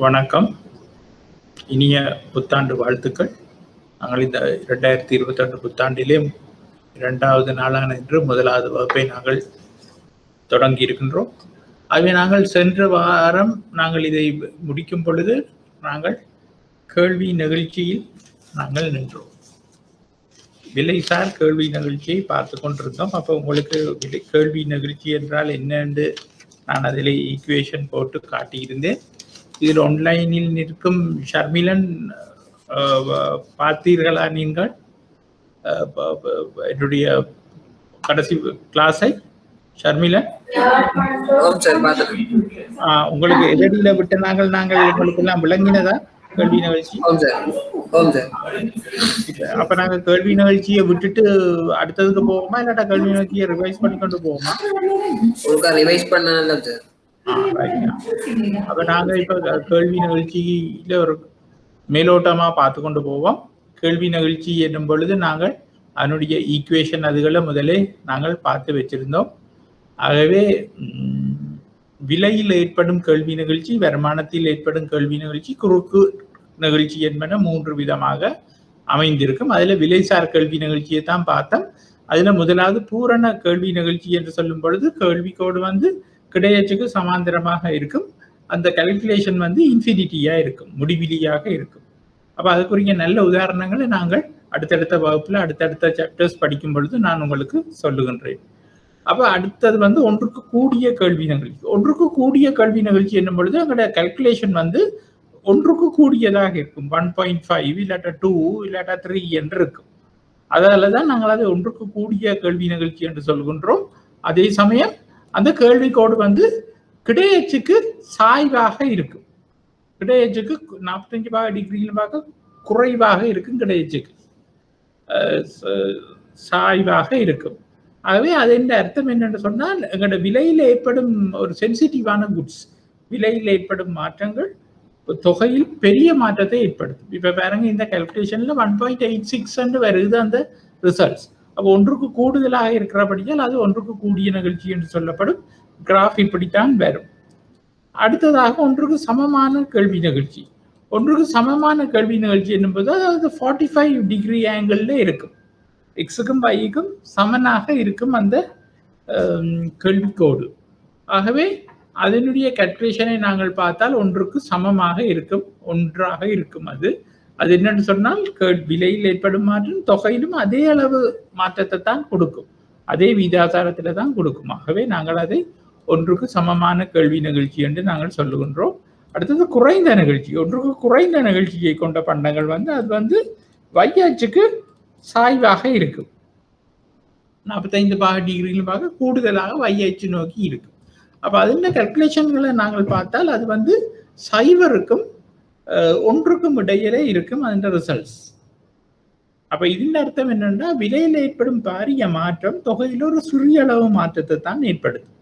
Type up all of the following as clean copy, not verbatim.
வணக்கம். இனிய புத்தாண்டு வாழ்த்துக்கள். நாங்கள் இந்த 2022 புத்தாண்டிலே 2வது நாளான இன்று 1வது வகுப்பை நாங்கள் தொடங்கி இருக்கின்றோம். ஆகவே நாங்கள் சென்ற வாரம் நாங்கள் இதை முடிக்கும் பொழுது நாங்கள் கேள்வி நிகழ்ச்சியில் நாங்கள் நின்றோம். விலைசார் கேள்வி நிகழ்ச்சியை பார்த்து கொண்டிருந்தோம். அப்போ உங்களுக்கு கேள்வி நிகழ்ச்சி என்றால் என்னென்று நான் அதில் ஈக்குவேஷன் போட்டு காட்டியிருந்தேன். இதில் ஆன்லைனில் நிற்கும் ஷர்மிலன் பார்த்தீர்களா நீங்கள் என்னுடைய கடைசி கிளாஸை? ஷர்மிலன், உங்களுக்கு எதிரில விட்டு நாங்கள் உங்களுக்கு எல்லாம் விளங்கினதா கேள்வி நிகழ்ச்சி? அப்ப நாங்க கேள்வி நிகழ்ச்சியை விட்டுட்டு அடுத்ததுக்கு போவோமா, இல்லாட்டா கேள்வி நிகழ்ச்சியை ரிவைஸ் பண்ணி கொண்டு போவோமா? அப்ப நாங்க இப்ப கேள்வி நிகழ்ச்சியில ஒரு மேலோட்டமா பார்த்து கொண்டு போவோம். கேள்வி நிகழ்ச்சி என்னும் பொழுது நாங்கள் அதனுடைய ஈக்குவேஷன் அதுகளை முதலே நாங்கள் பார்த்து வச்சிருந்தோம். ஆகவே விலையில் ஏற்படும் கேள்வி நிகழ்ச்சி, வருமானத்தில் ஏற்படும் கேள்வி நிகழ்ச்சி, குறுக்கு நிகழ்ச்சி என்பன 3 விதமாக அமைந்திருக்கும். அதுல விலைசார் கேள்வி நிகழ்ச்சியை தான் பார்த்தோம். அதுல முதலாவது பூரண கேள்வி நிகழ்ச்சி என்று சொல்லும் பொழுது கேள்வி கோடு கிடையச்சுக்கு சமாந்தரமாக இருக்கும். அந்த கால்குலேஷன் இன்ஃபினிட்டியா இருக்கும், முடிவிலியாக இருக்கும். அப்ப அதுக்குரிய நல்ல உதாரணங்களை நாங்கள் அடுத்தடுத்த வகுப்புல அடுத்தடுத்த சாப்டர்ஸ் படிக்கும் பொழுது நான் உங்களுக்கு சொல்லுகின்றேன். அப்ப அடுத்தது ஒன்றுக்கு கூடிய கேள்வி நிகழ்ச்சி. ஒன்றுக்கு கூடிய கேள்வி நிகழ்ச்சி என்னும் பொழுது எங்களுடைய கால்குலேஷன் ஒன்றுக்கு கூடியதாக இருக்கும். 1.5 இல்லாட்டா 2 இல்லாட்டா 3 என்று இருக்கும். அதனாலதான் நாங்கள் அதை ஒன்றுக்கு கூடிய கேள்வி நிகழ்ச்சி என்று சொல்கின்றோம். அதே சமயம் அந்த கேள்வி கோடு கிடையச்சுக்கு சாய்வாக இருக்கும். கிடையச்சுக்கு 45 டிகிரியில பார்க்க குறைவாக இருக்கும், கிடையச்சுக்கு சாய்வாக இருக்கும். ஆகவே அதன் அர்த்தம் என்னென்று சொன்னால், எங்களோட விலையில் ஏற்படும் ஒரு சென்சிட்டிவான குட்ஸ், விலையில் ஏற்படும் மாற்றங்கள் தொகையில் பெரிய மாற்றத்தை ஏற்படுத்தும். இப்ப பாருங்க, இந்த கால்குலேஷன்ல 1.86 வருது அந்த ரிசல்ட்ஸ். அப்போ ஒன்றுக்கு கூடுதலாக இருக்கிறபடியால் அது ஒன்றுக்கு கூடிய நிகழ்ச்சி என்று சொல்லப்படும். கிராஃப் இப்படித்தான் வரும். அடுத்ததாக ஒன்றுக்கு சமமான கேள்வி நிகழ்ச்சி. ஒன்றுக்கு சமமான கேள்வி நிகழ்ச்சி என்பது அதாவது 45 டிகிரி ஆங்கிள் இருக்கும். எக்ஸுக்கும் வைக்கும் சமனாக இருக்கும் அந்த கேள்விக்கோடு. ஆகவே அதனுடைய கால்குலேஷனை நாங்கள் பார்த்தால் ஒன்றுக்கு சமமாக இருக்கும், ஒன்றாக இருக்கும். அது என்னன்னு சொன்னால் விலையில் ஏற்படும் மாற்றம் தொகையிலும் அதே அளவு மாற்றத்தை தான் கொடுக்கும், அதே விகிதாசாரத்துல தான் கொடுக்கும். ஆகவே நாங்கள் அதை ஒன்றுக்கு சமமான கேள்வி நிகழ்ச்சி என்று நாங்கள் சொல்லுகின்றோம். அடுத்தது குறைந்த நிகழ்ச்சி. ஒன்றுக்கு குறைந்த நிகழ்ச்சியை கொண்ட பண்டங்கள் அது வையாச்சுக்கு சாய்வாக இருக்கும். 45 டிகிரியிலும் பார்க்க கூடுதலாக வையாச்சு நோக்கி இருக்கும். அப்ப அதில் கால்குலேஷன்களை நாங்கள் பார்த்தால் அது சைவருக்கும் ஒன்றுக்கும் இடையிலே இருக்கும் அந்த ரிசல்ட்ஸ். அப்ப இதன் அர்த்தம் என்னன்னா, விலையில் ஏற்படும் பாரிய மாற்றம் தொகையில் ஒரு சிறிய அளவு மாற்றத்தை தான் ஏற்படுத்தும்.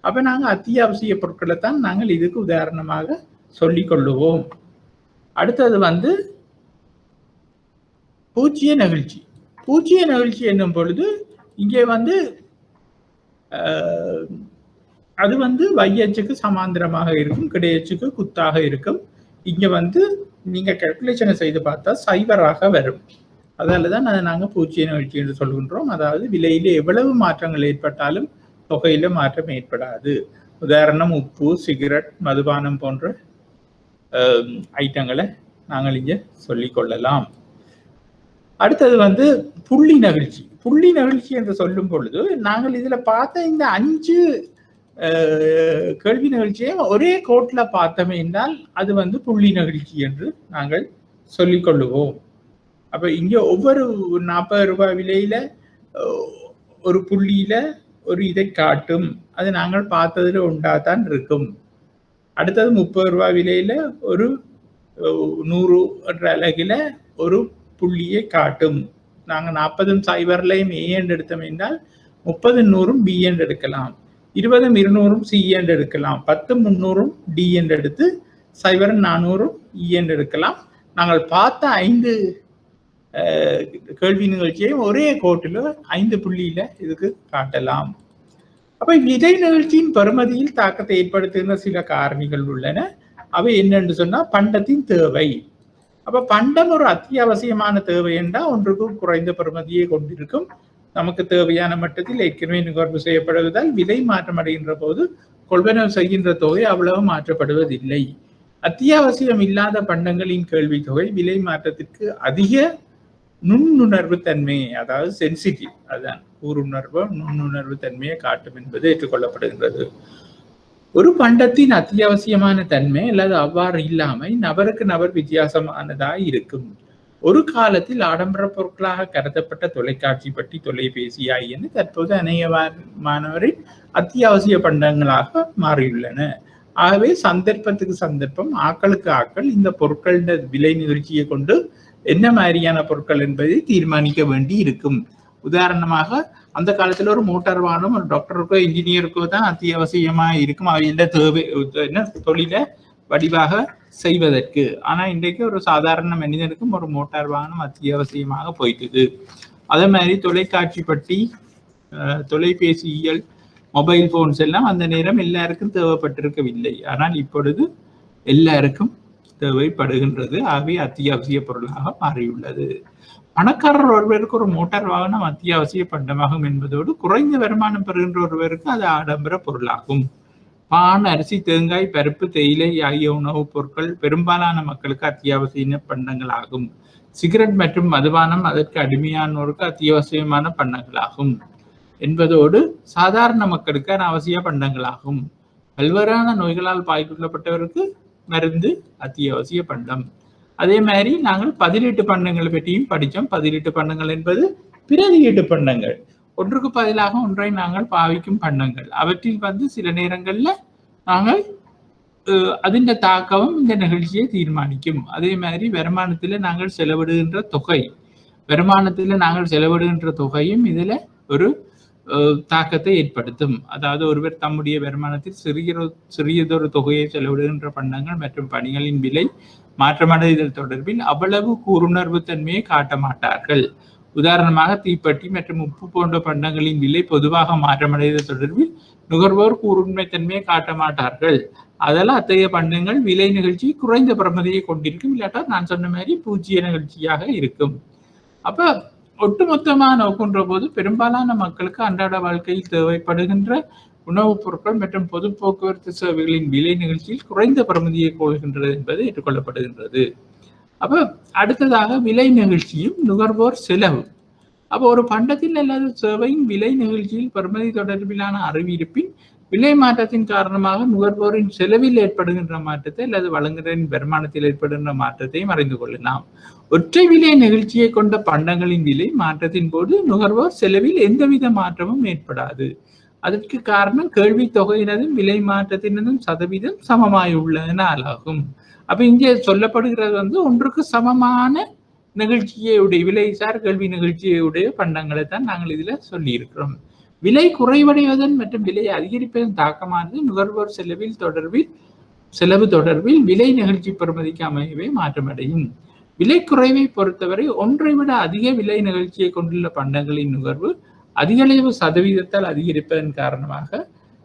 அப்ப நாங்கள் அத்தியாவசிய பொருட்களை தான் நாங்கள் இதுக்கு உதாரணமாக சொல்லிக் கொள்ளுவோம். அடுத்தது பூஜ்ஜிய நிகழ்ச்சி. பூஜ்ஜிய நிகழ்ச்சி என்னும் பொழுது இங்கே அது வையச்சுக்கு சமாந்திரமாக இருக்கும், கிடையச்சுக்கு குத்தாக இருக்கும். இங்க நீங்க கால்குலேஷனை செய்து பார்த்தா சைவராக வரும். அதனாலதான் அதை நாங்கள் பூஜ்ஜிய நிகழ்ச்சி என்று சொல்கின்றோம். அதாவது விலையில எவ்வளவு மாற்றங்கள் ஏற்பட்டாலும் தொகையில மாற்றம் ஏற்படாது. உதாரணம், உப்பு, சிகரெட், மதுபானம் போன்ற ஐட்டங்களை நாங்கள் இங்க சொல்லிக் கொள்ளலாம். அடுத்தது புள்ளி நிகழ்ச்சி. புள்ளி நிகழ்ச்சி என்று சொல்லும் பொழுது நாங்கள் இதுல பார்த்த இந்த 5 கேள்வி நிகழ்ச்சியை ஒரே கோட்ல பார்த்தோமே என்றால் அது புள்ளி நிகழ்ச்சி என்று நாங்கள் சொல்லிக் கொள்ளுவோம். அப்ப இங்க ஒவ்வொரு 40 ரூபாய் விலையில ஒரு புள்ளியில ஒரு இதை காட்டும். அது நாங்கள் பார்த்ததுல உண்டாதான் இருக்கும். அடுத்தது 30 ரூபாய் விலையில ஒரு 100 என்ற அலகில ஒரு புள்ளியை காட்டும். நாங்க 40 சைபர்லையும் ஏ என்று எடுத்தோம் என்றால் 30 100 பி என்று எடுக்கலாம், 20 200 சி என்று எடுக்கலாம், 10 300 டி என்று எடுத்து 0 400 இ என்று எடுக்கலாம். நாங்கள் பார்த்த 5 கேள்வி நிகழ்ச்சியையும் ஒரே கோட்டில் 5 புள்ளியில இதுக்கு காட்டலாம். அப்ப விதை நிகழ்ச்சியின் பெறுமதியில் தாக்கத்தை ஏற்படுத்துகிற சில காரணிகள் உள்ளன. அவை என்னன்னு சொன்னா பண்டத்தின் தேவை. அப்ப பண்டம் ஒரு அத்தியாவசியமான தேவை என்றால் ஒன்றுக்கு குறைந்த பெறுமதியை கொண்டிருக்கும். நமக்கு தேவையான மட்டத்தில் ஏற்கனவே நுகர்வு செய்யப்படுவதால் விலை மாற்றம் அடைகின்ற போது கொள்வனவு செய்கின்ற தொகை அவ்வளவு மாற்றப்படுவதில்லை. அத்தியாவசியம் இல்லாத பண்டங்களின் கேள்வி தொகை விலை மாற்றத்திற்கு அதிக நுண்ணுணர்வு தன்மை, அதாவது சென்சிட்டிவ், அதுதான் கூருணர்வு நுண்ணுணர்வு தன்மையை காட்டும் என்பது ஏற்றுக்கொள்ளப்படுகின்றது. ஒரு பண்டத்தின் அத்தியாவசியமான தன்மை அல்லது அவ்வாறு இல்லாமல் நபருக்கு நபர் வித்தியாசமானதாய் இருக்கும். ஒரு காலத்தில் ஆடம்பர பொருட்களாக கருதப்பட்ட தொலைக்காட்சி பற்றி தொலைபேசி ஆகியன தற்போது அநேகமானவரின் அத்தியாவசிய பண்டங்களாக மாறியுள்ளன. ஆகவே சந்தர்ப்பத்துக்கு சந்தர்ப்பம், ஆக்களுக்கு ஆக்கள் இந்த பொருட்களின் விலை நிகழ்ச்சியை கொண்டு என்ன மாதிரியான பொருட்கள் என்பதை தீர்மானிக்க வேண்டி இருக்கும். உதாரணமாக அந்த காலத்துல ஒரு மோட்டார் வாகனம் ஒரு டாக்டருக்கோ இன்ஜினியருக்கோ தான் அத்தியாவசியமா இருக்கும், அவையோட தேவை என்ன தொழிலை வடிவாக செய்வதற்கு. ஆனா இன்றைக்கு ஒரு சாதாரண மனிதனுக்கும் ஒரு மோட்டார் வாகனம் அத்தியாவசியமாக போயிட்டுது. அதே மாதிரி தொலைக்காட்சி பற்றி தொலைபேசிகள் மொபைல் போன்ஸ் எல்லாம் அந்த நேரம் எல்லாருக்கும் தேவைப்பட்டிருக்கவில்லை, ஆனால் இப்பொழுது எல்லாருக்கும் தேவைப்படுகின்றது. ஆகவே அத்தியாவசிய பொருளாக மாறியுள்ளது. பணக்காரர் ஒருவருக்கு ஒரு மோட்டார் வாகனம் அத்தியாவசிய பண்டமாகும் என்பதோடு குறைந்த வருமானம் பெறுகின்ற ஒருவருக்கு அது ஆடம்பர பொருளாகும். பான், அரிசி, தேங்காய், பருப்பு, தேயிலை ஆகிய உணவுப் பொருட்கள் பெரும்பாலான மக்களுக்கு அத்தியாவசிய பண்டங்களாகும். சிகரெட் மற்றும் மதுபானம் அதற்கு அடிமையானோருக்கு அத்தியாவசியமான பண்டங்களாகும் என்பதோடு சாதாரண மக்களுக்கு அனாவசிய பண்டங்களாகும். பல்வேறான நோய்களால் பாதிக்கப்பட்டவருக்கு மருந்து அத்தியாவசிய பண்டம். அதே மாதிரி நாங்கள் பதிலீட்டு பண்டங்களை பற்றியும் படித்தோம். பதிலீட்டு பண்டங்கள் என்பது பிரதியீட்டு பண்டங்கள், ஒன்றுக்கு பதிலாக ஒன்றை நாங்கள் பாவிக்கும் பண்டங்கள். அவற்றில் சில நேரங்கள்ல நாங்கள் அதின் தாக்கமும் இந்த நிகழ்ச்சியை தீர்மானிக்கும். அதே மாதிரி வருமானத்துல நாங்கள் செலவிடுகின்ற தொகை, வருமானத்துல நாங்கள் செலவிடுகின்ற தொகையும் இதுல ஒரு தாக்கத்தை ஏற்படுத்தும். அதாவது ஒருவர் தம்முடைய வருமானத்தில் சிறியதொரு தொகையை செலவிடுகின்ற பண்டங்கள் மற்றும் பணிகளின் விலை மாற்றமடைதல் தொடர்பில் அவ்வளவு கூருணர்வு தன்மையை காட்ட மாட்டார்கள். உதாரணமாக தீப்பெட்டி மற்றும் உப்பு போன்ற பண்டங்களின் விலை பொதுவாக மாற்றமடைதல் தொடர்பில் நுகர்வோர் கூர்மை தன்மையை காட்ட மாட்டார்கள். அதெல்லாம் அத்தகைய பண்டங்கள் விலை நிகழ்ச்சி குறைந்த பிரமதியை கொண்டிருக்கும், இல்லாட்டா நான் சொன்ன மாதிரி பூஜ்ஜிய நிகழ்ச்சியாக இருக்கும். அப்ப ஒட்டுமொத்தமாக நோக்குன்ற போது பெரும்பாலான மக்களுக்கு அன்றாட வாழ்க்கையில் தேவைப்படுகின்ற உணவுப் பொருட்கள் மற்றும் பொது போக்குவரத்து சேவைகளின் விலை நிகழ்ச்சியில் குறைந்த பிரமதியை கொள்கின்றது என்பது ஏற்றுக்கொள்ளப்படுகின்றது. அப்ப அடுத்ததாக விலை நிகழ்ச்சியும் நுகர்வோர் செலவு. அப்போ ஒரு பண்டத்தில் அல்லது சேவையின் விலை நிகழ்ச்சியில் பிரமதி தொடர்பிலான அறிவிப்பின் விலை மாற்றத்தின் காரணமாக நுகர்வோரின் செலவில் ஏற்படுகின்ற மாற்றத்தை அல்லது வழங்குநரின் வருமானத்தில் ஏற்படுகின்ற மாற்றத்தையும் அறிந்து கொள்ளலாம். ஒற்றை விலை நிகழ்ச்சியை கொண்ட பண்டங்களின் விலை மாற்றத்தின் போது நுகர்வோர் செலவில் எந்தவித மாற்றமும் ஏற்படாது. அதற்கு காரணம் கேள்வி தொகையினதும் விலை மாற்றத்தினதும் சதவீதம் சமமாய் உள்ளதனாலாகும். அப்ப இங்கே சொல்லப்படுகிறது ஒன்றுக்கு சமமான நிகழ்ச்சியுடைய விலைசார் கேள்வி நிகழ்ச்சியுடைய பண்டங்களை தான் நாங்கள் இதுல சொல்லி இருக்கிறோம். விலை குறைவடைவதன் மற்றும் விலை அதிகரிப்பதன் தாக்கமானது நுகர்வோர் செலவு தொடர்பில் விலை நிகழ்ச்சி பெறுமதிக்கு அமையவே மாற்றமடையும். விலை குறைவை பொறுத்தவரை ஒன்றை விட அதிக விலை நிகழ்ச்சியை கொண்டுள்ள பண்டங்களின் நுகர்வு அதிகளவு சதவீதத்தால் அதிகரிப்பதன் காரணமாக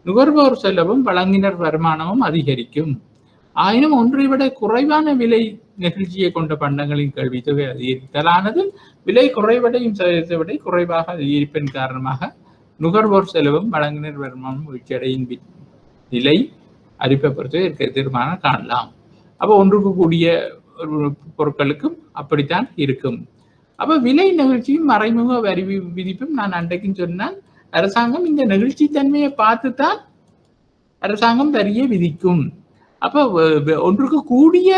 நுகர்வோர் செலவும் வழங்கினர் வருமானமும் அதிகரிக்கும். ஆயினும் ஒன்றை விட குறைவான விலை நிகழ்ச்சியை கொண்ட பண்டங்களின் கேள்வி தொகை அதிகரித்தலானது விலை குறைவடையும் சதவீதத்தை விட குறைவாக அதிகரிப்பதன் காரணமாக நுகர்வோர் செலவும் வழங்கினர் வருமானம் வீழ்ச்சியடையும் நிலை அறிப்பை பொறுத்து தீர்மானம் காணலாம். அப்போ ஒன்றுக்கு கூடிய பொருட்களுக்கும் அப்படித்தான் இருக்கும். அப்ப விலை நிகழ்ச்சியும் மறைமுக வரி விதிப்பும் நான் அன்றைக்கும் சொன்னால் அரசாங்கம் இந்த நிகழ்ச்சி தன்மையை பார்த்துத்தான் அரசாங்கம் வரியை விதிக்கும். அப்ப ஒன்றுக்கு கூடிய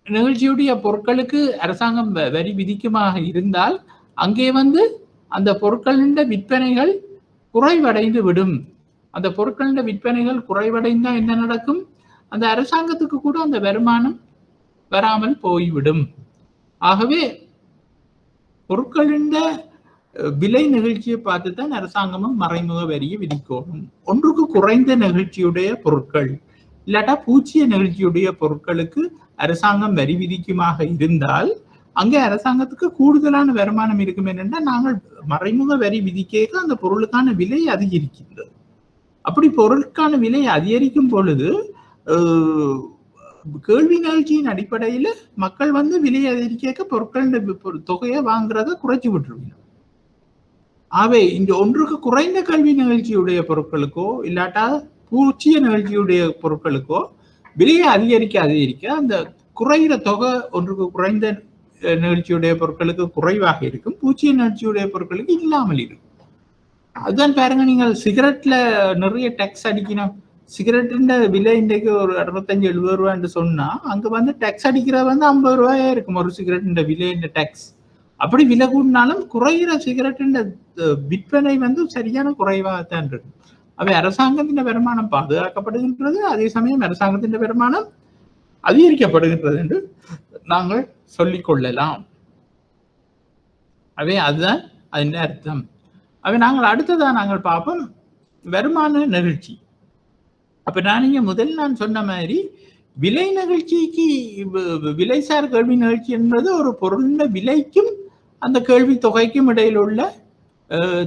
நிகழ்ச்சியுடைய பொருட்களுக்கு அரசாங்கம் வரி விதிக்குமாக இருந்தால் அங்கே அந்த பொருட்களின் விற்பனைகள் குறைவடைந்து விடும். அந்த பொருட்களின் விற்பனைகள் குறைவடைந்தா என்ன நடக்கும்? அந்த அரசாங்கத்துக்கு கூட அந்த வருமானம் வராமல் போய்விடும். ஆகவே பொருட்களின் விலை நிகழ்ச்சியை பார்த்துதான் அரசாங்கமும் மறைமுக வரியை விதிக்கணும். ஒன்றுக்கு குறைந்த நிகழ்ச்சியுடைய பொருட்கள் இல்லாட்டா பூச்சிய நிகழ்ச்சியுடைய பொருட்களுக்கு அரசாங்கம் வரி விதிக்குமாக இருந்தால் அங்கே அரசாங்கத்துக்கு கூடுதலான வருமானம் இருக்கும். என்னென்னா நாங்கள் மறைமுக வரி விதிக்க அந்த பொருளுக்கான விலை அதிகரிக்கின்றது. அப்படி பொருளுக்கான விலை அதிகரிக்கும் பொழுது கேள்வி நிகழ்ச்சியின் அடிப்படையில் மக்கள் வந்து விலை அதிகரிக்க பொருட்களின் தொகையை வாங்குறத குறைச்சி விட்டுருவீங்க. அவை இந்த ஒன்றுக்கு குறைந்த கல்வி நிகழ்ச்சியுடைய பொருட்களுக்கோ இல்லாட்டா பூச்சிய நிகழ்ச்சியுடைய பொருட்களுக்கோ விலையை அதிகரிக்க அந்த குறைகிற தொகை ஒன்றுக்கு குறைந்த நிகழ்ச்சியுடைய பொருட்களுக்கு குறைவாக இருக்கும், பூச்சிய நிகழ்ச்சியுடைய பொருட்களுக்கு இல்லாமல் இருக்கும். அதுதான் பாருங்க, நீங்கள் சிகரெட்ல நிறைய டேக்ஸ் அடிக்கணும். சிகரெட்டின் விலை இன்றைக்கு ஒரு 65-70 ரூபான்னு சொன்னா அங்க வந்து டேக்ஸ் அடிக்கிறது வந்து 50 ரூபாயா இருக்கும் ஒரு சிகரெட்டின் விலை டேக்ஸ். அப்படி விலை கூடினாலும் குறைகிற சிகரெட்டின் விற்பனை வந்து சரியான குறைவாகத்தான் இருக்கும். அவை அரசாங்கத்தின் வருமானம் பாதுகாக்கப்படுகின்றது, அதே சமயம் அரசாங்கத்தின் வருமானம் அதிகரிக்கப்படுகின்றது என்று நாங்கள் சொல்லிக் கொள்ளலாம். அவை அதுதான் அதன் அர்த்தம். அவை நாங்கள் அடுத்ததான் நாங்கள் பார்ப்போம் வருமான நிகழ்ச்சி. அப்ப நான் சொன்ன மாதிரி விலை நிகழ்ச்சிக்கு விலைசார் கேள்வி நிகழ்ச்சி என்பது ஒரு பொருளின் விலைக்கும் அந்த கேள்வி தொகைக்கும் இடையில் உள்ள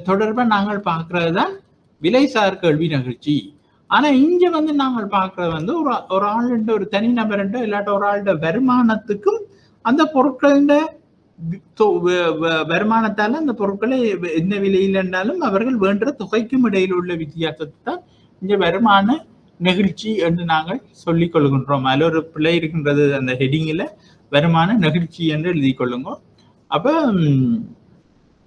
தொடர்பை நாங்கள் பார்க்கறது தான் விலைசார் கேள்வி நிகழ்ச்சி. ஆனா இங்க வந்து நாங்கள் பார்க்கறது வந்து ஒரு ஆளுண்ட ஒரு தனி நபருண்ட இல்லாட்ட ஒரு ஆளுட வருமானத்துக்கும் அந்த பொருட்களின் வருமானத்தால அந்த பொருட்களை என்ன விலையில் என்றாலும் அவர்கள் வேண்ட தொகைக்கும் இடையில் உள்ள வித்தியாசத்தை தான் இங்க வருமான நெகிழ்ச்சி என்று நாங்கள் சொல்லிக் கொள்கின்றோம். அதில் ஒரு பிள்ளை இருக்கின்றது, அந்த ஹெட்டிங்கில் வருமான நெகிழ்ச்சி என்று எழுதி கொள்ளுங்க.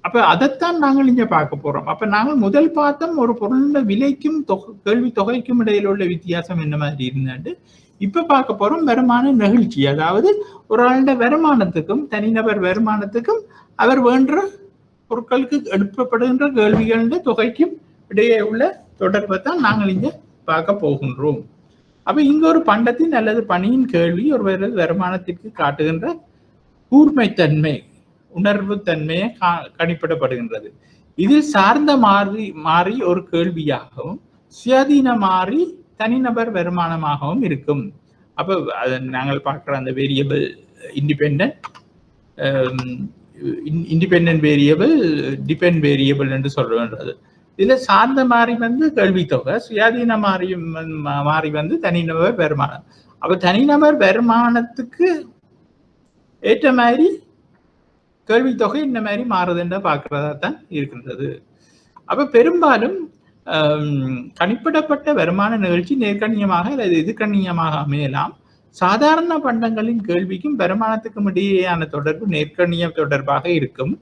அப்ப அதைத்தான் நாங்கள் இங்க பார்க்க போறோம். அப்ப நாங்கள் முதல் பார்த்தோம் ஒரு பொருளோட விலைக்கும் கேள்வி தொகைக்கும் இடையில உள்ள வித்தியாசம் என்ன மாதிரி இருந்தாண்டு. இப்ப பார்க்க போறோம் வருமான நெகிழ்ச்சி. அதாவது ஒரு ஆளுடைய வருமானத்துக்கும் தனிநபர் வருமானத்துக்கும் அவர் வேண்ட பொருட்களுக்கு எழுப்பப்படுகின்ற கேள்விகளின் தொகைக்கும் இடையே உள்ள தொடர்பை தான் நாங்கள் இங்க பார்க்க போகின்றோம். அப்ப இங்க ஒரு பண்டத்தின் அல்லது பணியின் கேள்வி ஒருவரது வருமானத்திற்கு காட்டுகின்ற கூர்மைத்தன்மை உணர்வு தன்மையை கணிப்பிடப்படுகின்றது. இதில் சார்ந்த மாறி ஒரு கேள்வியாகவும் சுயாதீன மாறி தனிநபர் வருமானமாகவும் இருக்கும். அப்ப அதை நாங்கள் பார்க்கிற அந்த variable independent variable depend variable என்று சொல்றது. இதுல சார்ந்த மாறி வந்து கேள்வி தொகை, சுயாதீன மாறி வந்து தனிநபர் வருமானம். அப்ப தனிநபர் வருமானத்துக்கு ஏற்ற மாதிரி கேள்வி தொகை இந்த மாதிரி மாறுதுன்ற பார்க்கிறதா தான் இருக்கின்றது. அப்ப பெரும்பாலும் கணிப்பிடப்பட்ட வருமான நிகழ்ச்சி நேர்கண்ணியமாக அல்லது எதிர்கண்ணியமாக அமையலாம். சாதாரண பண்டங்களின் கேள்விக்கும் வருமானத்துக்கும் இடையேயான தொடர்பு நேர்கண்ணிய தொடர்பாக இருக்கும்.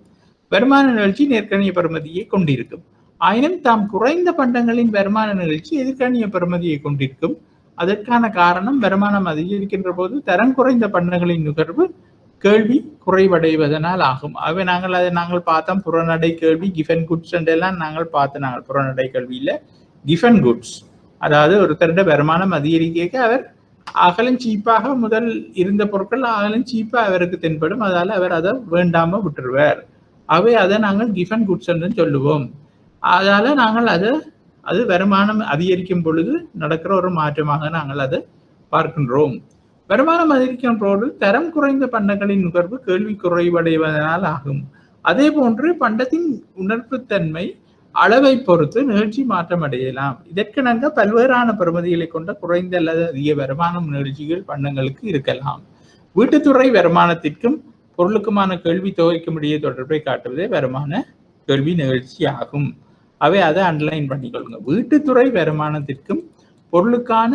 வருமான நிகழ்ச்சி நேர்கண்ணிய பெறுமதியை கொண்டிருக்கும். ஆயினும் தாம் குறைந்த பண்டங்களின் வருமான நிகழ்ச்சி எதிர்கண்ணிய பெறுமதியை கொண்டிருக்கும். அதற்கான காரணம் வருமானம் அதிகரிக்கின்ற போது தரம் குறைந்த பண்டங்களின் நுகர்வு கேள்வி குறைவடைவதனால் ஆகும். ஆகவே நாங்கள் பார்த்தோம் புறநடை கேள்வி, கிஃபன் குட்ஸ் எல்லாம் நாங்கள் பார்த்தோம். புறநடை கேள்வியில கிஃபன் குட்ஸ், அதாவது ஒருத்தருடைய வருமானம் அதிகரிக்க அவர் அகலும் சீப்பாக முதல் இருந்த பொருட்கள் அகலும் சீப்பா அவருக்கு தென்படும், அதால அவர் அதை வேண்டாம விட்டுருவார். அவை அதை நாங்கள் கிஃபன் குட்ஸ் என்று சொல்லுவோம். அதால நாங்கள் அது வருமானம் அதிகரிக்கும் பொழுது நடக்கிற ஒரு மாற்றமாக நாங்கள் அதை பார்க்கின்றோம். வருமானம் அதிகரிக்கும் போது தரம் குறைந்த பண்டங்களின் நுகர்வு கேள்வி குறைவடைவதனால் ஆகும். அதே போன்று பண்டத்தின் உணர்வுத்தன்மை அளவை பொறுத்து நிகழ்ச்சி மாற்றம் அடையலாம். இதற்கிணங்க பல்வேறான பெறுமதிகளை கொண்ட குறைந்த அல்லது அதிக வருமானம் நிகழ்ச்சிகள் பண்டங்களுக்கு இருக்கலாம். வீட்டுத்துறை வருமானத்திற்கும் பொருளுக்குமான கேள்வி தொகைக்கும் இடையே தொடர்பை காட்டுவதே வருமான கேள்வி நிகழ்ச்சி ஆகும். அவை அதை அண்டர்லைன் பண்ணிக்கொள்ளுங்க. வீட்டுத்துறை வருமானத்திற்கும் பொருளுக்கான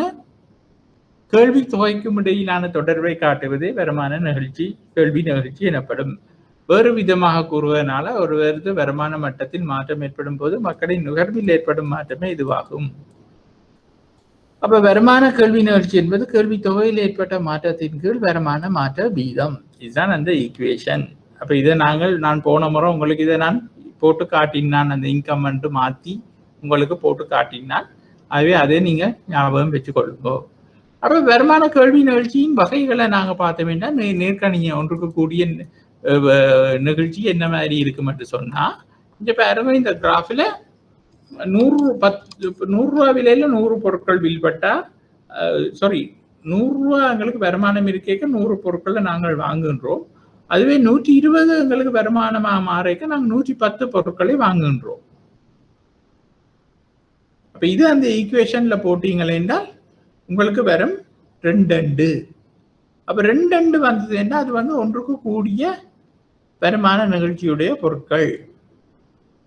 கேள்வி தொகைக்கும் இடையிலான தொடர்பை காட்டுவதே வருமான நிகழ்ச்சி கேள்வி நிகழ்ச்சி எனப்படும். வேறு விதமாக கூறுவதனால ஒருவரது வருமான மட்டத்தில் மாற்றம் ஏற்படும் போது மக்களின் நுகர்வில் ஏற்படும் மாற்றமே இதுவாகும். அப்ப வருமான கேள்வி நிகழ்ச்சி என்பது கேள்வி தொகையில் ஏற்பட்ட மாற்றத்தின் கீழ் வருமான மாற்ற வீதம். இதுதான் அந்த ஈக்குவேஷன். அப்ப இதை நான் போன முறை உங்களுக்கு இதை நான் போட்டு காட்டினான், அந்த இன்கம் வந்து மாற்றி உங்களுக்கு போட்டு காட்டினான். ஆகவே அதை நீங்க ஞாபகம் வச்சுக்கொள்ளுங்க. அப்ப வருமான கேள்வி நிகழ்ச்சியின் வகைகளை நாங்க பார்த்தோம்னா நேர்கணிய ஒன்றுக்கு கூடிய நிகழ்ச்சி என்ன மாதிரி இருக்கும் என்று சொன்னா, இங்க பாருங்க இந்த கிராஃபில் 100 ரூபா விலையில 100 பொருட்கள் வில்பட்டா 100 ரூபா எங்களுக்கு வருமானம் இருக்க 100 பொருட்களை நாங்கள் வாங்குகின்றோம். அதுவே 120 எங்களுக்கு வருமானமா மாறிக்க நாங்கள் 110 பொருட்களை வாங்குகின்றோம். அப்ப இது அந்த ஈக்குவேஷன்ல போட்டீங்களே என்றால் உங்களுக்கு வரும் 2 அப்ப 2 வந்ததுன்னா அது வந்து ஒன்றுக்கு கூடிய வருமான நிகழ்ச்சியுடைய பொருட்கள்.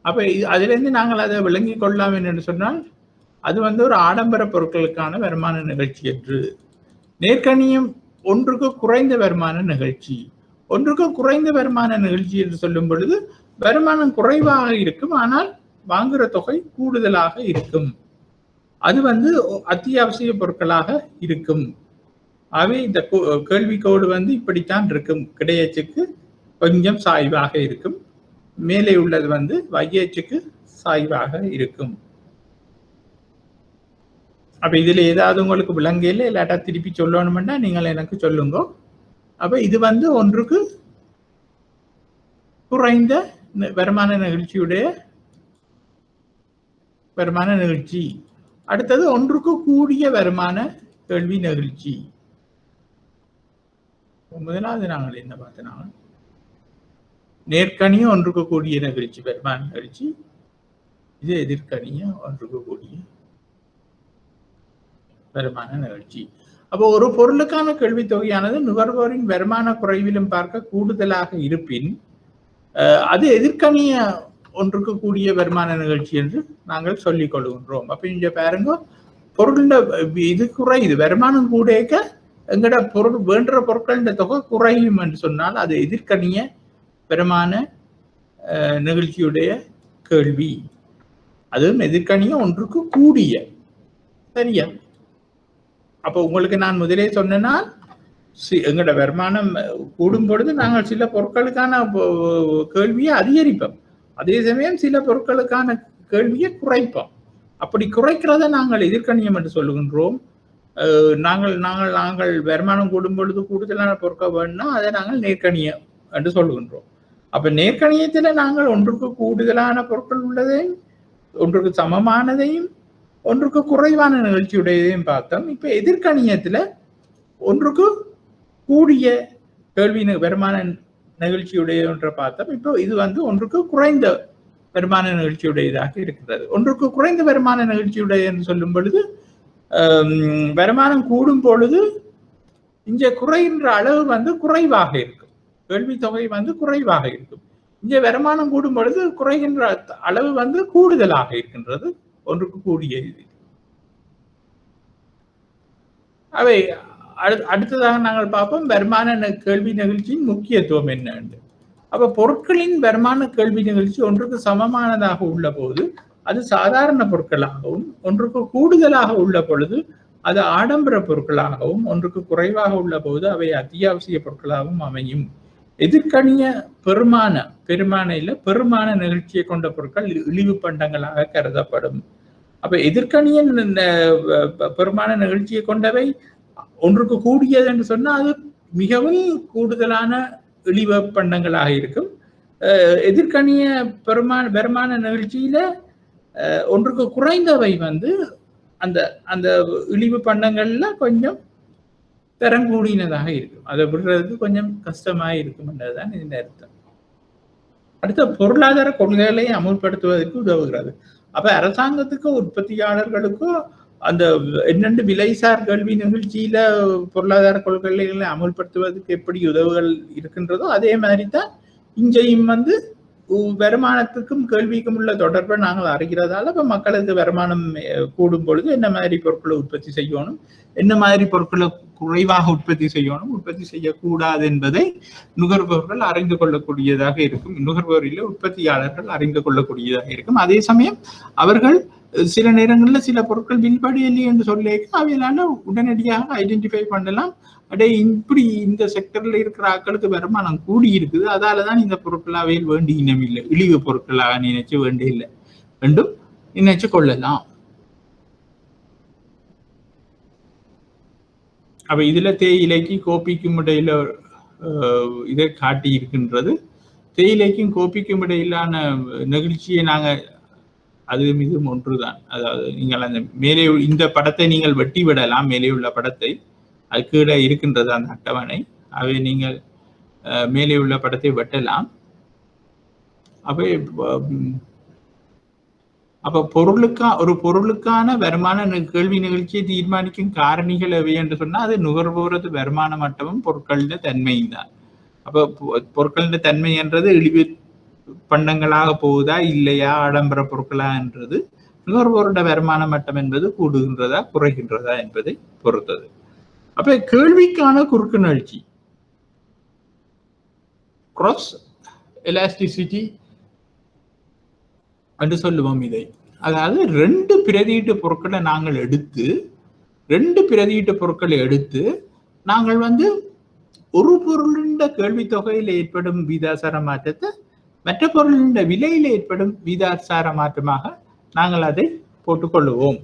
அப்ப அதுல இருந்து நாங்கள் அதை விளங்கிக் கொள்ளலாம் என்று சொன்னால் அது வந்து ஒரு ஆடம்பர பொருட்களுக்கான வருமான நிகழ்ச்சி என்று. நேர்கணியம் ஒன்றுக்கு குறைந்த வருமான நிகழ்ச்சி. ஒன்றுக்கு குறைந்த வருமான நிகழ்ச்சி என்று சொல்லும் பொழுது வருமானம் குறைவாக இருக்கும், ஆனால் வாங்குற தொகை கூடுதலாக இருக்கும். அது வந்து அத்தியாவசிய பொருட்களாக இருக்கும். ஆகவே இந்த கேள்விக்கோடு வந்து இப்படித்தான் இருக்கும். கிடையச்சுக்கு கொஞ்சம் சாய்வாக இருக்கும், மேலே உள்ளது வந்து வையச்சுக்கு சாய்வாக இருக்கும். அப்ப இதுல ஏதாவது உங்களுக்கு விளங்கல இல்லாட்டா திருப்பி சொல்லணும்னா நீங்கள் எனக்கு சொல்லுங்க. அப்ப இது வந்து ஒன்றுக்கு குறைந்த வருமான நிகழ்ச்சியுடைய வருமான நிகழ்ச்சி. அடுத்தது ஒன்றுக்கு கூடிய வருமான கேள்வி நிகழ்ச்சி. முதலாவது நாங்கள் என்ன பார்த்தோம்னா நேர்கணியம் ஒன்றுக்கு கூடிய நிகழ்ச்சி வருமான நிகழ்ச்சி. இது எதிர்கணியம் ஒன்றுக்கு கூடிய வருமான நிகழ்ச்சி. அப்போ ஒரு பொருளுக்கான கேள்வித் தொகையானது நுகர்வோரின் வருமான குறைவிலும் பார்க்க கூடுதலாக இருப்பின் அது எதிர்கணிய ஒன்றுக்கு கூடிய வருமான நிகழ்ச்சி என்று நாங்கள் சொல்லிக் கொள்கின்றோம். அப்ப இங்க பாருங்க, பொருள் இது குறையுது, வருமானம் கூடக்க எங்கட பொருள் வேண்ட பொருட்கள் தொகை குறையும் என்று சொன்னால் அது எதிர்கணிய வருமான நிகழ்ச்சியுடைய கேள்வி. அதுவும் எதிர்கணிய ஒன்றுக்கு கூடிய. சரியா? அப்போ உங்களுக்கு நான் முதலே சொன்னா எங்கட வருமானம் கூடும் பொழுது நாங்கள் சில பொருட்களுக்கான கேள்வியை அதிகரிப்போம், அதே சமயம் சில பொருட்களுக்கான கேள்வியை குறைப்போம். அப்படி குறைக்கிறத நாங்கள் எதிர்கணியம் என்று சொல்லுகின்றோம். நாங்கள் வருமானம் கூடும் பொழுது கூடுதலான பொருட்கள் வேணும்னா அதை நாங்கள் நேர்கணியம் என்று சொல்லுகின்றோம். அப்ப நேர்கணியத்துல நாங்கள் ஒன்றுக்கு கூடுதலான பொருட்கள் உள்ளதையும் ஒன்றுக்கு சமமானதையும் ஒன்றுக்கு குறைவான நிகழ்ச்சியுடையதையும் பார்த்தோம். இப்ப எதிர்கணியத்துல ஒன்றுக்கு கூடிய கேள்வி வருமான நிகழ்ச்சியுடைய ஒன்றை பார்த்தோம். இப்போ இது வந்து ஒன்றுக்கு குறைந்த வருமான நிகழ்ச்சியுடையதாக இருக்கிறது. ஒன்றுக்கு குறைந்த வருமான நிகழ்ச்சியுடைய என்று சொல்லும் பொழுது வருமானம் கூடும் பொழுது இங்க குறைகின்ற அளவு வந்து குறைவாக இருக்கும், கேள்வி தொகை வந்து குறைவாக இருக்கும். இங்க வருமானம் கூடும் பொழுது குறைகின்ற அளவு வந்து கூடுதலாக இருக்கின்றது, ஒன்றுக்கு கூடிய இது. அவை அடுத்ததாக நாங்கள் பார்ப்போம் வருமான கேள்வி நிகழ்ச்சியின் முக்கியத்துவம் என்ன. அப்ப பொருட்களின் வருமான கேள்வி நிகழ்ச்சி ஒன்றுக்கு சமமானதாக உள்ள போது அது சாதாரண பொருட்களாகவும், ஒன்றுக்கு கூடுதலாக உள்ள பொழுது அது ஆடம்பர பொருட்களாகவும், ஒன்றுக்கு குறைவாக உள்ள போது அவை அத்தியாவசிய பொருட்களாகவும் அமையும். எதிர்கணிய பெருமான நிகழ்ச்சியை கொண்ட பொருட்கள் இழிவு பண்டங்களாக கருதப்படும். அப்ப எதிர்கணிய பெருமான நிகழ்ச்சியை கொண்டவை ஒன்றுக்கு கூடியது என்று சொன்னா அது மிகவும் கூடுதலான இழிவு பண்டங்களாக இருக்கும். எதிர்கணிய வருமான நிகழ்ச்சியில ஒன்றுக்கு குறைந்தவை வந்து அந்த அந்த இழிவு பண்டங்கள்ல கொஞ்சம் தரங்கூடினதாக இருக்கும். அதை விடுறதுக்கு கொஞ்சம் கஷ்டமாக இருக்கும் என்றதுதான் இதன் அர்த்தம். அடுத்த பொருளாதார கொள்கைகளை அமுல்படுத்துவதற்கு உதவுகிறது. அப்ப அரசாங்கத்துக்கும் உற்பத்தியாளர்களுக்கும் அந்த என்னென்று விலைசார் கல்வி நிகழ்ச்சியில பொருளாதார கொள்கைகளை அமுல்படுத்துவதற்கு எப்படி உதவுகள் இருக்கின்றதோ அதே மாதிரி தான் இங்கேயும் வந்து வருமானத்துக்கும் கேள்விக்கும் உள்ள தொடர்பை நாங்கள் அறிகிறதால இப்ப மக்களுக்கு வருமானம் கூடும் பொழுது என்ன மாதிரி பொருட்களை உற்பத்தி செய்யணும், என்ன மாதிரி பொருட்களை குறைவாக உற்பத்தி செய்யணும், உற்பத்தி செய்யக்கூடாது என்பதை நுகர்வோர்கள் அறிந்து கொள்ளக்கூடியதாக இருக்கும். நுகர்வோரில் உற்பத்தியாளர்கள் அறிந்து கொள்ளக்கூடியதாக இருக்கும். அதே சமயம் அவர்கள் சில நேரங்களில் சில பொருட்கள் வில்படியில்லை என்று சொல்ல அவையிலான உடனடியாக ஐடென்டிஃபை பண்ணலாம். அடே இப்படி இந்த செக்டர்ல இருக்கிற ஆட்களுக்கு வருமானம் கூடி இருக்குது, அதாலதான் இந்த பொருட்களாவே வேண்டி இனம் இல்லை, இழிவு பொருட்களாக நினைச்சு வேண்டி இல்லை ரெண்டும் நினைச்சு கொள்ளலாம். அப்ப இதுல தேயிலைக்கு கோப்பிக்கும் இடையில இதை காட்டி இருக்கின்றது. தேயிலைக்கும் கோப்பிக்கும் இடையிலான நிகழ்ச்சியை நாங்க அது மிகவும் ஒன்றுதான். அதாவது நீங்கள் அந்த மேலே இந்த படத்தை நீங்கள் வெட்டி விடலாம், மேலே உள்ள படத்தை, அது கீழே இருக்கின்றது அந்த அட்டவணை. அவை நீங்கள் மேலே உள்ள படத்தை வெட்டலாம். அவை அப்ப ஒரு பொருளுக்கான வருமான கேள்வி நிகழ்ச்சியை தீர்மானிக்கும் காரணிகள் எவை என்று சொன்னா அது நுகர்வோரது வருமான மட்டமும் பொருட்களின் தன்மையும் தான். அப்ப பொருட்களின் தன்மை என்றது இழிவு பண்டங்களாக போகுதா இல்லையா, ஆடம்பர பொருட்களா என்றது நுகர்வோருடைய வருமான மட்டம் என்பது கூடுகின்றதா குறைகின்றதா என்பதை பொறுத்தது. அப்ப கேள்விக்கான குறுக்கு நிகழ்ச்சி கிராஸ் எலாஸ்டிசிட்டி என்று சொல்லுவோம் இதை. அதாவது ரெண்டு பிரதியீட்டு பொருட்களை நாங்கள் எடுத்து நாங்கள் ஒரு பொருளின் கேள்வி தொகையில் ஏற்படும் வீதாசார மாற்றத்தை மற்ற பொருளின் விலையில் ஏற்படும் வீதாசார மாற்றமாக நாங்கள் அதை போட்டுக்கொள்ளுவோம்.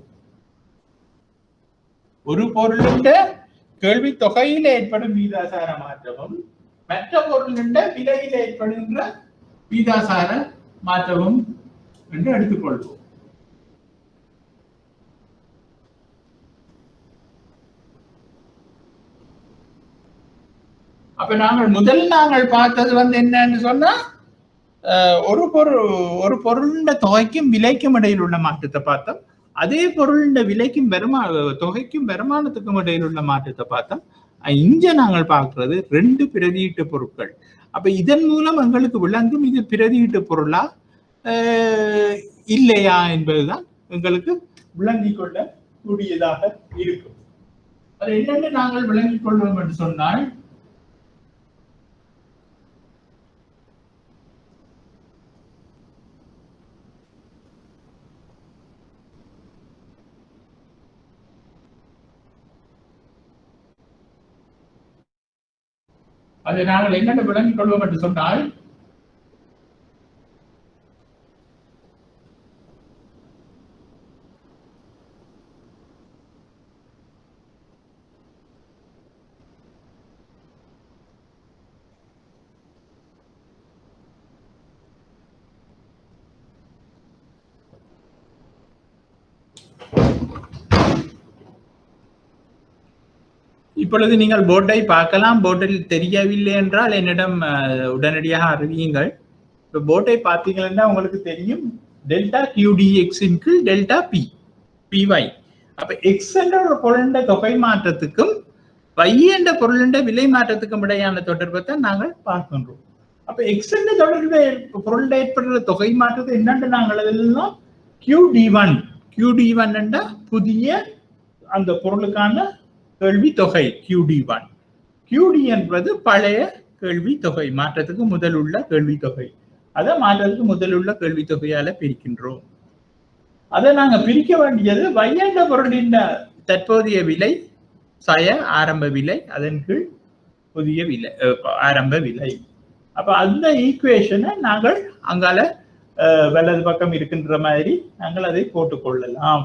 ஒரு பொருளின் கேள்வி தொகையில் ஏற்படும் வீதாசார மாற்றமும் மற்ற பொருளின் விலையில் ஏற்படுகின்ற வீதாசார மாற்றமும் என்று எடுத்துக்கொள்வோம். அப்ப நாங்கள் பார்த்தது என்னன்னு சொன்னா ஒரு பொருளின் தொகைக்கும் விலைக்கும் இடையில் உள்ள மாற்றத்தை பார்த்தோம். அதே பொருளின் விலைக்கும் தொகைக்கும் வருமானத்துக்கும் இடையில் உள்ள மாற்றத்தை பார்த்தோம். இங்க நாங்கள் பார்க்கிறது ரெண்டு பிரதியீட்டு பொருட்கள். அப்ப இதன் மூலம் எங்களுக்கு விளங்கும் இது பிரதியீட்டு பொருளா இல்லையா என்பதுதான் எங்களுக்கு விளங்கிக் கொள்ள கூடியதாக இருக்கும். அது என்னென்று நாங்கள் விளங்கிக் கொள்வோம் என்று சொன்னால் அதை நாங்கள் என்னென்ன விளங்கிக் கொள்வோம் என்று சொன்னால் இப்பொழுது நீங்கள் போர்டை பார்க்கலாம். போர்டில் தெரியவில்லை என்றால் என்னிடம் உடனடியாக அறிவியுங்கள். இப்போ போர்டை பார்த்தீங்கன்னா உங்களுக்கு தெரியும் டெல்டா QDXின் கீழ் டெல்டா PY. அப்ப எக்ஸ் என்ற ஒரு பொருளின் தொகை மாற்றத்துக்கும் Y என்ற பொருளின் விலை மாற்றத்துக்கும் இடையான தொடர்பை தான் நாங்கள் பார்க்கின்றோம். அப்ப எக்ஸ் என்ற தொடர்பு பொருளில் ஏற்படுற தொகை மாற்றத்தை என்னென்று நாங்கள் அதெல்லாம் QD1 என்ற புதிய அந்த பொருளுக்கான கேள்வி தொகை QD1. QD என்பது பழைய கேள்வி தொகை, மாற்றத்துக்கு முதல் உள்ள கேள்வி தொகை. அதை மாற்றத்துக்கு முதல் உள்ள கேள்வி தொகையால பிரிக்கின்றோம். அதை நாங்க பிரிக்க வேண்டியது Y என்ற பொருளின் தற்போதைய விலை ஆரம்ப விலை, அதன் கீழ் புதிய விலை ஆரம்ப விலை. அப்ப அந்த ஈக்குவேஷனை நாங்கள் அங்கால வலது பக்கம் இருக்கின்ற மாதிரி நாங்கள் அதை போட்டுக்கொள்ளலாம்.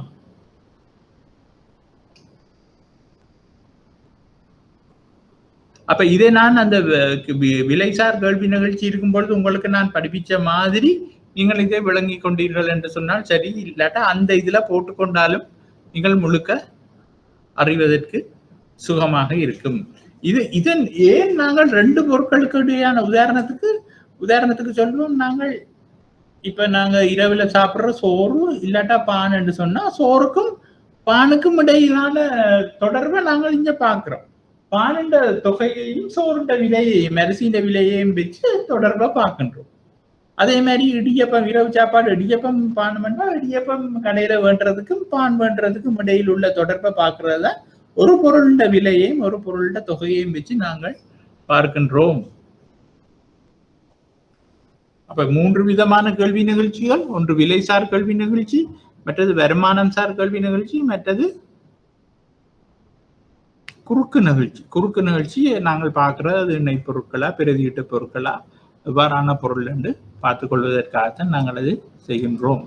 அப்ப இதை நான் அந்த விலைசார் கேள்வி நிகழ்ச்சி இருக்கும் பொழுது உங்களுக்கு நான் படிப்பிச்ச மாதிரி நீங்கள் இதை விளங்கி கொண்டீர்கள் என்று சொன்னால் சரி, இல்லாட்டா அந்த இதுல போட்டுக்கொண்டாலும் நீங்கள் முழுக்க அறிவதற்கு சுகமாக இருக்கும். இதன் ஏன் நாங்கள் ரெண்டு பொருட்களுக்கு இடையான உதாரணத்துக்கு சொல்லுவோம். நாங்கள் இப்ப நாங்க இரவுல சாப்பிடுற சோறு இல்லாட்டா பான் என்று சொன்னா சோறுக்கும் பானுக்கும் இடையிலான தொடர்பை நாங்கள் இங்க பாக்குறோம். பானுண்ட தொகையையும் சோறுண்ட விலையையும் அரிசியின் விலையையும் வச்சு தொடர்பா பார்க்கின்றோம். அதே மாதிரி இடியப்பம், இரவு சாப்பாடு இடியப்பம் பான் பண்ணா இடியப்பம் கடையில வேண்டதுக்கும் பான் வேண்டதுக்கும் இடையில் உள்ள தொடர்பை பார்க்கறத ஒரு பொருளுண்ட விலையையும் ஒரு பொருளுண்ட தொகையையும் வச்சு நாங்கள் பார்க்கின்றோம். அப்ப மூன்று விதமான கேள்வி நிகழ்ச்சிகள், ஒன்று விலைசார் கேள்வி நிகழ்ச்சி, மற்றது வருமானம் சார் கேள்வி நிகழ்ச்சி, மற்றது குறுக்கு நிகழ்ச்சியை நாங்கள் பார்க்கறது அது எண்ணெய் பொருட்களா பிரதியீட்டு பொருட்களா எவ்வாறான பொருள் என்று பார்த்துக் கொள்வதற்காகத்தான் நாங்கள் அதை செய்கின்றோம்.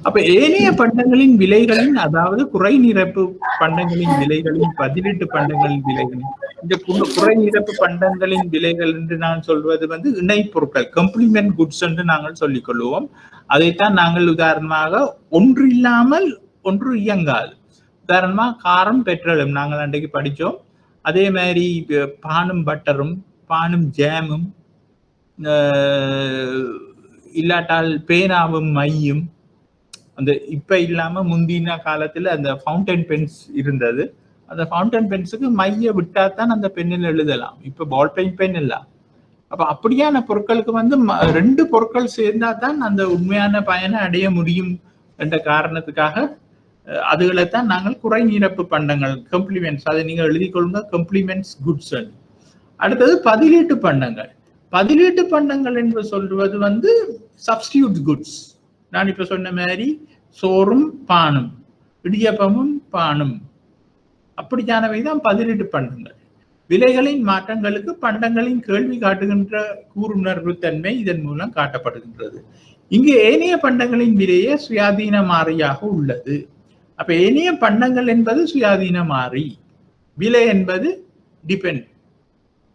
அப்ப ஏனைய பண்டங்களின் விலைகளின், அதாவது குறை நிரப்பு பண்டங்களின் விலைகளின், பதிலீட்டு பண்டங்களின் விலைகளின், இந்த குறை நிரப்பு பண்டங்களின் விலைகள் என்று நான் சொல்வது இணை பொருட்கள், கம்ப்ளிமெண்ட் குட்ஸ் என்று நாங்கள் சொல்லிக் கொள்வோம். அதைத்தான் நாங்கள் உதாரணமாக ஒன்று இல்லாமல் ஒன்று இயங்காது. உதாரணமா காரம் பெட்ரோலும் நாங்கள் அன்றைக்கு படித்தோம். அதே மாதிரி பானும் பட்டரும் பானும் ஜாமும் இல்லாட்டால் பேனாவும் மையும் அந்த இப்ப இல்லாம முந்தின காலத்துல அந்த ஃபவுண்டன் பென்ஸ் இருந்தது. அந்த ஃபவுண்டன் பென்ஸுக்கு மைய விட்டாதான் அந்த பெண்ணில் எழுதலாம். இப்ப பால் பென் இல்ல. அப்ப அப்படியான பொருட்களுக்கு வந்து 2 பொருட்கள் சேர்ந்தா தான் அந்த உண்மையான பயனை அடைய முடியும் என்ற காரணத்துக்காக அதுகளைத்தான் நாங்கள் குறை நிரப்பு பண்டங்கள் கம்ப்ளிமெண்ட்ஸ், அதை நீங்க எழுதி கொள்ளுங்க, கம்ப்ளிமெண்ட்ஸ் குட்ஸ். அடுத்தது பதிலீட்டு பண்டங்கள். பதிலீட்டு பண்டங்கள் என்று சொல்வது வந்து சப்ஸ்டியூட் குட்ஸ். நான் இப்ப சொன்ன மாதிரி சோறும் பானும், இடியப்பமும் பானும், அப்படியானவை தான் பதிலீட்டு பண்டங்கள். விலைகளின் மாற்றங்களுக்கு பண்டங்களின் கேள்வி காட்டுகின்ற கூறுணர்வு தன்மை இதன் மூலம் காட்டப்படுகின்றது. இங்கு ஏனைய பண்டங்களின் விலையே சுயாதீன மாறியாக உள்ளது. அப்ப ஏனைய பண்டங்கள் என்பது சுயாதீன மாறி, விலை என்பது டிபெண்ட்.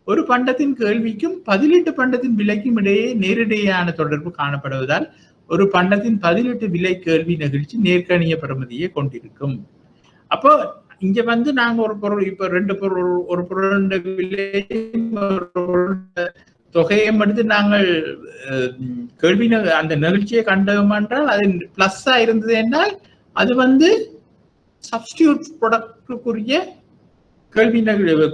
ஒரு பண்டத்தின் கேள்விக்கும் பதிலீட்டு பண்டத்தின் விலைக்கும் இடையே நேரிடையான தொடர்பு காணப்படுவதால் ஒரு பண்டத்தின் பதிலீட்டு விலை கேள்வி நிகழ்ச்சி நேர்கணிய பெறுமதியை கொண்டிருக்கும். அப்போ இங்க வந்து நாங்க ஒரு பொருள், இப்ப 2 பொருள், ஒரு பொருள் விலை தொகையை எடுத்து நாங்கள் கேள்வி அந்த நிகழ்ச்சியை கண்டோம் என்றால் அது பிளஸ்ஸா இருந்தது என்றால் அது வந்து சப்ஸ்டியூட் ப்ராடக்டுக்குரிய கேள்வி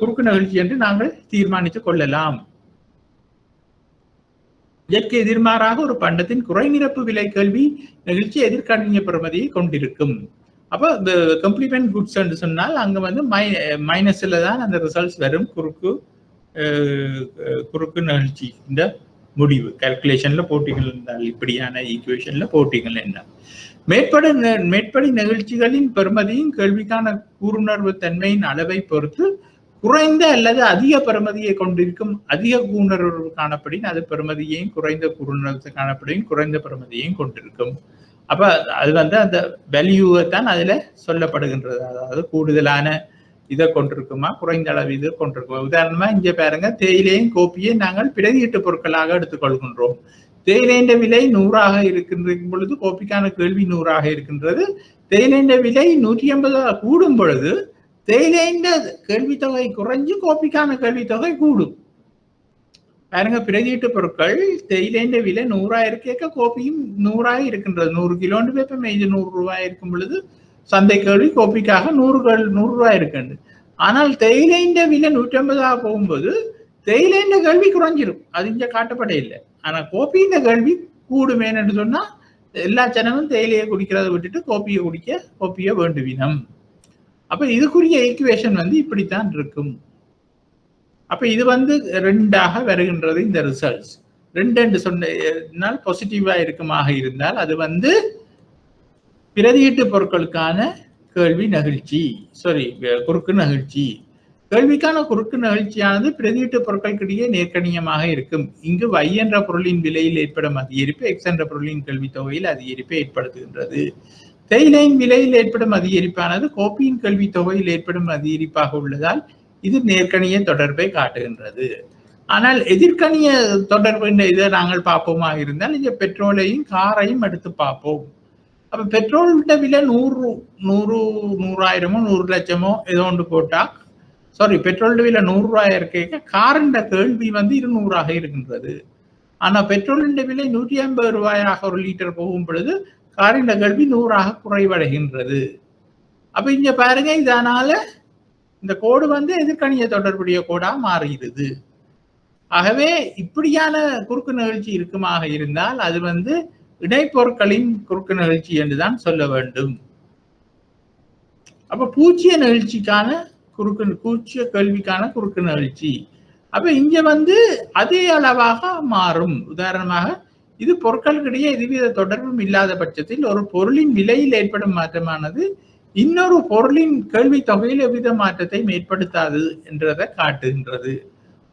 குறுக்கு நிகழ்ச்சி என்று நாங்கள் தீர்மானித்துக் கொள்ளலாம். இதற்கு எதிர்மாறாக ஒரு பண்டத்தின் குறை நிரப்பு விலை கேள்வி நிகழ்ச்சி எதிர்கணிய பெறுமதியை கொண்டிருக்கும். அப்போ இந்த கம்ப்ளிமெண்ட் குட்ஸ் என்று சொன்னால் அங்க வந்து மைனஸ்ல தான் அந்த ரிசல்ட்ஸ் வரும். குறுக்கு நிகழ்ச்சி இந்த முடிவு கால்குலேஷன்ல போட்டிகள் இருந்தால், இப்படியான ஈக்குவேஷன்ல போட்டிகள் என்ன, மேற்படி நிகழ்ச்சிகளின் பெறுமதியும் கேள்விக்கான கூறுணர்வு தன்மையின் அளவை பொறுத்து குறைந்த அல்லது அதிக பெறுமதியை கொண்டிருக்கும். அதிக கூறுணர்வு காணப்படின் அது பெறுமதியையும், குறைந்த கூறுணர்வு காணப்படின் குறைந்த பெறுமதியையும் கொண்டிருக்கும். அப்ப அது வந்து அந்த வேல்யூவை தான் அதுல சொல்லப்படுகின்றது. அதாவது கூடுதலான இதை கொண்டிருக்குமா, குறைந்த அளவு இதை கொண்டிருக்குமா. உதாரணமா இங்க பாருங்க, தேயிலையும் கோப்பியை நாங்கள் பிரதியீட்டு பொருட்களாக எடுத்துக்கொள்கின்றோம். தேயிலைன்ற விலை 100ஆக இருக்கின்ற பொழுது கோப்பிக்கான கேள்வி 100ஆக இருக்கின்றது. தேயிலைன்ற விலை 150 கூடும் பொழுது தேயிலைன்ற கேள்வி தொகை குறைஞ்சு கோப்பிக்கான கேள்வி தொகை கூடும். பாருங்க, பிரதியீட்டு பொருட்கள் தேயிலைன்ற விலை 100 இருக்க கோப்பியும் 100 இருக்கின்றது. 100 கிலோன்னு பேப்பர் இது 100 ரூபாய் இருக்கும் பொழுது சந்தை கேள்வி கோப்பிக்காக 100 ரூபாய் இருக்கின்றது. ஆனால் தேயிலைன்ற விலை 150 போகும்போது தேயிலைன்ற கேள்வி குறைஞ்சிரும். அது இங்க காட்டப்பட இல்லை. ஆனா கோப்பியின் கேள்வி கூடுமேன்னு சொன்னா எல்லா ஜனமும் தேயிலையை குடிக்கிறத விட்டுட்டு கோப்பியை வேண்டுவினம். அப்ப இதுக்குரிய ஈக்குவேஷன் வந்து இப்படித்தான் இருக்கும். அப்ப இது வந்து 2ஆக வருகின்றது. இந்த ரிசல்ட்ஸ் 2 என்று சொன்னால் பாசிட்டிவா இருக்குமாக இருந்தால் அது வந்து பிரதியீட்டு பொருட்களுக்கான கேள்வி நிகழ்ச்சி, குறுக்கு நிகழ்ச்சி. கேள்விக்கான குறுக்கு நிகழ்ச்சியானது பிரதியீட்டு பொருட்களுக்கிடையே நேர்கணியமாக இருக்கும். இங்கு y என்ற பொருளின் விலையில் ஏற்படும் அதிகரிப்பு x என்ற பொருளின் கேள்வி தொகையில் அதிகரிப்பை ஏற்படுத்துகின்றது. தேயிலையின் விலையில் ஏற்படும் அதிகரிப்பானது கோப்பியின் கேள்வி தொகையில் ஏற்படும் அதிகரிப்பாக உள்ளதால் இது நேர்கணிய தொடர்பை காட்டுகின்றது. ஆனால் எதிர்கணிய தொடர்பு இதை நாங்கள் பார்ப்போமா இருந்தால் இங்க பெட்ரோலையும் காரையும் எடுத்து பார்ப்போம். அப்ப பெட்ரோல்கிட்ட விலை 100,000 100 லட்சமோ ஏதோ ஒன்று போட்டா, பெட்ரோல் விலை 100 ரூபாய் இருக்க காரின் கேள்வி வந்து 200ஆக இருக்கின்றது. ஆனா பெட்ரோலின் விலை 150 ரூபாயாக ஒரு லிட்டர் போகும் பொழுது காரின் கேள்வி 100ஆக குறைவடைகின்றது. அப்ப இங்க பாருங்க, இதனால இந்த கோடு வந்து எதிர்கணிய தொடர்புடைய கோடா மாறுகிறது. ஆகவே இப்படியான குறுக்கு நிகழ்ச்சி இருக்குமாக இருந்தால் அது வந்து இடைப்பொருட்களின் குறுக்கு நிகழ்ச்சி என்றுதான் சொல்ல வேண்டும். அப்ப பூச்சிய கேள்விக்கான குறுக்கு நிகழ்ச்சி அப்ப இங்க வந்து அதே அளவாக மாறும். உதாரணமாக இது பொருட்களுக்கிடையே எதுவித தொடர்பும் இல்லாத பட்சத்தில் ஒரு பொருளின் விலையில் ஏற்படும் மாற்றமானது இன்னொரு பொருளின் கேள்வி தொகையில் எவ்வித மாற்றத்தை ஏற்படுத்தாது என்றதை காட்டுகின்றது.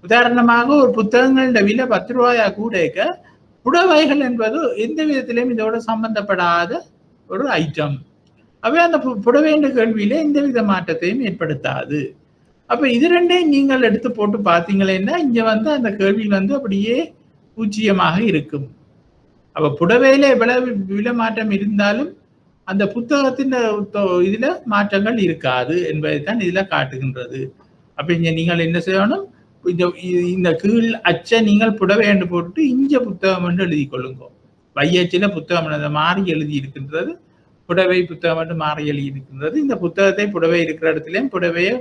உதாரணமாக ஒரு புத்தகங்களோட விலை 10 ரூபாயா கூட புடவைகள் என்பது எந்த விதத்திலையும் இதோட சம்பந்தப்படாத ஒரு ஐட்டம். அவை அந்த புடவைன்ற கேள்வியில எந்த வித மாற்றத்தையும் ஏற்படுத்தாது. அப்ப இது ரெண்டையும் நீங்கள் எடுத்து போட்டு பார்த்தீங்களேன்னா இங்க வந்து அந்த கேள்வி வந்து அப்படியே பூஜ்ஜியமாக இருக்கும். அப்ப புடவையில எவ்வளவு விலை மாற்றம் இருந்தாலும் அந்த புத்தகத்தின் இதுல மாற்றங்கள் இருக்காது என்பதைத்தான் இதுல காட்டுகின்றது. அப்ப இங்க நீங்கள் என்ன செய்யணும், இந்த கீழ் அச்சை நீங்கள் புடவை போட்டு இஞ்ச புத்தகம் என்று எழுதி கொள்ளுங்க. வையச்சில புத்தகம் மாறி எழுதி இருக்கின்றது, புடவை புத்தகம் என்று மாறி எழுதி இருக்கின்றது. இந்த புத்தகத்தை புடவை இருக்கிற இடத்திலையும் புடவையை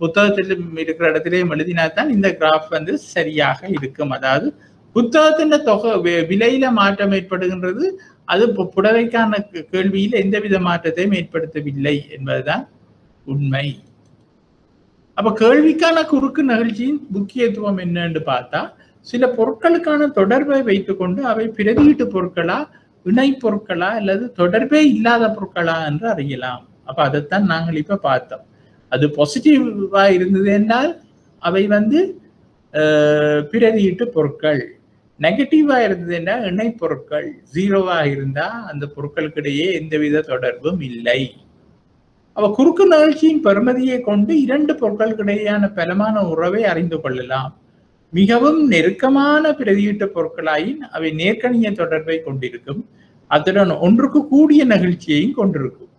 புத்தகத்திலும் இருக்கிற இடத்திலையும் எழுதினால்தான் இந்த கிராஃப் வந்து சரியாக இருக்கும். அதாவது புத்தகத்தின் தொகை விலையில மாற்றம் ஏற்படுகின்றது, அது புடவைக்கான கேள்வியில் எந்தவித மாற்றத்தையும் ஏற்படுத்தவில்லை என்பதுதான் உண்மை. அப்ப கேள்விக்கான குறுக்கு நிகழ்ச்சியின் முக்கியத்துவம் என்னன்னு பார்த்தா, சில பொருட்களுக்கான தொடர்பை வைத்துக்கொண்டு அவை பிரதியீட்டு பொருட்களா, இணை பொருட்களா அல்லது தொடர்பே இல்லாத பொருட்களா என்று அறியலாம். அப்ப அதைத்தான் நாங்கள் இப்ப பார்த்தோம். அது பாசிட்டிவா இருந்தது என்றால் அவை வந்து பிரதியீட்டு பொருட்கள், நெகட்டிவா இருந்தது என்றால் இணை பொருட்கள், ஜீரோவா இருந்தா அந்த பொருட்களுக்கு இடையே எந்தவித தொடர்பும் இல்லை. அவ குறுக்கு நிகழ்ச்சியின் பெறுமதியை கொண்டு இரண்டு பொருட்களுக்கு இடையேயான பலமான உறவை அறிந்து கொள்ளலாம். மிகவும் நெருக்கமான பிரதியீட்டு பொருட்களாயின் அவை நேர்கணிய தொடர்பை கொண்டிருக்கும், அத்துடன் ஒன்றுக்கு கூடிய நிகழ்ச்சியையும் கொண்டிருக்கும்.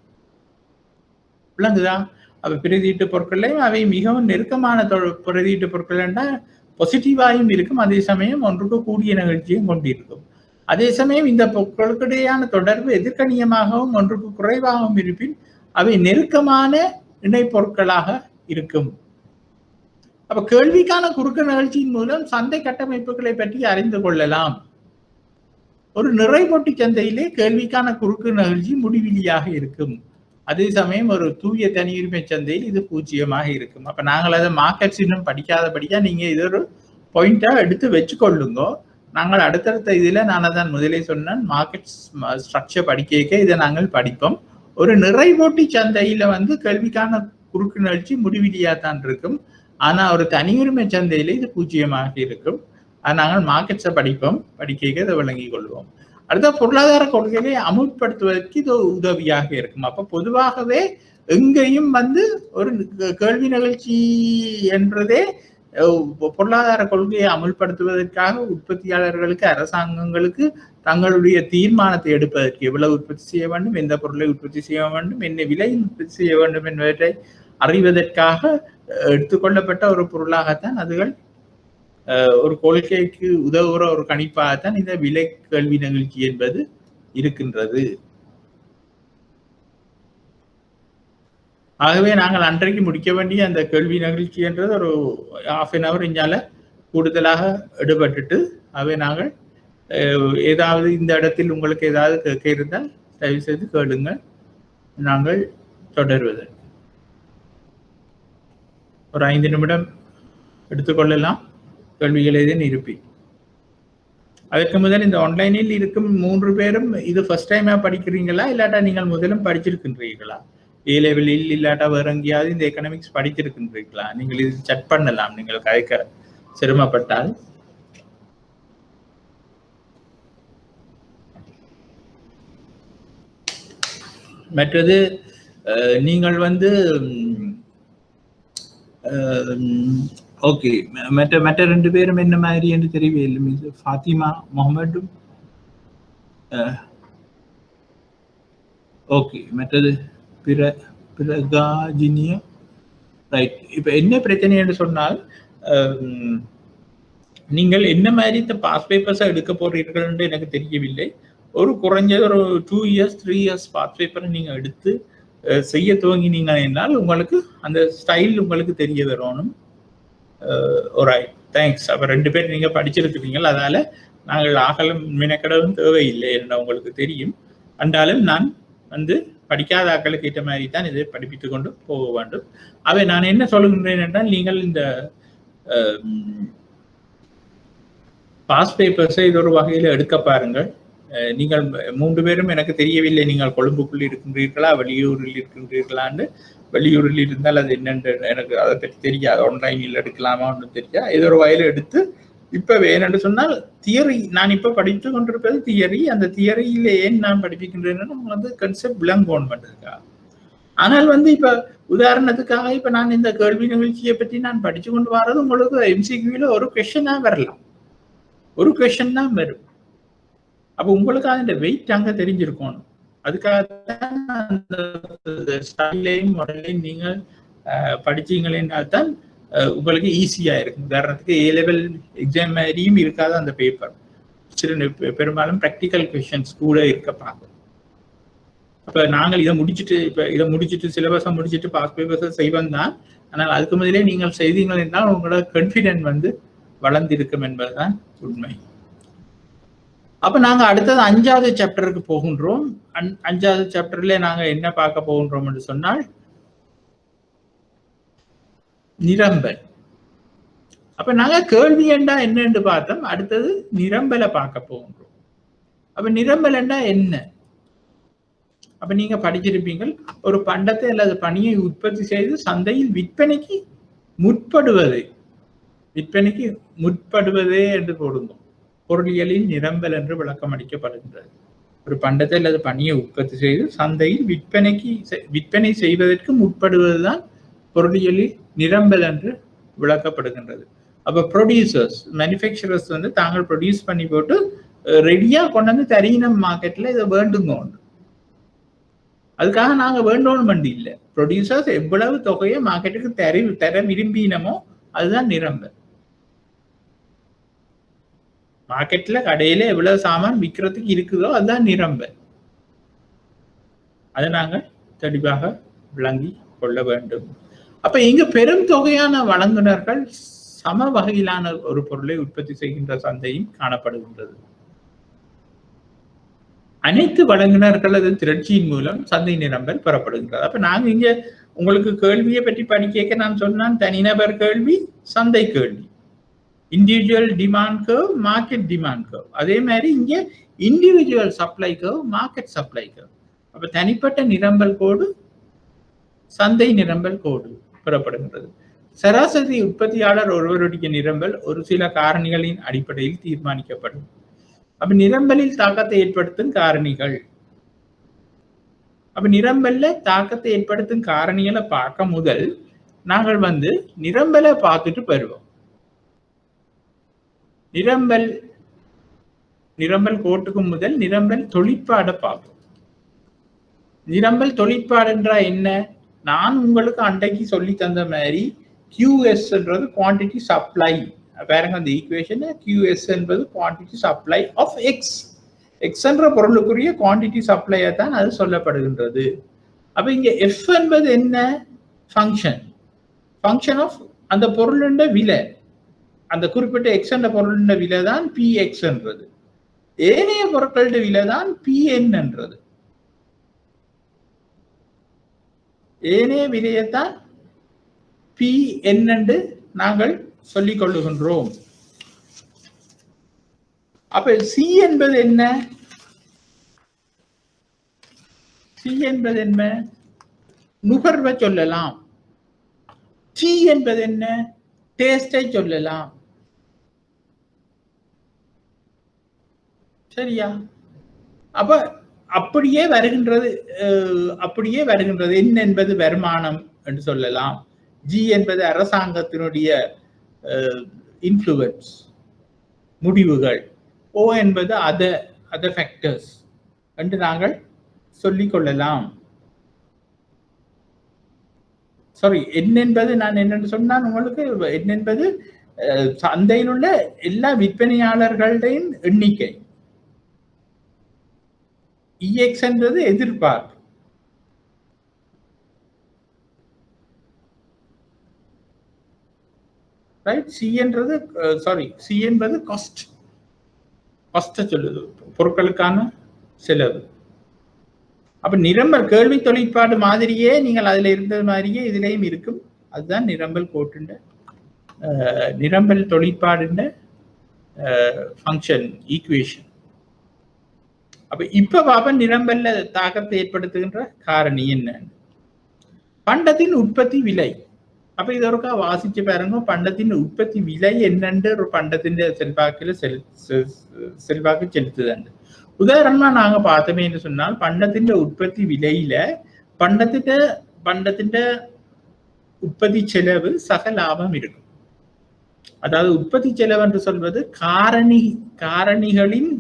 விளங்குதா? அவை பிரதியீட்டு பொருட்களையும் அவை மிகவும் நெருக்கமான பிரதியீட்டு பொருட்கள் என்றால் பாசிட்டிவாயும் இருக்கும், அதே சமயம் ஒன்றுக்கு கூடிய நிகழ்ச்சியும் கொண்டிருக்கும். அதே சமயம் இந்த பொருட்களுக்கு இடையேயான தொடர்பு எதிர்கணியமாகவும் ஒன்றுக்கு குறைவாகவும் இருப்பின் அவை நெருக்கமான இணை பொருட்களாக இருக்கும். அப்ப கேள்விக்கான குறுக்கு நிகழ்ச்சியின் மூலம் சந்தை கட்டமைப்புகளை பற்றி அறிந்து கொள்ளலாம். ஒரு நிறைபொட்டி சந்தையிலே கேள்விக்கான குறுக்கு நிகழ்ச்சி முடிவிலியாக இருக்கும், அதே சமயம் ஒரு தூய தனியுரிமை சந்தையில் இது 0 இருக்கும். அப்ப நாங்கள் அதை மார்க்கெட்ஸ் இன்னும் படிக்காதபடியா நீங்க இது ஒரு பாயிண்டா எடுத்து வச்சுக்கொள்ளுங்க. நாங்கள் அடுத்தடுத்த இதுல நான் அதான் முதலே சொன்னேன், மார்க்கெட் ஸ்ட்ரக்சர் படிக்க இதை நாங்கள் படிப்போம். ஒரு நிறைபோட்டி சந்தையில வந்து கேள்விக்கான குறுக்கு நிகழ்ச்சி முடிவிலியா தான் இருக்கும், ஆனா ஒரு தனியுரிமை சந்தையில இது 0 இருக்கும். அது நாங்கள் மார்க்கெட்ஸை படிப்போம், படிக்க இதை விளங்கிக் கொள்வோம். அடுத்த பொருளாதார கொள்கையை அமுல்படுத்துவதற்கு இது உதவியாக இருக்கும். அப்ப பொதுவாகவே எங்கேயும் வந்து ஒரு கேள்வி நிகழ்ச்சி என்றதே பொருளாதார கொள்கையை அமுல்படுத்துவதற்காக உற்பத்தியாளர்களுக்கு, அரசாங்கங்களுக்கு தங்களுடைய தீர்மானத்தை எடுப்பதற்கு, எவ்வளவு உற்பத்தி செய்ய வேண்டும், எந்த பொருளை உற்பத்தி செய்ய வேண்டும், என்ன விலையில் உற்பத்தி செய்ய வேண்டும் என்பவற்றை அறிவதற்காக எடுத்துக்கொள்ளப்பட்ட ஒரு பொருளாகத்தான் அதுகள் ஒரு கொள்கைக்கு உதவுற ஒரு கணிப்பாகத்தான் இந்த விலை கேள்வி நிகழ்ச்சி என்பது இருக்கின்றது. ஆகவே நாங்கள் அன்றைக்கு முடிக்க வேண்டிய அந்த கேள்வி நிகழ்ச்சி என்றது ஒரு 1/2 hour இஞ்சால கூடுதலாக எடுபட்டுட்டு, ஆகவே நாங்கள் ஏதாவது இந்த இடத்தில் உங்களுக்கு ஏதாவது கேட்க இருந்தால் தயவு செய்து கேளுங்கள், நாங்கள் தொடர்வது. ஒரு 5 நிமிடம் எடுத்துக்கொள்ளலாம் கேள்விகள் ஏதேனும் இருப்பி. அதற்கு முதல் இந்த ஆன்லைனில் இருக்கும் 3 பேரும் இது ஃபர்ஸ்ட் டைமா படிக்கிறீங்களா, இல்லாட்டா நீங்கள் முதலும் படிச்சிருக்கின்றீர்களா? ஏ லெவலில் இல்லாட்டா வேற எங்கேயாவது இந்த எக்கனாமிக்ஸ் படித்திருக்கின்றீர்களா? நீங்கள் இது செக் பண்ணலாம் நீங்கள் கதைக்க சிரமப்பட்டால். மற்றது நீங்கள் வந்து ஓகே, மற்ற 2 பேரும் என்ன மாதிரி என்று தெரியவில்லை. ஃபாத்திமா முகமதும் ஓகே, மற்றது பிரகாஜினியா ரைட். இப்ப என்ன பிரச்சனை என்று சொன்னால், நீங்கள் என்ன மாதிரி இந்த பாஸ் பேப்பர்ஸை எடுக்க போறீர்கள் என்று எனக்கு தெரியவில்லை. ஒரு குறைஞ்சது ஒரு 2 years 3 years பாஸ் பேப்பரை நீங்க எடுத்து செய்ய துவங்கினீங்க என்றால் உங்களுக்கு அந்த ஸ்டைல் உங்களுக்கு தெரிய வரணும். Right, thanks. அப்ப 2 பேர் நீங்க படிச்சிருக்கிறீங்க, அதனால நாங்கள் ஆகலும் மினக்கடவும் தேவையில்லை என்று உங்களுக்கு தெரியும். அன்றாலும் நான் வந்து படிக்காத ஆக்களுக்கு ஏற்ற மாதிரி தான் இதை படிப்பித்துக் கொண்டு போக வேண்டும். அவை நான் என்ன சொல்லுகின்றேன் என்றால், நீங்கள் இந்த பாஸ் பேப்பர்ஸை இது ஒரு வகையில் எடுக்க பாருங்கள். நீங்கள் 3 பேரும் எனக்கு தெரியவில்லை, நீங்கள் கொழும்புக்குள் இருக்கின்றீர்களா வெளியூரில் இருக்கின்றீர்களான்னு. வெளியூரில் இருந்தால் அது என்னென்று எனக்கு அதை பற்றி தெரியாது, ஆன்லைனில் எடுக்கலாமா ஒன்றும் தெரியாது. ஏதோ ஒரு வகையில் எடுத்து இப்ப வேணும்னு சொன்னால் தியரி, நான் இப்ப படித்து கொண்டிருப்பது தியரி. அந்த தியரியில ஏன் நான் படிப்பிக்கின்றேன்னு வந்து கன்செப்ட் விளங்கோன் பண்றதுக்கா. ஆனால் வந்து இப்ப உதாரணத்துக்காக இப்ப நான் இந்த கேள்வி நிகழ்ச்சியை பற்றி நான் படிச்சு கொண்டு வர்றது உங்களுக்கு எம்சிக்யூல ஒரு கொஸ்டினா வரலாம், ஒரு கொஸ்டின் தான் வரும். அப்ப உங்களுக்கு அந்த வெயிட் அங்க தெரிஞ்சிருக்கணும். அதுக்காகத்தான் அந்த ஸ்டைலையும் முறையிலையும் நீங்கள் படிச்சீங்களேன்னா தான் உங்களுக்கு ஈஸியா இருக்கும். உதாரணத்துக்கு A level எக்ஸாம் மாதிரியும் இருக்காது அந்த பேப்பர். சில பெரும்பாலும் ப்ராக்டிக்கல் கொஸ்டின்ஸ் கூட இருக்க பார்க்கும். அப்ப நாங்கள் இதை முடிச்சுட்டு சிலபஸை முடிச்சுட்டு பாஸ் பேப்பர்ஸை செய்வோம் தான். ஆனால் அதுக்கு முதலே நீங்கள் செய்தீங்கள் என்றால் உங்களோட கான்ஃபிடென்ட் வந்து வளர்ந்திருக்கும் என்பதுதான் உண்மை. அப்ப நாங்க அடுத்தது 5வது சாப்டருக்கு போகின்றோம். 5வது சாப்டர்ல நாங்க என்ன பார்க்க போகின்றோம் என்று சொன்னால் நிரம்பல். அப்ப நாங்க கேள்வி என்றா என்னன்னு பார்த்தோம். அடுத்தது நிரம்பலை பார்க்க போகின்றோம். அப்ப நிரம்பல் என்றா என்ன? அப்ப நீங்க படிச்சிருப்பீங்கள், ஒரு பண்டத்தை அல்லது பணியை உற்பத்தி செய்து சந்தையில் விற்பனைக்கு முற்படுவதே என்று போடுங்க. பொருளியலில் நிரம்பல் என்று விளக்கம் அளிக்கப்படுகின்றது. ஒரு பண்டத்தை அல்லது பணியை உற்பத்தி செய்து சந்தையில் விற்பனை செய்வதற்கு முற்படுவதுதான் பொருளியலில் நிரம்பல் என்று விளக்கப்படுகின்றது. அப்ப ப்ரொடியூசர்ஸ், மேனுஃபேக்சரர்ஸ் வந்து தாங்கள் ப்ரொடியூஸ் பண்ணி போட்டு ரெடியா கொண்டு வந்து தரீனம் மார்க்கெட்ல இதை வேண்டுங்க. அதுக்காக நாங்க வேண்டோம் வண்டி இல்லை. ப்ரொடியூசர்ஸ் எவ்வளவு தொகையை மார்க்கெட்டுக்கு தர விரும்பினமோ அதுதான் நிரம்பல். மார்க்கெட்ல கடையில எவ்வளவு சாமான் விற்கிறதுக்கு இருக்குதோ அதுதான் நிரம்பல். அதை நாங்க தெளிவாக விளங்கி கொள்ள வேண்டும். அப்ப இங்க பெரும் தொகையான வழங்குனர்கள் சம வகையிலான ஒரு பொருளை உற்பத்தி செய்கின்ற சந்தையும் காணப்படுகின்றது. அனைத்து வழங்குனர்களது திரட்சியின் மூலம் சந்தை நிரம்பல் பெறப்படுகின்றது. அப்ப நாங்க இங்க உங்களுக்கு கேள்வியை பற்றி படிக்க நான் சொன்னான், தனிநபர் கேள்வி, சந்தை கேள்வி, individual demand curve, market demand curve. அதே மாதிரி இங்க individual supply curve, market supply curve. அப்ப தனிப்பட்ட நிரம்பல் கோடு, சந்தை நிரம்பல் கோடு பெறப்படுகின்றது. சராசரி உற்பத்தியாளர் ஒருவருடைய நிரம்பல் ஒரு சில காரணிகளின் அடிப்படையில் தீர்மானிக்கப்படும். அப்ப நிரம்பலில் தாக்கத்தை ஏற்படுத்தும் காரணிகள். அப்ப நிரம்பல்ல தாக்கத்தை ஏற்படுத்தும் காரணிகளை பார்க்க முதல் நாங்கள் வந்து நிரம்பலை பார்த்துட்டு பெறுவோம். நிரம்பல் கோட்டுக்கு முதல் நிரம்பல் தொழிற்பாடை பார்ப்போம். நிரம்பல் தொழிற்பாடுன்றா என்ன? நான் உங்களுக்கு அன்றைக்கு சொல்லி தந்த மாதிரி QS என்றது குவான்டிட்டி சப்ளை. பாருங்க அந்த ஈக்குவேஷன், QS என்பது quantity supply of X. X என்ற பொருளுக்குரிய குவான்டிட்டி சப்ளையா தான் அது சொல்லப்படுகின்றது. அப்ப இங்க எஃப் என்பது என்ன? ஃபங்க்ஷன் ஆஃப் அந்த பொருளுண்ட விலை. அந்த குறிப்பிட்ட எக்ஸ் என்ற பொருளுண்ட விலை தான் PX என்றது. ஏனைய பொருட்களோட விலை தான் PN என்றது. ஏனைய விலையைத்தான் PN என்று நாங்கள் சொல்லிக் கொள்ளுகின்றோம். அப்ப C என்பது என்ன? C என்பது என்ன? நுகர்வை சொல்லலாம். T என்பது என்ன? டேஸ்டை சொல்லலாம். சரியா? அப்ப அப்படியே வருகின்றது. N என்பது வருமானம் என்று சொல்லலாம். G என்பது அரசாங்கத்தினுடைய இன்ஃப்ளூயன்ஸ், முடிவுகள். O என்பது அதர் ஃபேக்டர்ஸ் என்று நாங்கள் சொல்லிக் கொள்ளலாம். சாரி, N என்பது நான் என்னென்னு சொன்னால் உங்களுக்கு N என்பது சந்தையில் உள்ள எல்லா விற்பனையாளர்களின் எண்ணிக்கை. EX என்பது எதிர்பார்ப்பு. ரைட்? C என்பது காஸ்ட் சொல்லுது, பொருட்களுக்கான செலவு. அப்ப நிரம்பல் கேள்வி தொழிற்பாடு மாதிரியே நீங்கள் அதுல இருந்தது மாதிரியே இதுலயும் இருக்கும். அதுதான் நிரம்பல் கோட்டுண்ட நிரம்பல் தொழிற்பாடுண்ட ஃபங்க்ஷன் ஈக்குவேஷன். அப்ப இப்ப பாப்ப நிரம்பல்ல தாக்கத்தை ஏற்படுத்துகின்ற காரணி என்ன? பண்டத்தின் உற்பத்தி விலை. அப்ப இதற்கா வாசிச்சு பாருங்க, பண்டத்தின் உற்பத்தி விலை என்னென்று ஒரு பண்டத்தின் செல்வாக்கு செலுத்துது. உதாரணமா நாங்க பார்த்தோமே என்று சொன்னால், பண்டத்தின் உற்பத்தி விலையில பண்டத்தின் உற்பத்தி செலவு சக லாபம் இருக்கும். அதாவது உற்பத்தி செலவு என்று சொல்வது காரணிகளின்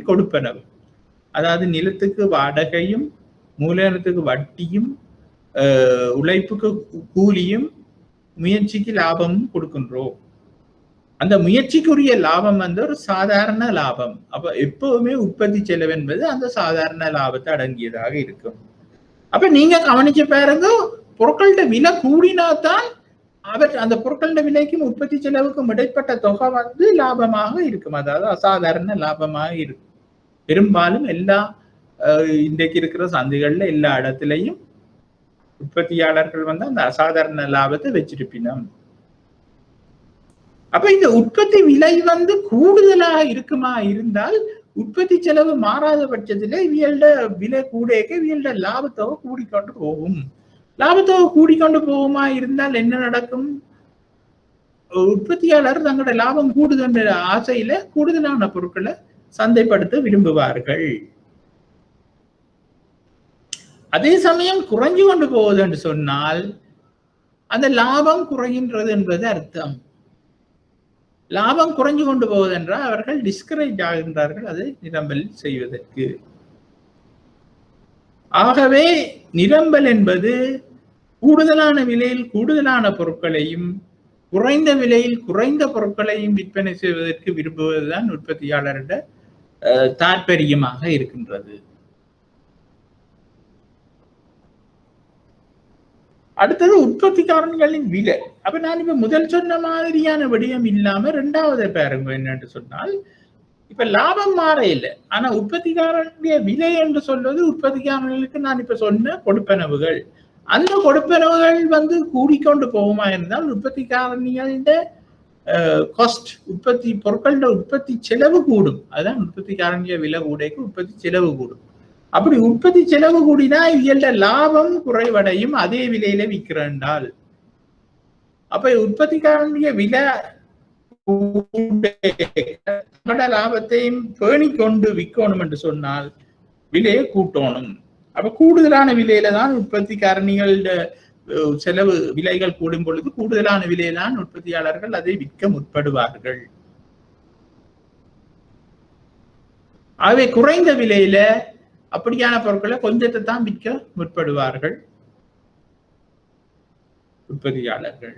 கொடுப்பனவு. அதாவது நிலத்துக்கு வாடகையும், மூலதனத்துக்கு வட்டியும், உழைப்புக்கு கூலியும், முயற்சிக்கு லாபமும் கொடுக்கின்றோம். அந்த முயற்சிக்குரிய லாபம் வந்து ஒரு சாதாரண லாபம். அப்ப எப்பவுமே உற்பத்தி செலவு என்பது அந்த சாதாரண லாபத்தை அடங்கியதாக இருக்கும். அப்ப நீங்க கவனிச்சு பாருங்க, பொருட்களோட விலை கூடினாதான் அந்த பொருட்களோட விலைக்கும் உற்பத்தி செலவுக்கும் இடைப்பட்ட தொகை வந்து லாபமாக இருக்கும். அதாவது அசாதாரண லாபமாக இருக்கும். பெரும்பாலும் எல்லா இன்றைக்கு இருக்கிற சந்தைகள்ல எல்லா இடத்திலையும் உற்பத்தியாளர்கள் வந்து அந்த அசாதாரண லாபத்தை வச்சிருப்பினோம். அப்ப இந்த உற்பத்தி விலை வந்து கூடுதலாக இருக்குமா இருந்தால் உற்பத்தி செலவு மாறாத பட்சத்துல இவியல்ட விலை கூடேக்க இவியல்ட லாபத்தொகை கூடிக்கொண்டு போகும். லாபத்தொகை கூடிக்கொண்டு போகுமா இருந்தால் என்ன நடக்கும்? உற்பத்தியாளர் தங்களோட லாபம் கூடுதல் ஆசையில கூடுதலான பொருட்களை சந்தைப்படுத்த விரும்புவார்கள். அதே சமயம் குறைஞ்சு கொண்டு போகுது என்று சொன்னால் அந்த லாபம் குறைகின்றது என்பது அர்த்தம். லாபம் குறைஞ்சு கொண்டு போவது என்றால் அவர்கள் டிஸ்கரேஜ் ஆகின்றார்கள் அதை நிரம்பல் செய்வதற்கு. ஆகவே நிரம்பல் என்பது கூடுதலான விலையில் கூடுதலான பொருட்களையும் குறைந்த விலையில் குறைந்த பொருட்களையும் விற்பனை செய்வதற்கு விரும்புவதுதான் உற்பத்தியாளரிட தாற்பயமாக இருக்கின்றது. அடுத்தது உற்பத்தி காரணிகளின் விலை. அப்ப நான் இப்ப முதல் சொன்ன மாதிரியான விடயம் இல்லாம இரண்டாவது பாருங்க என்னன்னு சொன்னால், இப்ப லாபம் மாற இல்லை, ஆனா உற்பத்திக்காரனுடைய விலை என்று சொல்வது உற்பத்திக்காரர்களுக்கு நான் இப்ப சொன்ன கொடுப்பனவுகள். அந்த கொடுப்பனவுகள் வந்து கூடிக்கொண்டு போகுமா இருந்தால் உற்பத்தி காரணிகளோட காஸ்ட், உற்பத்தி பொருட்களோட உற்பத்தி செலவு கூடும். அதுதான் உற்பத்தி காரணிய விலை கூடைக்கு உற்பத்தி செலவு கூடும். அப்படி உற்பத்தி செலவு கூடினா இயல்ட லாபம் குறைவடையும் அதே விலையில விற்கிறால். அப்ப உற்பத்திக்காரனுடைய விலை லாபத்தையும் பேணிக்கொண்டு விற்கணும் என்று சொன்னால் விலையை கூட்டணும். அப்ப கூடுதலான விலையில தான் உற்பத்தி காரணிகளோட செலவு விலைகள் கூடும் பொழுது கூடுதலான விலையில்தான் உற்பத்தியாளர்கள் அதை விற்க முற்படுவார்கள். ஆகவே குறைந்த விலையில அப்படியான பொருட்களை கொஞ்சத்தை தான் விற்க முற்படுவார்கள் உற்பத்தியாளர்கள்.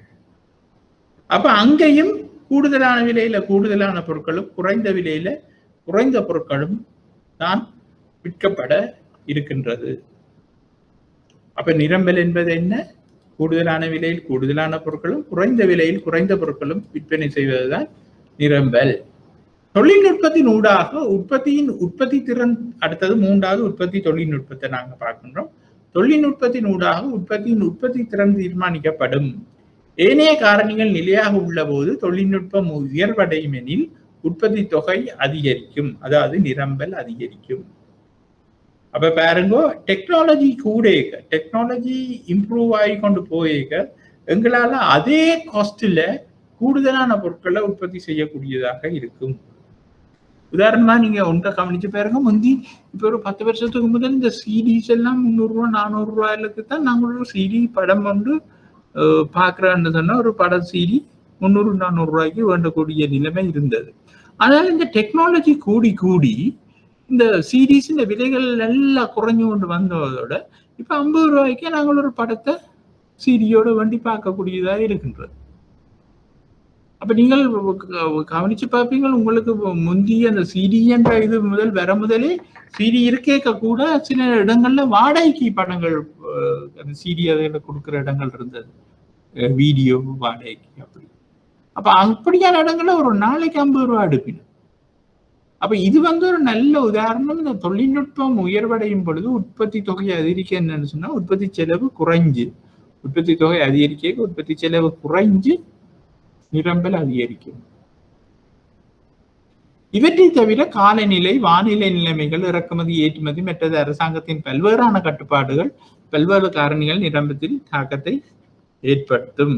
அப்ப அங்கேயும் கூடுதலான விலையில கூடுதலான பொருட்களும் குறைந்த விலையில குறைந்த பொருட்களும் தான் விற்கப்பட இருக்கின்றது. அப்ப நிரம்பல் என்பது என்ன? கூடுதலான விலையில் கூடுதலான பொருட்களும் குறைந்த விலையில் குறைந்த பொருட்களும் விற்பனை செய்வதுதான் நிரம்பல். தொழில்நுட்பத்தின் ஊடாக உற்பத்தியின் உற்பத்தி திறன். அடுத்தது மூன்றாவது உற்பத்தி தொழில்நுட்பத்தை நாங்க பார்க்கின்றோம். தொழில்நுட்பத்தின் ஊடாக உற்பத்தியின் உற்பத்தி திறன் தீர்மானிக்கப்படும். ஏனைய காரணிகள் நிலையாக உள்ள போது தொழில்நுட்பம் உயர்வடையும் எனில் உற்பத்தி தொகை அதிகரிக்கும், அதாவது நிரம்பல் அதிகரிக்கும். அப்ப பாருங்க, டெக்னாலஜி கூடேக்க டெக்னாலஜி இம்ப்ரூவ் ஆகி கொண்டு போயேக்க எங்களால அதே காஸ்ட்ல கூடுதலான பொருட்களை உற்பத்தி செய்யக்கூடியதாக இருக்கும். உதாரணமா நீங்க ஒன்றை கவனிச்சு பாருங்க, முந்தி இப்ப ஒரு 10 வருஷத்துக்கு முதல் இந்த சிடிஸ் எல்லாம் 300 ரூபா 400 ரூபாய்க்கு தான் நாங்கள் ஒரு சிடி படம் வந்து பாக்குறான்னு சொன்னா ஒரு படம் சிடி 300 400 ரூபாய்க்கு வேண்டக்கூடிய நிலைமை இருந்தது. அதனால இந்த டெக்னாலஜி கூடி கூடி இந்த சிடிஸ் இந்த விலைகள் எல்லாம் குறைஞ்சு கொண்டு வந்ததோட இப்ப 50 ரூபாய்க்கு நாங்கள் ஒரு படத்தை சிடியோட வண்டி பார்க்கக்கூடியதாக இருக்கின்றது. அப்ப நீங்கள் கவனிச்சு பார்ப்பீங்க, உங்களுக்கு முந்தைய அந்த சிடி என்ற இது வர முதலே சிடி இருக்கேக்க கூட சில இடங்கள்ல வாடகைக்கு படங்கள் அந்த சிடி அதில் கொடுக்குற இடங்கள் இருந்தது, வீடியோ வாடகைக்கு. அப்படி அப்ப அப்படியான இடங்கள்ல ஒரு நாளைக்கு 50 ரூபா எடுப்பினும். அப்ப இது வந்து ஒரு நல்ல உதாரணம். இந்த தொழில்நுட்பம் உயர்வடையும் பொழுது உற்பத்தி தொகை அதிகரிக்க என்னன்னு சொன்னா உற்பத்தி செலவு குறைஞ்சு, உற்பத்தி தொகை அதிகரிக்க உற்பத்தி செலவு குறைஞ்சு நிரம்பல் அதிகரிக்கும். இவற்றை தவிர காலநிலை, வானிலை நிலைமைகள், இறக்குமதி ஏற்றுமதி மற்றது அரசாங்கத்தின் பல்வேறான கட்டுப்பாடுகள் பல்வேறு காரணிகள் நிரம்பத்தில் தாக்கத்தை ஏற்படுத்தும்.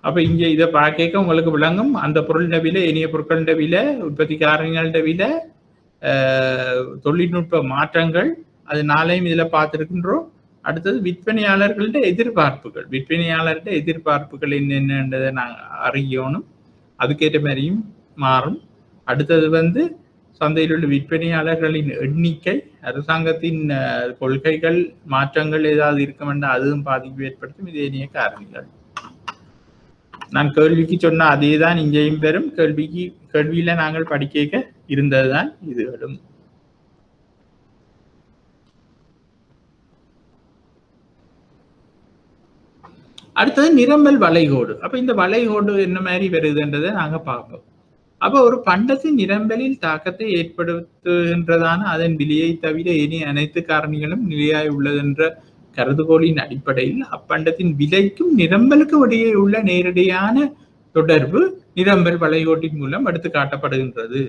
அப்ப இங்க இதை பார்க்க உங்களுக்கு விளங்கும். அந்த பொருளிட விலை, இனிய பொருட்களிட விலை, உற்பத்தி காரணிகளிட விலை, தொழில்நுட்ப மாற்றங்கள், அது நாளையும் இதுல பார்த்திருக்கின்றோம். அடுத்தது விற்பனையாளர்கள்ட எதிர்பார்ப்புகள். விற்பனையாளர்கிட்ட எதிர்பார்ப்புகள் என்னென்னதை நாங்கள் அறியணும், அதுக்கேற்ற மாதிரியும் மாறும். அடுத்தது வந்து சந்தையில் உள்ள விற்பனையாளர்களின் எண்ணிக்கை, அரசாங்கத்தின் கொள்கைகள் மாற்றங்கள் ஏதாவது இருக்கும் என்றால் அதுவும் பாதிப்பு ஏற்படுத்தும். இது ஏனைய காரணிகள். நான் கேள்விக்கு சொன்ன அதே தான் இங்கேயும் பெறும். கேள்வியில நாங்கள் படிக்க இருந்ததுதான் இதுகளும். அடுத்தது நிரம்பல் வளைகோடு. அப்ப இந்த வளைகோடு என்ன மாதிரி வருதுன்றதை நாங்க பார்ப்போம். அப்ப ஒரு பண்டத்தின் நிரம்பலில் தாக்கத்தை ஏற்படுத்துகின்றதான அதன் விலையை தவிர இனி அனைத்து காரணிகளும் நிலையாய் உள்ளது என்ற கருதுகோளின் அடிப்படையில் அப்பண்டத்தின் விலைக்கும் நிரம்பலுக்கும் இடையே உள்ள நேரடியான தொடர்பு நிரம்பல் வளைகோட்டின் மூலம் எடுத்து காட்டப்படுகின்றது.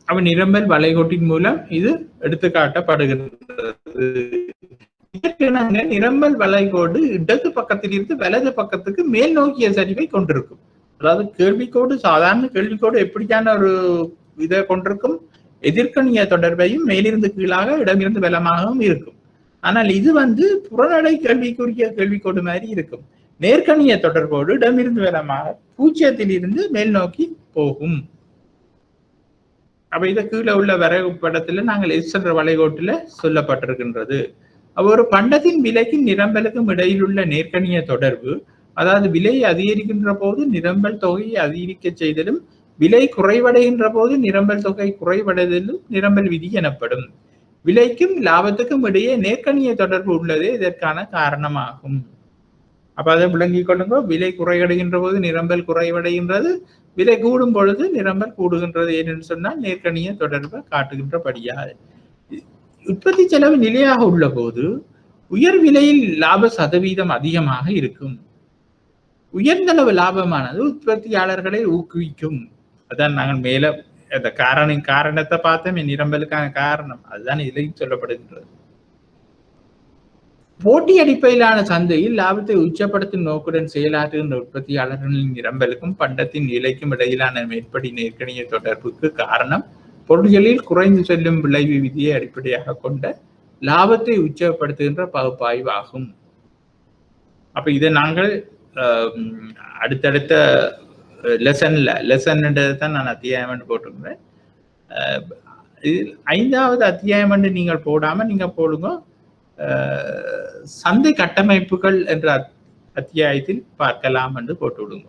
அவ நிரம்பல் வளைகோட்டின் மூலம் இது எடுத்து காட்டப்படுகிறது. நிரம்பல் வளைகோடு இடது பக்கத்தில் இருந்து வலது பக்கத்துக்கு மேல் நோக்கிய சரிவை கொண்டிருக்கும். அதாவது கேள்விக்கோடு, சாதாரண கேள்விக்கோடு எப்படியான ஒரு இதை கொண்டிருக்கும், எதிர்கணிய தொடர்பையும் மேலிருந்து கீழாக இடமிருந்து வலமாகவும் இருக்கும். ஆனால் இது புறநடை கேள்விக்குரிய கேள்விக்கோடு மாதிரி இருக்கும். நேர்கணிய தொடர்போடு இடமிருந்து வலமாக பூஜ்ஜியத்தில் இருந்து மேல் நோக்கி போகும். அப்ப இதை கீழே உள்ள வரைபடத்துல நாங்கள் எஸ் என்ற வளைகோட்டுல சொல்லப்பட்டிருக்கின்றது. ஒரு பண்டத்தின் விலைக்கும் நிரம்பலுக்கும் இடையில் உள்ள நேர்கணிய தொடர்பு, அதாவது விலை அதிகரிக்கின்ற போது நிரம்பல் தொகையை அதிகரிக்க செய்தலும், விலை குறைவடைகின்ற போது நிரம்பல் தொகை குறைவடைதலும் நிரம்பல் விதி எனப்படும். விலைக்கும் லாபத்துக்கும் இடையே நேர்கணிய தொடர்பு உள்ளதே இதற்கான காரணமாகும். அப்ப அதை விளங்கிக் கொள்ளுங்க. விலை குறைவடைகின்ற போது நிரம்பல் குறைவடைகின்றது, விலை கூடும் பொழுது நிரம்பல் கூடுகின்றது. ஏனென்று சொன்னால் நேர்கணிய தொடர்பை காட்டுகின்றபடியாக. உற்பத்தி செலவு நிலையாக உள்ள போது உயர் விலையில் லாப சதவீதம் அதிகமாக இருக்கும். உயர்ந்தளவு லாபமானது உற்பத்தியாளர்களை ஊக்குவிக்கும். அதான் நாங்கள் மேல அந்த காரணத்தை பார்த்தோம். நிரம்பலுக்கான காரணம் அதுதான் இதிலையும் சொல்லப்படுகின்றது. போட்டி அடிப்படையிலான சந்தையில் லாபத்தை உச்சப்படுத்தும் நோக்குடன் செயலாற்றுகின்ற உற்பத்தியாளர்களின் நிரம்பலுக்கும் பண்டத்தின் நிலைக்கும் இடையிலான மேற்படி நேர்கணிய தொடர்புக்கு காரணம் பொருள்களில் குறைந்து செல்லும் விளைவு விதியை அடிப்படையாக கொண்ட லாபத்தை உச்சப்படுத்துகின்ற பகுப்பாய்வு ஆகும். அப்ப இதை நாங்கள் அடுத்தடுத்த லெசன் தான் நான் அத்தியாயம் போட்டிருந்தேன். 5வது அத்தியாயம் நீங்கள் போடாம நீங்க போடுங்க சந்தை கட்டமைப்புகள் என்ற அத்தியாயத்தில் பார்க்கலாம் என்று போட்டு விடுங்க.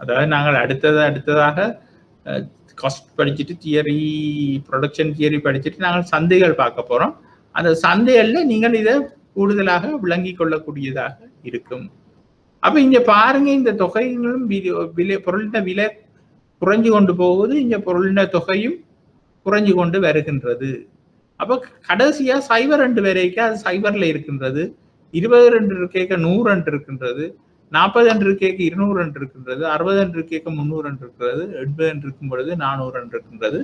அதாவது நாங்கள் அடுத்ததாக காஸ்ட் படிச்சுட்டு தியரி, ப்ரொடக்ஷன் தியரி படிச்சுட்டு நாங்கள் சந்தைகள் பார்க்க போறோம். அந்த சந்தைகள்ல நீங்கள் இதை கூடுதலாக விளங்கி கொள்ளக்கூடியதாக இருக்கும். அப்ப இங்க பாருங்க, இந்த தொகைகளும் பொருளின விலை குறைஞ்சு கொண்டு போகுது, இங்க பொருளின தொகையும் குறைஞ்சு கொண்டு வருகின்றது. அப்ப கடைசியா 0 வரைக்கும் அது 0 இருக்கின்றது, 22 இருக்க 100 இருக்கின்றது, 40 இருக்க 200 இருக்கின்றது, 60 இருக்க 300 இருக்கிறது, 70 இருக்கும் பொழுது 400 இருக்கின்றது.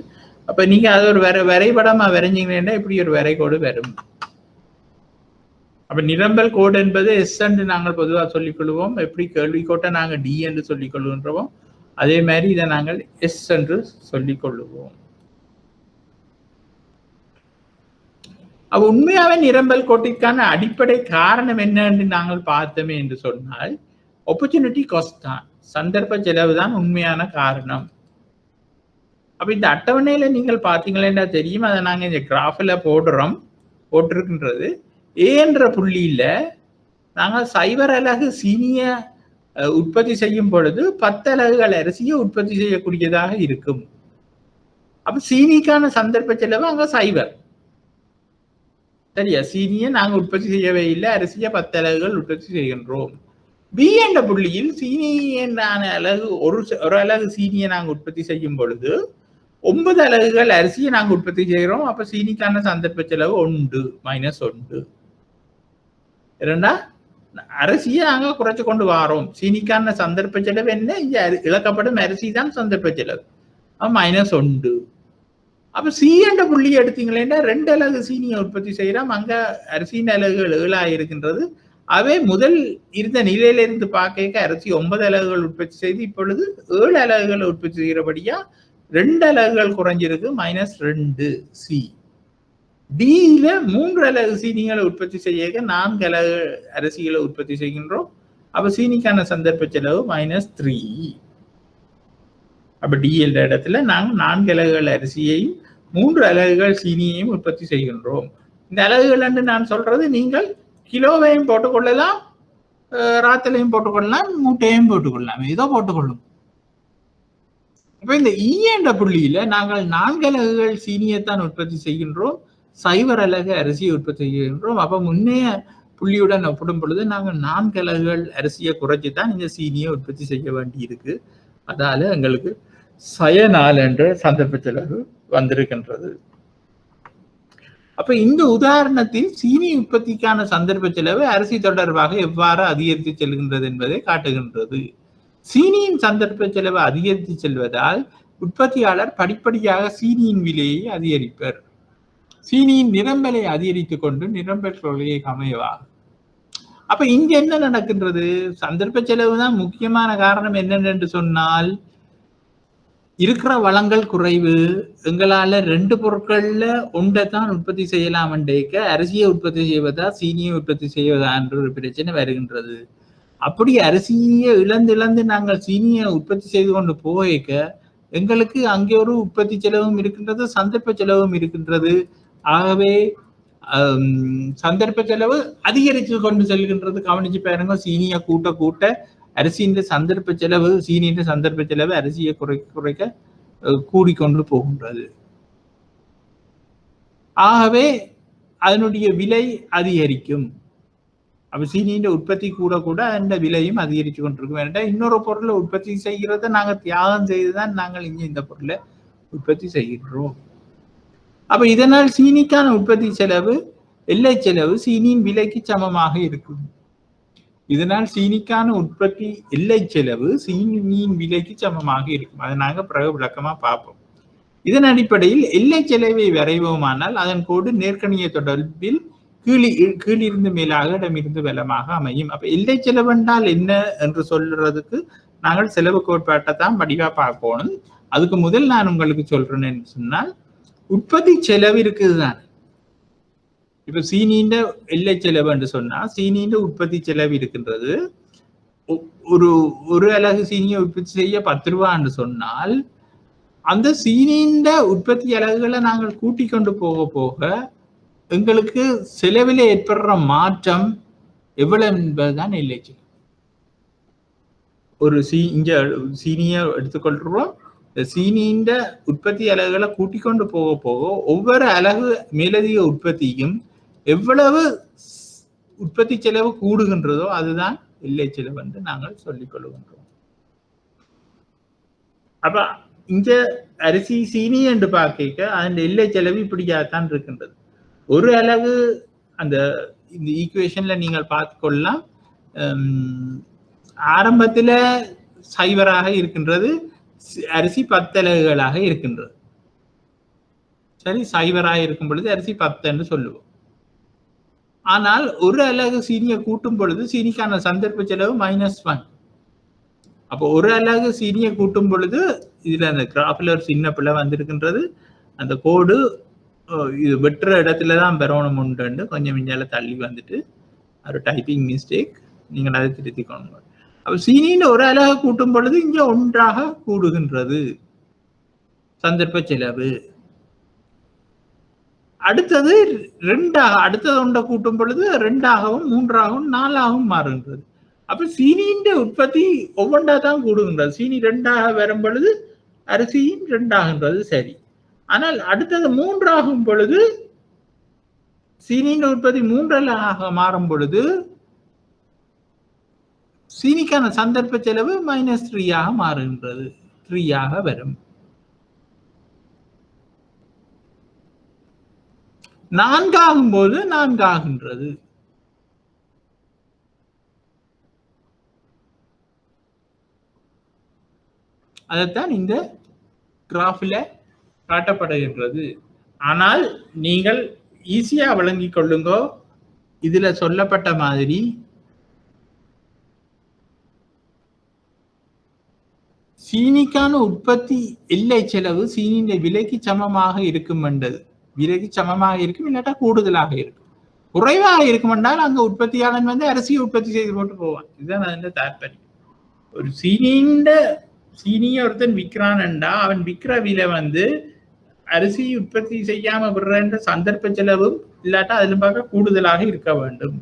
அப்ப நீங்க அது ஒரு வரைபடமா வரைஞ்சீங்கன்னா இப்படி ஒரு வரைகோடு வரும். அப்ப நிரம்பல் கோடு என்பது எஸ் என்று நாங்கள் பொதுவாக சொல்லிக் கொள்வோம். எப்படி கேள்விக்கோட்டை நாங்கள் டி என்று சொல்லிக் கொள்கின்றோம், அதே மாதிரி இதை நாங்கள் எஸ் என்று சொல்லிக் கொள்ளுவோம். அவ உண்மையாவே நிரம்பல் கோட்டிற்கான அடிப்படை காரணம் என்ன என்று நாங்கள் பார்த்தோமே என்று சொன்னால் ஆப்பர்ச்சுனிட்டி காஸ்ட் தான், சந்தர்ப்ப செலவு தான் உண்மையான காரணம். அப்ப இந்த அட்டவணையில நீங்கள் பார்த்தீங்களா தெரியும், அதை நாங்கள் இந்த கிராஃபில் போட்டிருக்கின்றது. ஏ என்ற புள்ளியில நாங்கள் 0 அலகு சீனிய உற்பத்தி செய்யும் பொழுது 10 அலகுகள் அரிசியை உற்பத்தி செய்யக்கூடியதாக இருக்கும். அப்ப சீனிக்கான சந்தர்ப்ப செலவு அங்க 0. சரியா? சீனியை நாங்கள் உற்பத்தி செய்யவே இல்லை, அரிசியை 10 அலகுகள் உற்பத்தி செய்கின்றோம். பி என்ற புள்ளியில் சீனி அலகு ஒரு அலகு சீனியை நாங்கள் உற்பத்தி செய்யும் பொழுது 9 அலகுகள் அரிசியை நாங்கள் உற்பத்தி செய்கிறோம். அப்ப சீனிக்கான சந்தர்ப்ப செலவு -1. இரண்டா அரிசியை நாங்க குறைச்சு கொண்டு வாரோம், சீனிக்கான சந்தர்ப்ப செலவு என்ன, இங்க இழக்கப்படும் அரிசி தான் சந்தர்ப்ப செலவு, -1. அப்ப சி என்ற புள்ளி எடுத்தீங்களேன்னா 2 அலகு சீனியை உற்பத்தி செய்யறோம், அங்க அரிசியின் அலகுகள் 7 இருக்கின்றது. அவை முதல் இருந்த நிலையில இருந்து பார்க்க அரிசி 9 அலகுகள் உற்பத்தி செய்து இப்பொழுது 7 அலகுகளை உற்பத்தி செய்கிறபடியா 2 அலகுகள் குறைஞ்சிருக்கு -2 சி. டியில 3 அலகு சீனிகளை உற்பத்தி செய்ய 4 அலகு அரிசிகளை உற்பத்தி செய்கின்றோம். அப்ப சீனிக்கான சந்தர்ப்ப செலவு -3. அப்ப டி என்ற இடத்துல நாங்கள் 4 அலகுகள் அரிசியையும் 3 அலகுகள் சீனியையும் உற்பத்தி செய்கின்றோம். இந்த அலகுகள் என்று நான் சொல்றது நீங்கள் கிலோவையும் போட்டுக்கொள்ளலாம், ராத்திலையும் போட்டுக்கொள்ளலாம், மூட்டையும் போட்டுக்கொள்ளலாம், ஏதோ போட்டுக்கொள்ளும். அப்ப இந்த ஈ என்ற புள்ளியில நாங்கள் 4 அலகுகள் சீனியைத்தான் உற்பத்தி செய்கின்றோம், 0 அலகு அரிசியை உற்பத்தி செய்கின்றோம். அப்ப முன்னைய புள்ளியுடன் ஒப்பிடும் பொழுது நாங்கள் 4 அலகுகள் அரிசியை குறைச்சித்தான் இந்த சீனியை உற்பத்தி செய்ய வேண்டி இருக்கு. அதால எங்களுக்கு -4 என்ற சந்தர்ப்ப செலவு வந்திருக்கின்றது. அப்ப இந்த உதாரணத்தில் சீனி உற்பத்திக்கான சந்தர்ப்ப செலவு அரிசி தொடர்பாக எவ்வாறு அதிகரித்து செல்கின்றது என்பதை காட்டுகின்றது. சீனியின் சந்தர்ப்ப செலவு அதிகரித்து செல்வதால் உற்பத்தியாளர் படிப்படியாக சீனியின் விலையை அதிகரிப்பர். சீனியின் நிரம்பலை அதிகரித்துக் கொண்டு நிரம்பல் கொள்கையை அமைவா. அப்ப இங்க என்ன நடக்கின்றது? சந்தர்ப்ப செலவு தான் முக்கியமான காரணம். என்னென்று சொன்னால், இருக்கிற வளங்கள் குறைவு, எங்களால 2 பொருட்கள்ல ஒன்றைத்தான் உற்பத்தி செய்யலாம் என்றேக்க அரிசியை உற்பத்தி செய்வதா சீனியை உற்பத்தி செய்வதா என்ற ஒரு பிரச்சனை வருகின்றது. அப்படி அரிசியை இழந்து நாங்கள் சீனியை உற்பத்தி செய்து கொண்டு போக எங்களுக்கு அங்கே ஒரு உற்பத்தி செலவும் இருக்கின்றது, சந்தர்ப்ப செலவும் இருக்கின்றது. ஆகவே சந்தர்ப்ப செலவு அதிகரித்து கொண்டு செல்கின்றது. கவனிச்சு பாருங்க, சீனியை கூட்ட கூட்ட அரிசியின் சந்தர்ப்ப செலவு, சீனியின் சந்தர்ப்ப செலவு அரிசியை குறைக்க கூடிக்கொண்டு போகின்றது. ஆகவே அதனுடைய விலை அதிகரிக்கும். அப்ப சீனியின் உற்பத்தி கூட கூட அந்த விலையும் அதிகரித்து கொண்டிருக்கும். வேண்டாம், இன்னொரு பொருளை உற்பத்தி செய்கிறத நாங்கள் தியாகம் செய்துதான் நாங்கள் இங்கே இந்த பொருளை உற்பத்தி செய்கின்றோம். அப்ப இதனால் சீனிக்கான உற்பத்தி செலவு, எல்லை செலவு சீனியின் விலைக்கு சமமாக இருக்கும். இதனால் சீனிக்கான உற்பத்தி எல்லை செலவு சீனியின் விலைக்கு சமமாக இருக்கும். அதை நாங்கள் பிறகு விளக்கமா பார்ப்போம். இதன் அடிப்படையில் எல்லை செலவை வரைவோமானால் அதன் கோடு நேர்கணிய தொடர்பில் கீழிருந்து மேலாக இடமிருந்து வலமாக அமையும். அப்ப எல்லை செலவு என்றால் என்ன என்று சொல்றதுக்கு நாங்கள் செலவு கோட்பாட்டை தான் வடிவா பார்க்கணும். அதுக்கு முதல் நான் உங்களுக்கு சொல்றேன்னு சொன்னால், உற்பத்தி செலவு இருக்குதுதான். இப்ப சீனியின் எல்லை செலவு என்று சொன்னா சீனியின் உற்பத்தி செலவு இருக்கின்றது. ஒரு அலகு சீனியை உற்பத்தி செய்ய 10 ரூபான்னு சொன்னால் அந்த சீனியின் உற்பத்தி அலகுகளை நாங்கள் கூட்டிக் கொண்டு போக போக எங்களுக்கு செலவில் ஏற்படுற மாற்றம் எவ்வளவு என்பதுதான் எல்லை செலவு. ஒரு இங்க சீனியை எடுத்துக்கொள்றோம். சீனியின் உற்பத்தி அலகுகளை கூட்டிக் கொண்டு போக போக ஒவ்வொரு அலகு மேலதிக உற்பத்தியும் எவ்வளவு உற்பத்தி செலவு கூடுகின்றதோ அதுதான் எல்லை செலவு என்று நாங்கள் சொல்லிக் கொள்கின்றோம். அப்ப இங்க அரிசி சீனி என்று பார்க்க அந்த எல்லை செலவு இப்படியாத்தான் இருக்கின்றது. ஒரு அலகு அந்த இந்த ஈக்குவேஷன்ல நீங்கள் பார்த்து கொள்ளலாம். ஆரம்பத்துல 0 இருக்கின்றது, அரிசி 10 அலகுகளாக இருக்கின்றது. சரி, 0 இருக்கும் பொழுது அரிசி 10 என்று சொல்லுவோம். ஆனால் ஒரு அலகு சீனியை கூட்டும் பொழுது சீனிக்கான சந்தர்ப்ப செலவு -1. அப்போ ஒரு அலகு சீனியை கூட்டும் பொழுது இதுல அந்த கிராஃப்ல ஒரு சின்ன பிள்ளை வந்திருக்கின்றது. அந்த கோடு இது வெட்டுற இடத்துலதான் பெறணும் உண்டு, கொஞ்சம் மிஞ்சால தள்ளி வந்துட்டு ஒரு டைப்பிங் மிஸ்டேக், நீங்கள் அதை திருத்திக்கணும். அப்ப சீனின்னு ஒரு அலகு கூட்டும் பொழுது இங்க 1 கூடுகின்றது சந்தர்ப்ப செலவு. அடுத்தது 2 அடுத்தது 1 கூட்டும் பொழுது 2ஆகவும் 3ஆகவும் 4ஆகவும் மாறுகின்றது. அப்ப சீனியின் உற்பத்தி ஒவ்வொன்றா தான் கூடுகின்றது. சீனி 2ஆக வரும் பொழுது அரிசியும் 2ஆகின்றது. சரி, ஆனால் அடுத்தது 3ஆகும் பொழுது சீனியின் உற்பத்தி 3ஆக மாறும் பொழுது சீனிக்கான சந்தர்ப்ப செலவு -3ஆக மாறுகின்றது, 3ஆக வரும். 4ஆகும் போது 4 ஆகின்றது. அதைத்தான் இந்த கிராஃபில் காட்டப்படுகின்றது. ஆனால் நீங்கள் ஈஸியா விளங்கிக் கொள்ளுங்க. இதுல சொல்லப்பட்ட மாதிரி சீனிக்கான உற்பத்தி எல்லை செலவு சீனியின் விலைக்கு சமமாக இருக்கும் என்றது. விலைக்கு சமமாக இருக்கும், இல்லாட்டா கூடுதலாக இருக்கும். குறைவாக இருக்கும் என்றால் அங்க உற்பத்தியாளன் வந்து அரிசியை உற்பத்தி செய்து போட்டு போவான். இதுதான் அதில் தாற்பயம். ஒரு சீனியை ஒருத்தன் விற்கிறான்டா, அவன் விற்கிற விலை வந்து அரிசி உற்பத்தி செய்யாம விடுற சந்தர்ப்ப செலவும் இல்லாட்டா அதுல பார்க்க கூடுதலாக இருக்க வேண்டும்.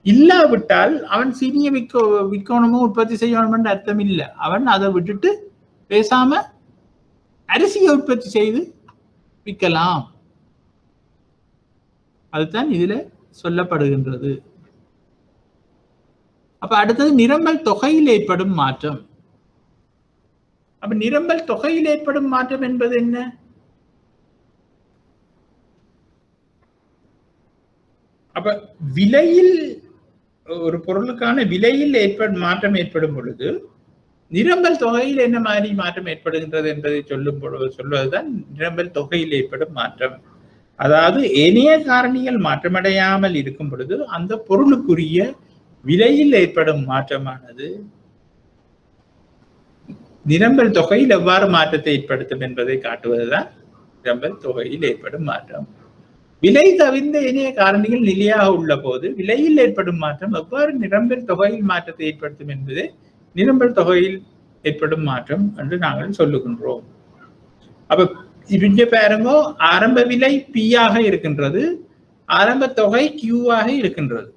இல்லாவிட்டால் அவன் சீனியை விற்கணுமோ உற்பத்தி செய்யணும் அர்த்தம் இல்லை. அவன் அதை விட்டுட்டு பேசாம அரிசியை உற்பத்தி செய்து விற்கலாம். அதுதான் இதுல சொல்லப்படுகின்றது. அப்ப அடுத்தது நிரம்பல் தொகையில் ஏற்படும் மாற்றம். அப்ப நிரம்பல் தொகையில் ஏற்படும் மாற்றம் என்பது என்ன? அப்ப விலையில் ஒரு பொருளுக்கான விலையில் மாற்றம் ஏற்படும் பொழுது நிரம்பல் தொகையில் என்ன மாதிரி மாற்றம் ஏற்படுகின்றது என்பதை சொல்வதுதான் நிரம்பல் தொகையில் ஏற்படும் மாற்றம். அதாவது ஏனைய காரணிகள் மாற்றமடையாமல் இருக்கும் பொழுது அந்த பொருளுக்குரிய விலையில் ஏற்படும் மாற்றமானது நிரம்பல் தொகையில் எவ்வாறு மாற்றத்தை ஏற்படுத்தும் என்பதை காட்டுவதுதான் நிரம்பல் தொகையில் ஏற்படும் மாற்றம். விலை தவிர்ந்த இணைய காரணிகள் நிலையாக உள்ள போது விலையில் ஏற்படும் மாற்றம் எவ்வாறு நிரம்பல் தொகையில் மாற்றத்தை ஏற்படுத்தும் என்பது நிரம்பல் தொகையில் ஏற்படும் மாற்றம் என்று நாங்கள் சொல்லுகின்றோம். அப்ப இங்க பாருங்க, ஆரம்ப விலை P ஆக இருக்கின்றது, ஆரம்ப தொகை Q ஆக இருக்கின்றது.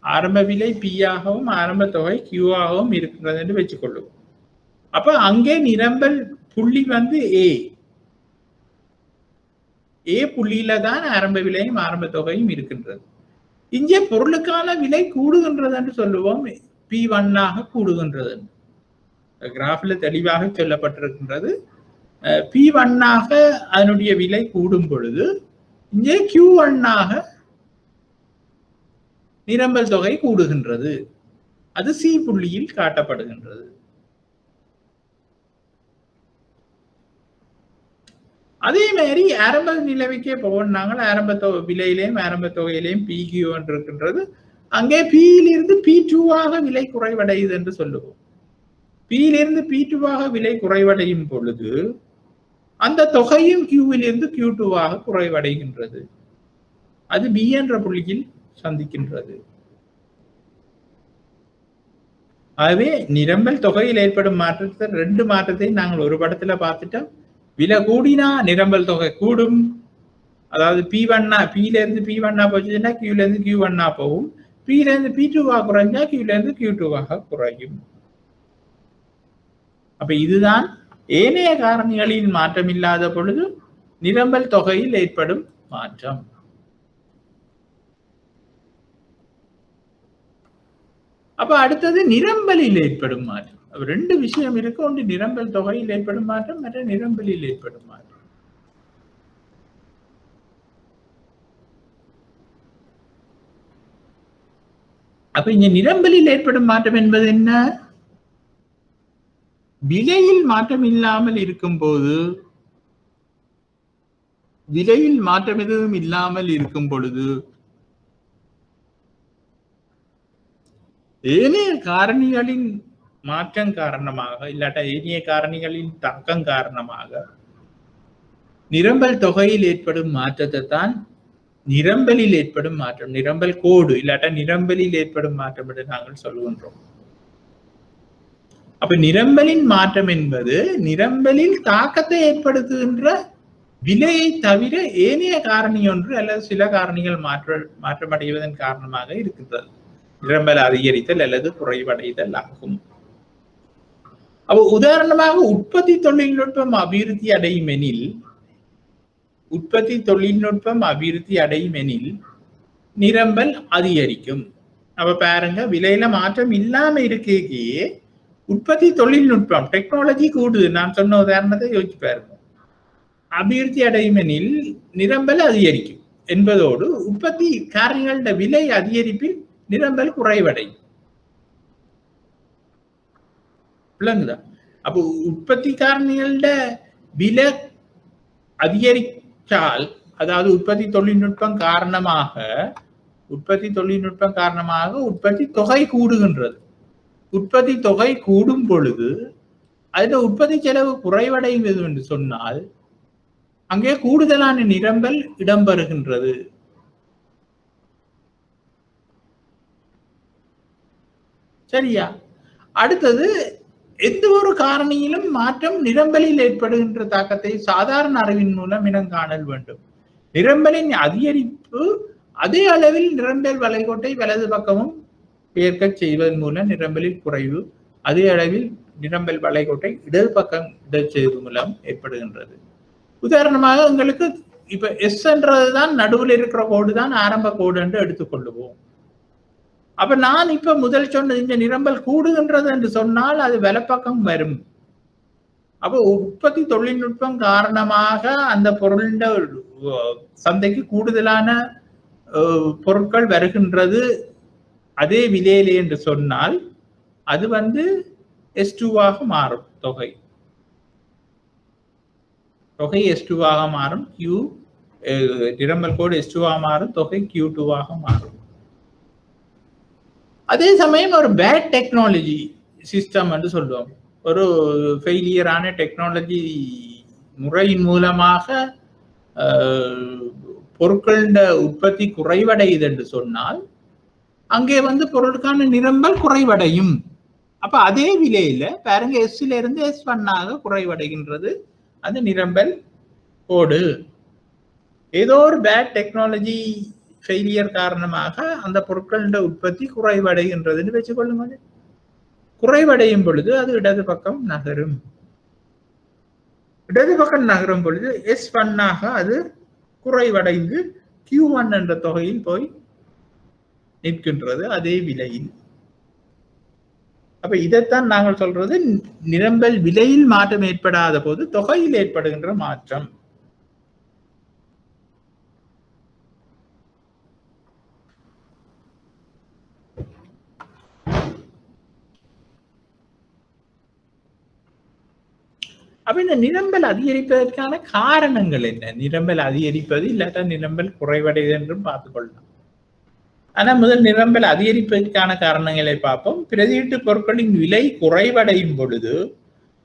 ஆரம்ப விலை P ஆகவும் ஆரம்ப தொகை Q ஆகவும் இருக்கின்றது என்று வச்சுக்கொள்ளுவோம். அப்ப அங்கே நிரம்பல் புள்ளி வந்து ஏ புள்ளியில தான் ஆரம்ப விலையும் ஆரம்ப தொகையும் இருக்கின்றது. இங்கே பொருளுக்கான விலை கூடுகின்றது என்று சொல்லுவோம், P1 ஆக கூடுகின்றது. கிராஃப்ல தெளிவாக சொல்லப்பட்டிருக்கின்றது. P1 ஆக அதனுடைய விலை கூடும் பொழுது இங்கே Q1 ஆக நிரம்பல் தொகை கூடுகின்றது. அது C புள்ளியில் காட்டப்படுகின்றது. அதே மாதிரி ஆரம்ப நிலைமைக்கே போனாங்க. ஆரம்ப விலையிலையும் ஆரம்ப தொகையிலையும் PQ இருக்கின்றது. அங்கே P-லிருந்து P2 ஆக விலை குறைவடையுது என்று சொல்லுவோம். P-லிருந்து P2 ஆக விலை குறைவடையும் பொழுது அந்த தொகையும் Q-லிருந்து Q2 ஆக குறைவடைகின்றது. அது B என்ற புள்ளியில் சந்திக்கின்றது. ஆகவே நிரம்பல் தொகையில் ஏற்படும் மாற்றத்தை ரெண்டு மாற்றத்தை நாங்கள் ஒரு படத்துல பார்த்துட்டோம். விலை கூடினா நிரம்பல் தொகை கூடும். அதாவது P-லிருந்து P1 போச்சுன்னா Q-லிருந்து Q1 போகும். P-லிருந்து P2 குறைஞ்சா Q-லிருந்து Q2 குறையும். அப்ப இதுதான் ஏனைய காரணிகளின் மாற்றம் இல்லாத பொழுது நிரம்பல் தொகையில் ஏற்படும் மாற்றம். அப்ப அடுத்தது நிரம்பலில் ஏற்படும் மாற்றம். ரெண்டு விஷயம் இருக்கு. ஒன்று நிரம்பல் தொகையில் ஏற்படும் மாற்றம், மற்ற நிரம்பலில் ஏற்படும் மாற்றம். அப்ப இங்க நிரம்பலில் ஏற்படும் மாற்றம் என்பது என்ன? விலையில் மாற்றம் இல்லாமல் இருக்கும் போது, விலையில் மாற்றம் எதுவும் இல்லாமல் இருக்கும் பொழுது ஏனைய காரணிகளின் மாற்றம் காரணமாக இல்லாட்ட ஏனைய காரணிகளின் தாக்கம் காரணமாக நிரம்பல் தொகையில் ஏற்படும் மாற்றத்தை தான் நிரம்பலில் ஏற்படும் மாற்றம், நிரம்பல் கோடு இல்லாட்ட நிரம்பலில் ஏற்படும் மாற்றம் என்று நாங்கள் சொல்லுகின்றோம். அப்ப நிரம்பலின் மாற்றம் என்பது நிரம்பலில் தாக்கத்தை ஏற்படுத்துகின்ற விலையை தவிர ஏனைய காரணி ஒன்று அல்லது சில காரணிகள் மாற்றமடைவதன் காரணமாக இருக்கின்றது. நிரம்பல் அதிகரித்தல் அல்லது குறைவடைதல் ஆகும். அப்ப உதாரணமாக உற்பத்தி தொழில்நுட்பம் அபிவிருத்தி அடையும் எனில் நிரம்பல் அதிகரிக்கும். அப்ப பாருங்க, விலையில மாற்றம் இல்லாம இருக்கே உற்பத்தி தொழில்நுட்பம் டெக்னாலஜி கூடுது. நான் சொன்ன உதாரணத்தை யோசிச்சு பாருங்க. அபிவிருத்தி அடையும் எனில் நிரம்பல் அதிகரிக்கும் என்பதோடு உற்பத்தி காரணிகளோட விலை அதிகரிப்பில் நிரம்பல் குறைவடையும். விளங்குதா? அப்போ உற்பத்தி காரணிகளோட விலை அதிகரித்தால், அதாவது உற்பத்தி தொழில்நுட்பம் காரணமாக உற்பத்தி தொகை கூடுகின்றது. உற்பத்தி தொகை கூடும் பொழுது அதுல உற்பத்தி செலவு குறைவடையும் என்று சொன்னால் அங்கே கூடுதலான நிரம்பல் இடம்பெறுகின்றது. சரியா? அடுத்தது எந்த ஒரு காரணியிலும் மாற்றம் நிரம்பலில் ஏற்படுகின்ற தாக்கத்தை சாதாரண அறிவின் மூலம் இனம் காணல் வேண்டும். நிரம்பலின் அதிகரிப்பு அதே அளவில் நிரம்பல் வளைகோட்டை வலது பக்கமும் பெயர்க்க செய்வதன் மூலம் நிரம்பலில் குறைவு அதே அளவில் நிரம்பல் வளைகோட்டை இடது பக்கம் செய்வது மூலம் ஏற்படுகின்றது. உதாரணமாக உங்களுக்கு இப்ப எஸ் என்றதுதான் நடுவில் இருக்கிற கோடு தான் ஆரம்ப கோடு என்று எடுத்துக்கொள்ளுவோம். அப்ப நான் இப்ப முதல் சொன்ன இந்த நிரம்பல் கூடுகின்றது என்று சொன்னால் அது வலப்பக்கம் வரும். அப்போ உற்பத்தி தொழில்நுட்பம் காரணமாக அந்த பொருளின் சந்தைக்கு கூடுதலான பொருட்கள் வருகின்றது அதே விலையிலே என்று சொன்னால் அது S2ஆக மாறும். தொகை S2ஆக மாறும். நிரம்பல் கோடு S2ஆக மாறும். தொகை Q2ஆக மாறும். அதே சமயம் ஒரு பேட் டெக்னாலஜி சிஸ்டம் என்று சொல்லுவோம். ஒரு ஃபெயிலியரான டெக்னாலஜி முறையின் மூலமாக பொருட்களின் உற்பத்தி குறைவடையுது என்று சொன்னால் அங்கே பொருளுக்கான நிரம்பல் குறைவடையும். அப்ப அதே விலையில பாருங்க எஸ்ல இருந்து S1ஆக குறைவடைகின்றது அந்த நிரம்பல் கோடு. ஏதோ ஒரு பேட் டெக்னாலஜி ஃபெயிலியர் காரணமாக அந்த பொருட்களின் உற்பத்தி குறைவடைகின்றதுன்னு வச்சுக்கொள்ளுங்க. குறைவடையும் பொழுது அது இடது பக்கம் நகரும். இடது பக்கம் நகரும் பொழுது S1ஆக அது குறைவடைந்து Q1 என்ற தொகையில் போய் நிற்கின்றது அதே விலையில். அப்ப இதைத்தான் நாங்கள் சொல்றது நிரம்பல் விலையில் மாற்றம் ஏற்படாத போது தொகையில் ஏற்படுகின்ற மாற்றம். அப்ப இந்த நிரம்பல் அதிகரிப்பதற்கான காரணங்கள் என்ன? நிரம்பல் அதிகரிப்பது இல்லாட்டா நிரம்பல் குறைவடைவது என்றும் பார்த்துக்கொள்ளலாம். ஆனா முதல் நிரம்பல் அதிகரிப்பதற்கான காரணங்களை பார்ப்போம். பிரதியீட்டு பொருட்களின் விலை குறைவடையும் பொழுது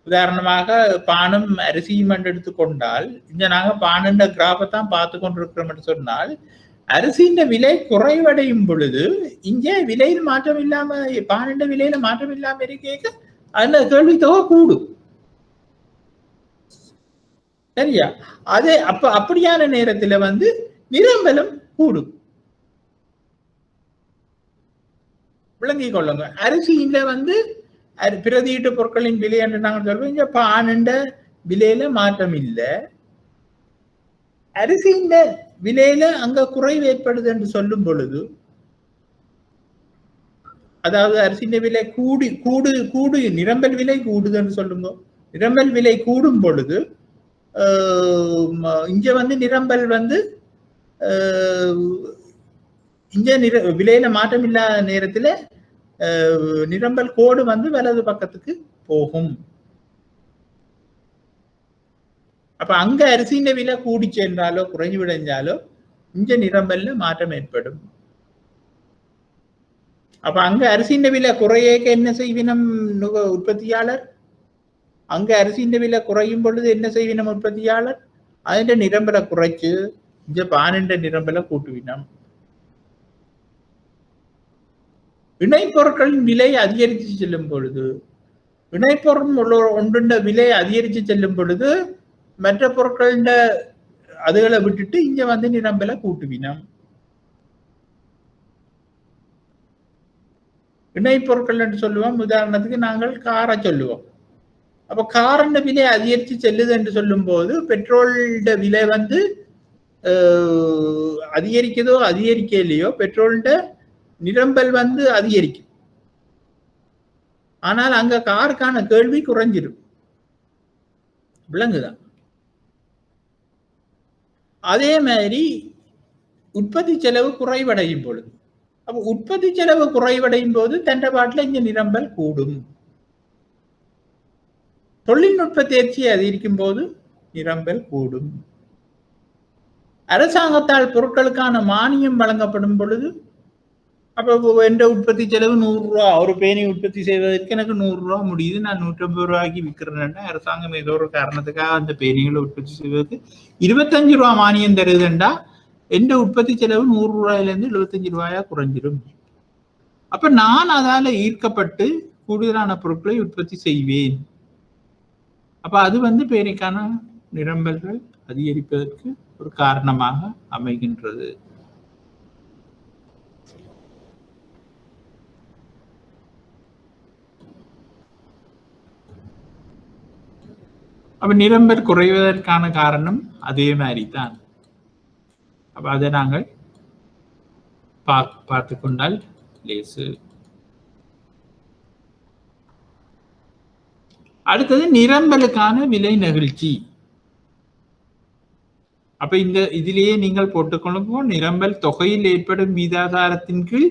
உதாரணமாக பானும் அரிசியும் என்று எடுத்துக்கொண்டால் இங்க நாங்க பானுன்ற கிராஃபை தான் பார்த்து கொண்டிருக்கிறோம் என்று சொன்னால் அரிசியின் விலை குறைவடையும் பொழுது இங்கே விலையில் மாற்றம் இல்லாம பானுன்ற விலையில மாற்றம் இல்லாம இருக்க அதுல கேள்வி தொகை கூடும். சரியா? அதே அப்படியான நேரத்துல நிரம்பலும் கூடும். விளங்கி கொள்ளுங்க. அரிசியில பிரதியீட்டு பொருட்களின் விலை என்று நாங்கள் சொல்றோம். இங்க பானுண்ட விலையில மாற்றம் இல்லை. அரிசியின் விலையில அங்க குறைவு ஏற்படுது என்று சொல்லும் பொழுது அதாவது அரிசியின் விலை கூடு நிரம்பல் விலை கூடுது என்று சொல்லுங்க. நிரம்பல் விலை கூடும் பொழுது இங்க நிரம்பல் இங்க விலையில மாற்றம் இல்லாத நேரத்துல நிரம்பல் கோடு வலது பக்கத்துக்கு போகும். அப்ப அங்க அரிசியின் விலை கூடி சென்றாலோ குறைஞ்சு விடைஞ்சாலோ இங்க நிரம்பல்ல மாற்றம் ஏற்படும். அப்ப அங்க அரிசியின் விலை குறையேக்க என்ன செய்வினம் உற்பத்தியாளர்? அங்க அரிசியின் விலை குறையும் பொழுது என்ன செய்வினம் உற்பத்தியாளர்? அதிന്റെ நிரம்பலை குறைச்சு இங்க பானிന്റെ நிரம்பலை கூட்டுவினம். இணைப்பொருட்களின் விலை அதிகரித்து செல்லும் பொழுது இணைப்பொருள் ஒன்றுண்ட விலை அதிகரித்து செல்லும் பொழுது மற்ற பொருட்களின் அதுகளை விட்டுட்டு இங்க நிரம்பலை கூட்டுவினம். இணைப்பொருட்கள் என்று சொல்லுவோம். உதாரணத்துக்கு நாங்கள் காரை சொல்லுவோம். அப்ப காரின் விலை அதிகரித்து செல்லுது என்று சொல்லும் போது பெட்ரோல்ட விலை அதிகரிக்குதோ அதிகரிக்கலையோ பெட்ரோல்ட நிரம்பல் அதிகரிக்கும். ஆனால் அங்க காருக்கான கேள்வி குறைஞ்சிடும். விளங்குதான்? அதே மாதிரி உற்பத்தி செலவு குறைவடையும் பொழுது அப்ப உற்பத்தி செலவு குறைவடையும் போது தண்டபாட்டில் இங்க நிரம்பல் கூடும். தொழில்நுட்ப தேர்ச்சியை அதிகரிக்கும் போது நிரம்பல் கூடும். அரசாங்கத்தால் பொருட்களுக்கான மானியம் வழங்கப்படும் பொழுது அப்போ எந்த உற்பத்தி செலவு 100 ரூபா, ஒரு பேனி உற்பத்தி செய்வதற்கு எனக்கு 100 ரூபா முடியுது, நான் 150 ரூபாய்க்கு விற்கிறேன்னா அரசாங்கம் ஏதோ ஒரு காரணத்துக்காக அந்த பேனிகளை உற்பத்தி செய்வதற்கு 25 ரூபா மானியம் தருதுண்டா எந்த உற்பத்தி செலவு 100 ரூபாயிலிருந்து 75 ரூபாயா குறைஞ்சிடும். அப்ப நான் அதால ஈர்க்கப்பட்டு கூடுதலான பொருட்களை உற்பத்தி செய்வேன். அப்ப அது பேனிக்கான நிரம்பல்கள் அதிகரிப்பதற்கு ஒரு காரணமாக அமைகின்றது. அப்ப நிரம்பல் குறைவதற்கான காரணம் அதே மாதிரி தான். அப்ப அதை நாங்கள் பார்த்து கொண்டால் லேசு. அடுத்தது நிரம்பலுக்கான விலை நெகிழ்ச்சி. அப்ப இந்த இதிலேயே நீங்கள் போட்டுக்கொள்ளும் நிரம்பல் தொகையில் ஏற்படும் வீதாசாரத்தின் கீழ்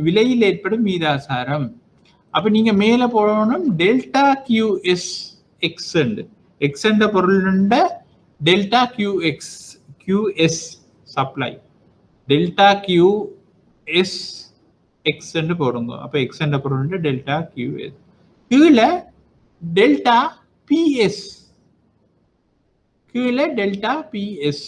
விலையில் ஏற்படும் வீதாசாரம். அப்ப நீங்க மேல போடணும் டெல்டா QS எக்ஸ் எக்ஸ் என்ற பொருள் delta QS supply delta QS X போடுங்க. அப்ப எக்ஸ் என்ற பொருள் டெல்டா QS கீழே டெல்டா PS கீழே டெல்டா PS.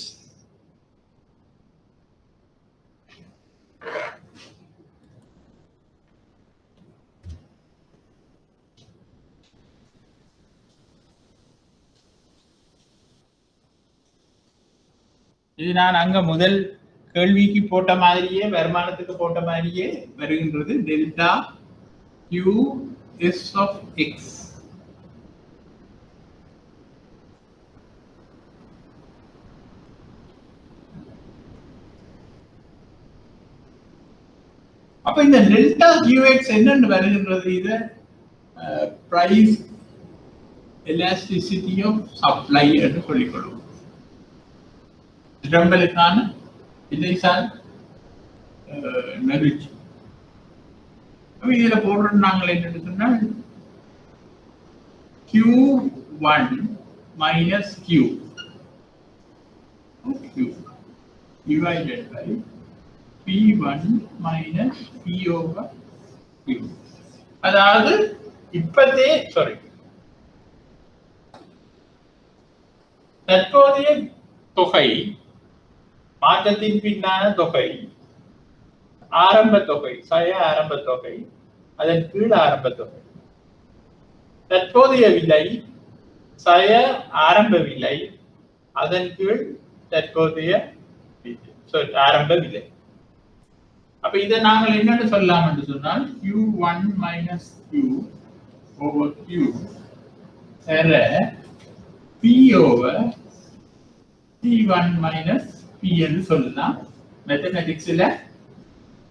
இது நான் அங்க முதல் கேள்விக்கு போட்ட மாதிரியே வருமானத்துக்கு போட்ட மாதிரியே வருகின்றது. Delta QS of X. அப்ப இந்த டெல்டா QX என்னன்னு வருகின்றது? இது பிரைஸ் எலாஸ்டிசிட்டி ஆஃப் சப்ளை என்று சொல்லிக்கொள்வோம். நிரம்பலுக்கான விலைசார் நெகிழ்ச்சி. இதுல போடுற நாங்கள் என்ன சொன்னால் Q1 minus Q divided by P1 minus P over Q. அதாவது இப்பதே தற்போதைய தொகை மாற்றத்தின் பின்னான தொகை ஆரம்ப தொகை ஆரம்ப தொகை அதன் கீழ் ஆரம்ப தொகை தற்போதைய விலை ஆரம்ப விலை அதன் கீழ் தற்போதைய ஆரம்ப விலை. அப்ப இதை நாங்கள் என்னன்னு சொல்லலாம் என்று சொன்னால் Q1 minus Q over Q P over P1 minus P என்று சொல்லலாம். மேத்தமெட்டிக்ஸ்ல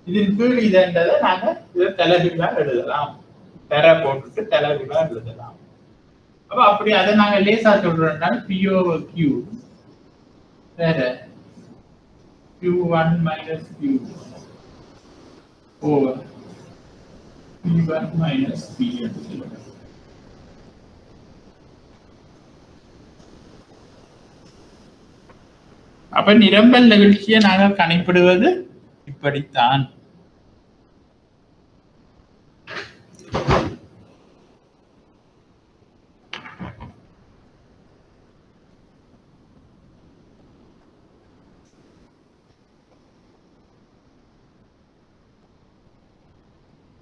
இதன் கீழ் இதன்றதை நாங்க இதை தலைகீழா எழுதலாம். தர போட்டுட்டு தலைகீழா எழுதலாம். அப்ப அப்படி அதை நாங்க லேசா சொல்றோம்னா P over Q Q1 minus Q over P1 minus P என்று சொல்றோம். அப்ப நிரம்பல் நிகழ்ச்சியை நாங்கள் கணிப்பிடுவது இப்படித்தான்.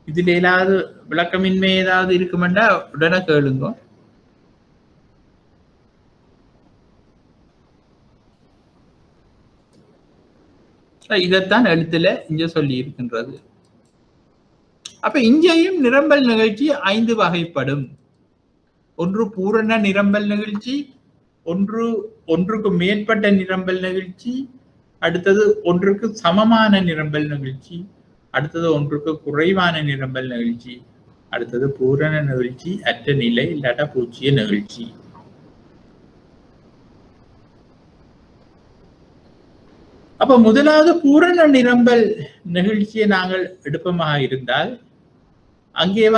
இதுல ஏதாவது விளக்கமின்மை ஏதாவது இருக்குமெண்டா உடனே கேளுங்க. இதைத்தான் எழுத்துல இங்க சொல்லி இருக்கின்றது. அப்ப இங்கேயும் நிரம்பல் நிகழ்ச்சி 5 வகைப்படும். ஒன்று பூரண நிரம்பல் நிகழ்ச்சி, ஒன்றுக்கு மேற்பட்ட நிரம்பல் நிகழ்ச்சி, அடுத்தது ஒன்றுக்கு சமமான நிரம்பல் நிகழ்ச்சி, அடுத்தது ஒன்றுக்கு குறைவான நிரம்பல் நிகழ்ச்சி, அடுத்தது பூரண நிகழ்ச்சி அற்ற நிலை இல்லாட்டா பூச்சிய நிகழ்ச்சி. அப்ப முதலாவது பூரண நிரம்பல் நிகழ்ச்சியை நாங்கள் எடுப்பமாக இருந்தால் அங்கே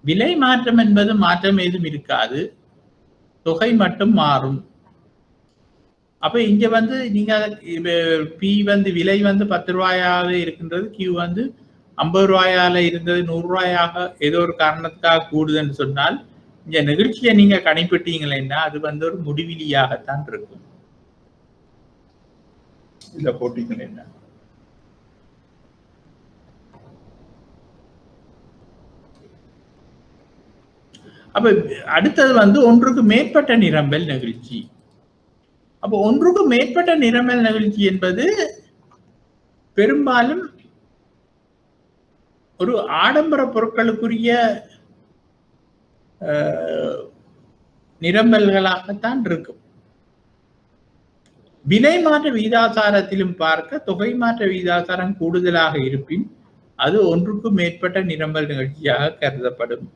விலை மாற்றம் என்பது மாற்றம் ஏதும் இருக்காது, தொகை மட்டும் மாறும். அப்ப இங்க வந்து நீங்க பி வந்து விலை வந்து 10 ரூபாயாக இருக்கின்றது, கியூ வந்து 50 ரூபாயால இருந்தது 100 ரூபாயாக ஏதோ ஒரு காரணத்துக்காக கூடுதுன்னு சொன்னால் இந்த நிகழ்ச்சியை நீங்க கணிப்பிட்டீங்களா அது வந்து ஒரு முடிவிலியாகத்தான் இருக்கும். இத போட்டீங்களா அப்ப அடுத்தது வந்து ஒன்றுக்கு மேற்பட்ட நிரம்பல் நிகழ்ச்சி. அப்போ ஒன்றுக்கு மேற்பட்ட நிரம்பல் நிகழ்ச்சி என்பது பெரும்பாலும் ஒரு ஆடம்பர பொருட்களுக்குரிய நிரம்பல்களாகத்தான் இருக்கும். விலை மாற்ற விகிதாசாரத்திலும் பார்க்க தொகை மாற்ற விகிதாசாரம் கூடுதலாக இருப்பின் அது ஒன்றுக்கு மேற்பட்ட நிரம்பல் நிகழ்ச்சியாக கருதப்படும்.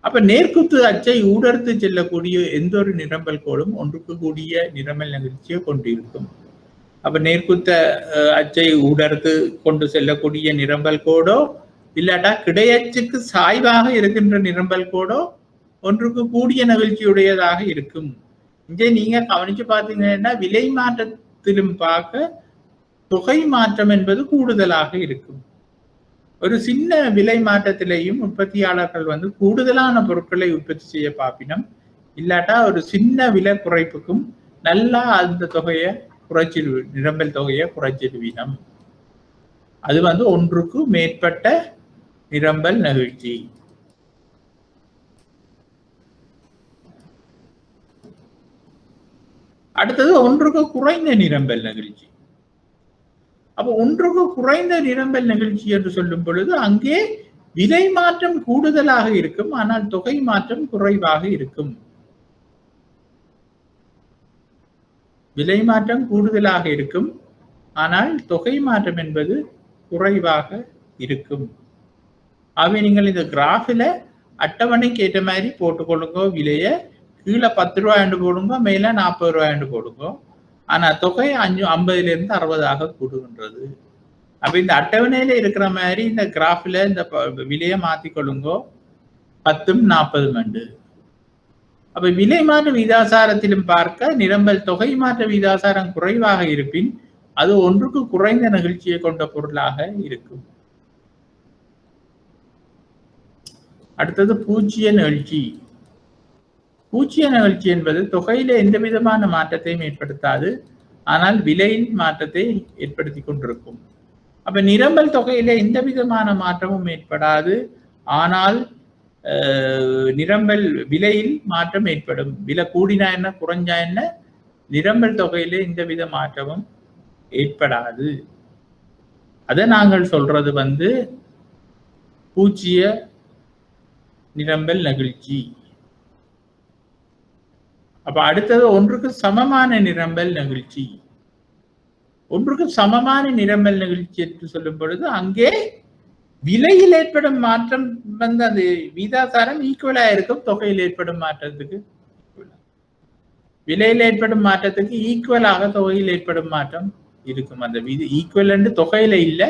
அப்ப நேர்குத்து அச்சை ஊடறுத்து செல்லக்கூடிய எந்த ஒரு நிரம்பல் கோடும் ஒன்றுக்கு கூடிய நிரம்பல் நிகழ்ச்சியை கொண்டிருக்கும். அப்ப நேர்குத்த அச்சை ஊடறுத்து கொண்டு செல்லக்கூடிய நிரம்பல் கோடோ இல்லாட்டா கிடையச்சுக்கு சாய்வாக இருக்கின்ற நிரம்பல் கோடோ ஒன்றுக்கு கூடிய நிகழ்ச்சியுடையதாக இருக்கும். இங்கே நீங்க கவனிச்சு பார்த்தீங்கன்னா விலை மாற்றத்திலும் பார்க்க தொகை மாற்றம் என்பது கூடுதலாக இருக்கும். ஒரு சின்ன விலை மாற்றத்திலேயும் உற்பத்தியாளர்கள் வந்து கூடுதலான பொருட்களை உற்பத்தி செய்ய பார்ப்பினம், இல்லாட்டா ஒரு சின்ன விலை குறைப்புக்கும் நல்லா அந்த தொகையை குறைச்சிடு நிரம்பல் தொகையை குறைச்சிடுவினம். அது வந்து ஒன்றுக்கு மேற்பட்ட நிரம்பல் நிகழ்ச்சி. அடுத்தது ஒன்றுக்கு குறைந்த நிரம்பல் நிகழ்ச்சி. அப்போ ஒன்றுக்கு குறைந்த நிரம்பல் நிகழ்ச்சி என்று சொல்லும் பொழுது அங்கே விலை மாற்றம் கூடுதலாக இருக்கும், ஆனால் தொகை மாற்றம் குறைவாக இருக்கும். விலை மாற்றம் கூடுதலாக இருக்கும், ஆனால் தொகை மாற்றம் என்பது குறைவாக இருக்கும். ஆகவே நீங்கள் இந்த கிராஃபில அட்டவணைக்கு ஏற்ற மாதிரி போட்டுக்கொள்ளுங்க. விலைய கீழே 10 ரூபாய் போடுங்க, மேல 40 ரூபாய் போடுங்க. ஆனா தொகை 50 60 கூடுகின்றது. அப்ப இந்த அட்டவணையில இருக்கிற மாதிரி இந்த கிராஃபில இந்த விலையை மாத்திக்கொள்ளுங்க 10 40 அப்ப விலை மாற்ற விகிதாசாரத்திலும் பார்க்க நிரம்பல் தொகை மாற்ற விகிதாசாரம் குறைவாக இருப்பின் அது ஒன்றுக்கு குறைந்த நிகழ்ச்சியை கொண்ட பொருளாக இருக்கும். அடுத்தது பூஜ்ஜிய நிகழ்ச்சி. பூஜ்ஜிய நிகழ்ச்சி என்பது தொகையில எந்த விதமான மாற்றத்தையும் ஏற்படுத்தாது, ஆனால் விலையின் மாற்றத்தை ஏற்படுத்தி கொண்டிருக்கும். அப்ப நிரம்பல் தொகையில எந்த விதமான மாற்றமும் ஏற்படாது, ஆனால் நிரம்பல் விலையில் மாற்றம் ஏற்படும். விலை கூடினா என்ன குறைஞ்சா என்ன, நிரம்பல் தொகையில எந்த வித மாற்றமும் ஏற்படாது. அதை நாங்கள் சொல்றது வந்து பூஜ்ஜிய நிரம்பல் நிகழ்ச்சி. அப்ப அடுத்தது ஒன்றுக்கு சமமான நிரம்பல் நிகழ்ச்சி. ஒன்றுக்கு சமமான நிரம்பல் நிகழ்ச்சி என்று சொல்லும் பொழுது அங்கே விலையில் ஏற்படும் மாற்றம் வந்து அந்த விகிதாசாரம் ஈக்குவலா இருக்கும் தொகையில் ஏற்படும் மாற்றத்துக்கு. விலையில் ஏற்படும் மாற்றத்துக்கு ஈக்குவலாக தொகையில் ஏற்படும் மாற்றம் இருக்கும். அந்த ஈக்குவல் தொகையில இல்ல,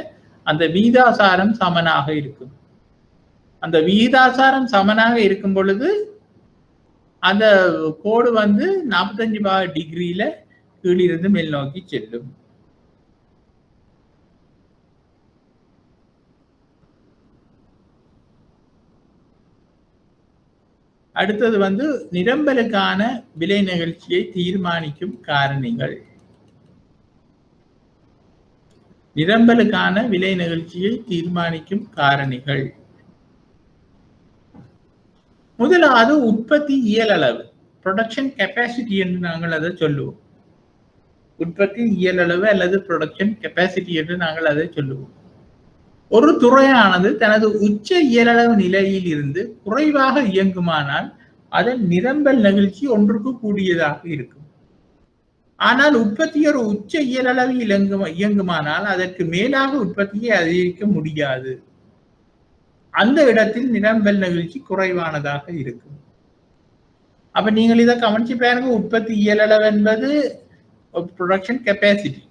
அந்த விகிதாசாரம் சமனாக இருக்கும். அந்த விகிதாசாரம் சமனாக இருக்கும் பொழுது அந்த கோடு வந்து 45 டிகிரியில கீழிருந்து மேல் நோக்கி செல்லும். அடுத்தது வந்து நிரம்பலுக்கான விலை நிகழ்ச்சியை தீர்மானிக்கும் காரணிகள். நிரம்பலுக்கான விலை நிகழ்ச்சியை தீர்மானிக்கும் காரணிகள். முதலாவது உற்பத்தி இயலளவு, ப்ரொடக்ஷன் கெப்பாசிட்டி என்று நாங்கள் அதை சொல்லுவோம். உற்பத்தி இயலளவு அல்லது ப்ரொடக்ஷன் கெப்பாசிட்டி என்று நாங்கள் அதை சொல்லுவோம். ஒரு துறையானது தனது உச்ச இயலளவு நிலையில் இருந்து குறைவாக இயங்குமானால் அதன் நிரம்பல் நிகழ்ச்சி ஒன்றுக்கு கூடியதாக இருக்கும். ஆனால் உற்பத்தி ஒரு உச்ச இயலளவில் இயங்குமானால் அதற்கு மேலாக உற்பத்தியை அதிகரிக்க முடியாது. அந்த இடத்தில் நிரம்பல் நிகழ்ச்சி குறைவானதாக இருக்கும். அப்ப நீங்கள் இதை கவனிச்சு பாருங்க. உற்பத்தி இயலளவு என்பது ப்ரொடக்ஷன் கெப்பாசிட்டி.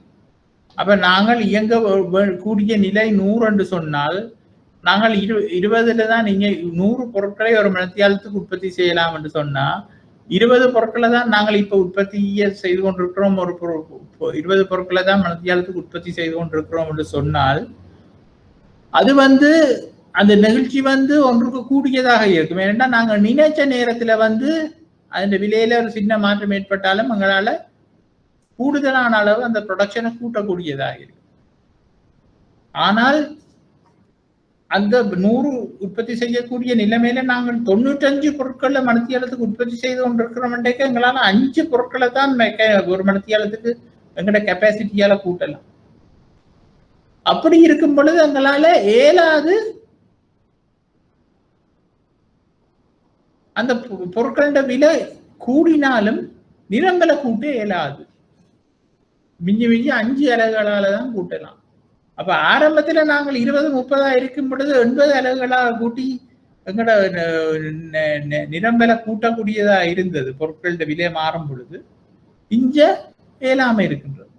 அப்ப நாங்கள் இயங்க கூடிய நிலை 100 என்று சொன்னால் நாங்கள் 20 தான் நீங்க 100 பொருட்களை ஒரு மணித்தியாலத்துக்கு உற்பத்தி செய்யலாம் என்று சொன்னா 20 பொருட்களை தான் நாங்கள் இப்ப உற்பத்தியை செய்து கொண்டிருக்கிறோம், 20 பொருட்களை தான் மனத்தியாலத்துக்கு உற்பத்தி செய்து கொண்டிருக்கிறோம் என்று சொன்னால் அது அந்த நிகழ்ச்சி ஒன்றுக்கு கூடியதாக இருக்கும். ஏன்னா நாங்கள் நினைச்ச நேரத்துல அந்த விலையில ஒரு சின்ன மாற்றம் ஏற்பட்டாலும் எங்களால கூடுதலான அளவு அந்த ப்ரொடக்ஷனை கூட்டக்கூடியதாக இருக்கும். ஆனால் அந்த 100 உற்பத்தி செய்யக்கூடிய நிலைமையில நாங்கள் 95 பொருட்களை மனத்தியாலத்துக்கு உற்பத்தி செய்து கொண்டிருக்கிறோம். எங்களால 5 பொருட்களை தான் ஒரு மனத்தியாலத்துக்கு எங்களோட கெப்பாசிட்டியால கூட்டலாம். அப்படி இருக்கும் பொழுது எங்களால ஏலாது அந்த பொருட்களோட விலை கூடினாலும் நிரம்பல கூட்ட இயலாது. மிஞ்சி 5 அலகுகளால தான் கூட்டலாம். அப்ப ஆரம்பத்துல நாங்கள் 20-30 இருக்கும் பொழுது 80 அலகுகளாக கூட்டி எங்கட நிரம்பல கூட்டக்கூடியதா இருந்தது. பொருட்களோட விலை மாறும் பொழுது இங்க இயலாம இருக்கின்றது.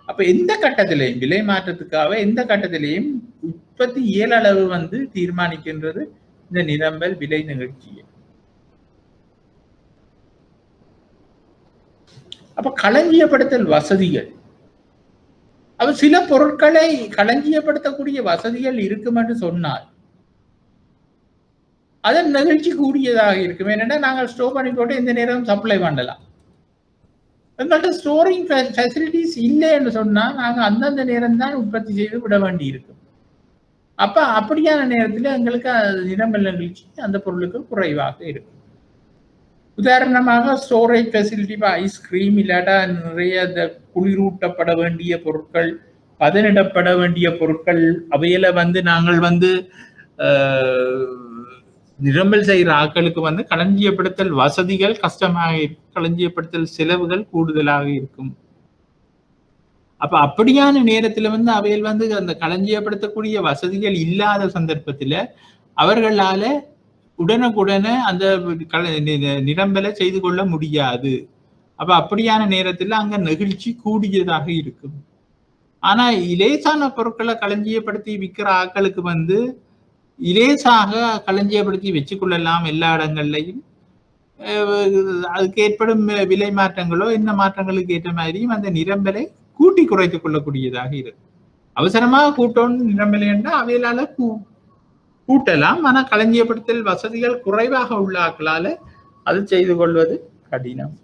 அப்ப எந்த கட்டத்திலையும் விலை மாற்றத்துக்காக எந்த கட்டத்திலையும் உற்பத்தி இயலளவு தீர்மானிக்கின்றது இந்த நிரம்பல் விலை நிகழ்ச்சியை. அப்ப களஞ்சியப்படுத்தல் வசதிகள், அப்ப சில பொருட்களை களஞ்சியப்படுத்தக்கூடிய வசதிகள் இருக்கும் என்று சொன்னால் அதன் நிகழ்ச்சி கூடியதாக இருக்கும். ஏன்னா நாங்கள் ஸ்டோர் பண்ணி போட்டு எந்த நேரம் சப்ளை பண்ணலாம். எங்கள்கிட்ட ஸ்டோரிங் ஃபெசிலிட்டிஸ் இல்லை என்று சொன்னா நாங்கள் அந்தந்த நேரம் தான் உற்பத்தி செய்து விட வேண்டி இருக்கும். அப்ப அப்படியான நேரத்தில் எங்களுக்கு நிரம்பல் நிகழ்ச்சி அந்த பொருளுக்கு குறைவாக இருக்கும். உதாரணமாக ஸ்டோரேஜ் ஃபெசிலிட்டி, ஐஸ்கிரீம் இல்லாட்டா நிறைய இந்த குளிரூட்டப்பட வேண்டிய பொருட்கள், பதனிடப்பட வேண்டிய பொருட்கள், அவையில நாங்கள் நிரம்பல் செய்கிற ஆட்களுக்கு களஞ்சியப்படுத்தல் வசதிகள் கஷ்டமாக இருக்கும், களஞ்சியப்படுத்தல் செலவுகள் கூடுதலாக இருக்கும். அப்ப அப்படியான நேரத்துல அவையில் அந்த களஞ்சியப்படுத்தக்கூடிய வசதிகள் இல்லாத சந்தர்ப்பத்துல அவர்களால உடனுக்குடனே அந்த நிரம்பலை செய்து கொள்ள முடியாது. அப்ப அப்படியான நேரத்துல அங்க நெகிழ்ச்சி கூடியதாக இருக்கும். ஆனா இலேசான பொருட்களை களஞ்சியப்படுத்தி விற்கிற ஆட்களுக்கு இலேசாக களஞ்சியப்படுத்தி வச்சுக்கொள்ளலாம் எல்லா இடங்கள்லையும். அதுக்கு ஏற்படும் விலை மாற்றங்களோ என்ன மாற்றங்களுக்கு ஏற்ற மாதிரியும் அந்த நிரம்பலை கூட்டி குறைத்துக் கொள்ளக்கூடியதாக இருக்கும். அவசரமாக கூட்டணும் நிரம்பலைன்னா அவையிலால கூட்டலாம். ஆனா களஞ்சியப்படுத்தல் வசதிகள் குறைவாக உள்ள ஆக்களால அது செய்து கொள்வது கடினம்.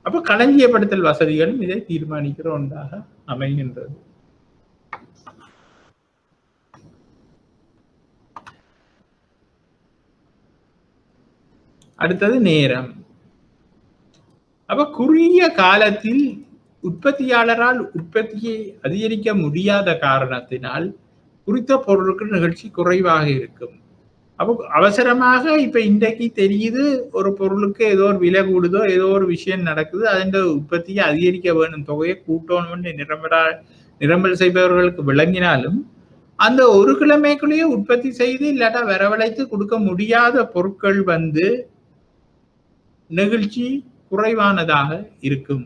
அப்ப களஞ்சியப்படுத்தல் வசதிகளும் இதை தீர்மானிக்கிற ஒன்றாக அமைகின்றது. அடுத்தது நேரம். அப்ப குறுகிய காலத்தில் உற்பத்தியாளரால் உற்பத்தியை அதிகரிக்க முடியாத காரணத்தினால் குறித்த பொருளுக்கு நிகழ்ச்சி குறைவாக இருக்கும். அப்போ அவசரமாக இப்ப இன்றைக்கு தெரியுது ஒரு பொருளுக்கு ஏதோ ஒரு விலை கூடுதோ ஏதோ ஒரு விஷயம் நடக்குது, அதன் உற்பத்தியை அதிகரிக்க வேணும், தொகையை கூட்டணும்னு நிரம்பல் செய்பவர்களுக்கு விளங்கினாலும் அந்த ஒரு கிழமைக்குள்ளேயே உற்பத்தி செய்து இல்லாட்டா வரவழைத்து கொடுக்க முடியாத பொருட்கள் நெகிழ்ச்சி குறைவானதாக இருக்கும்.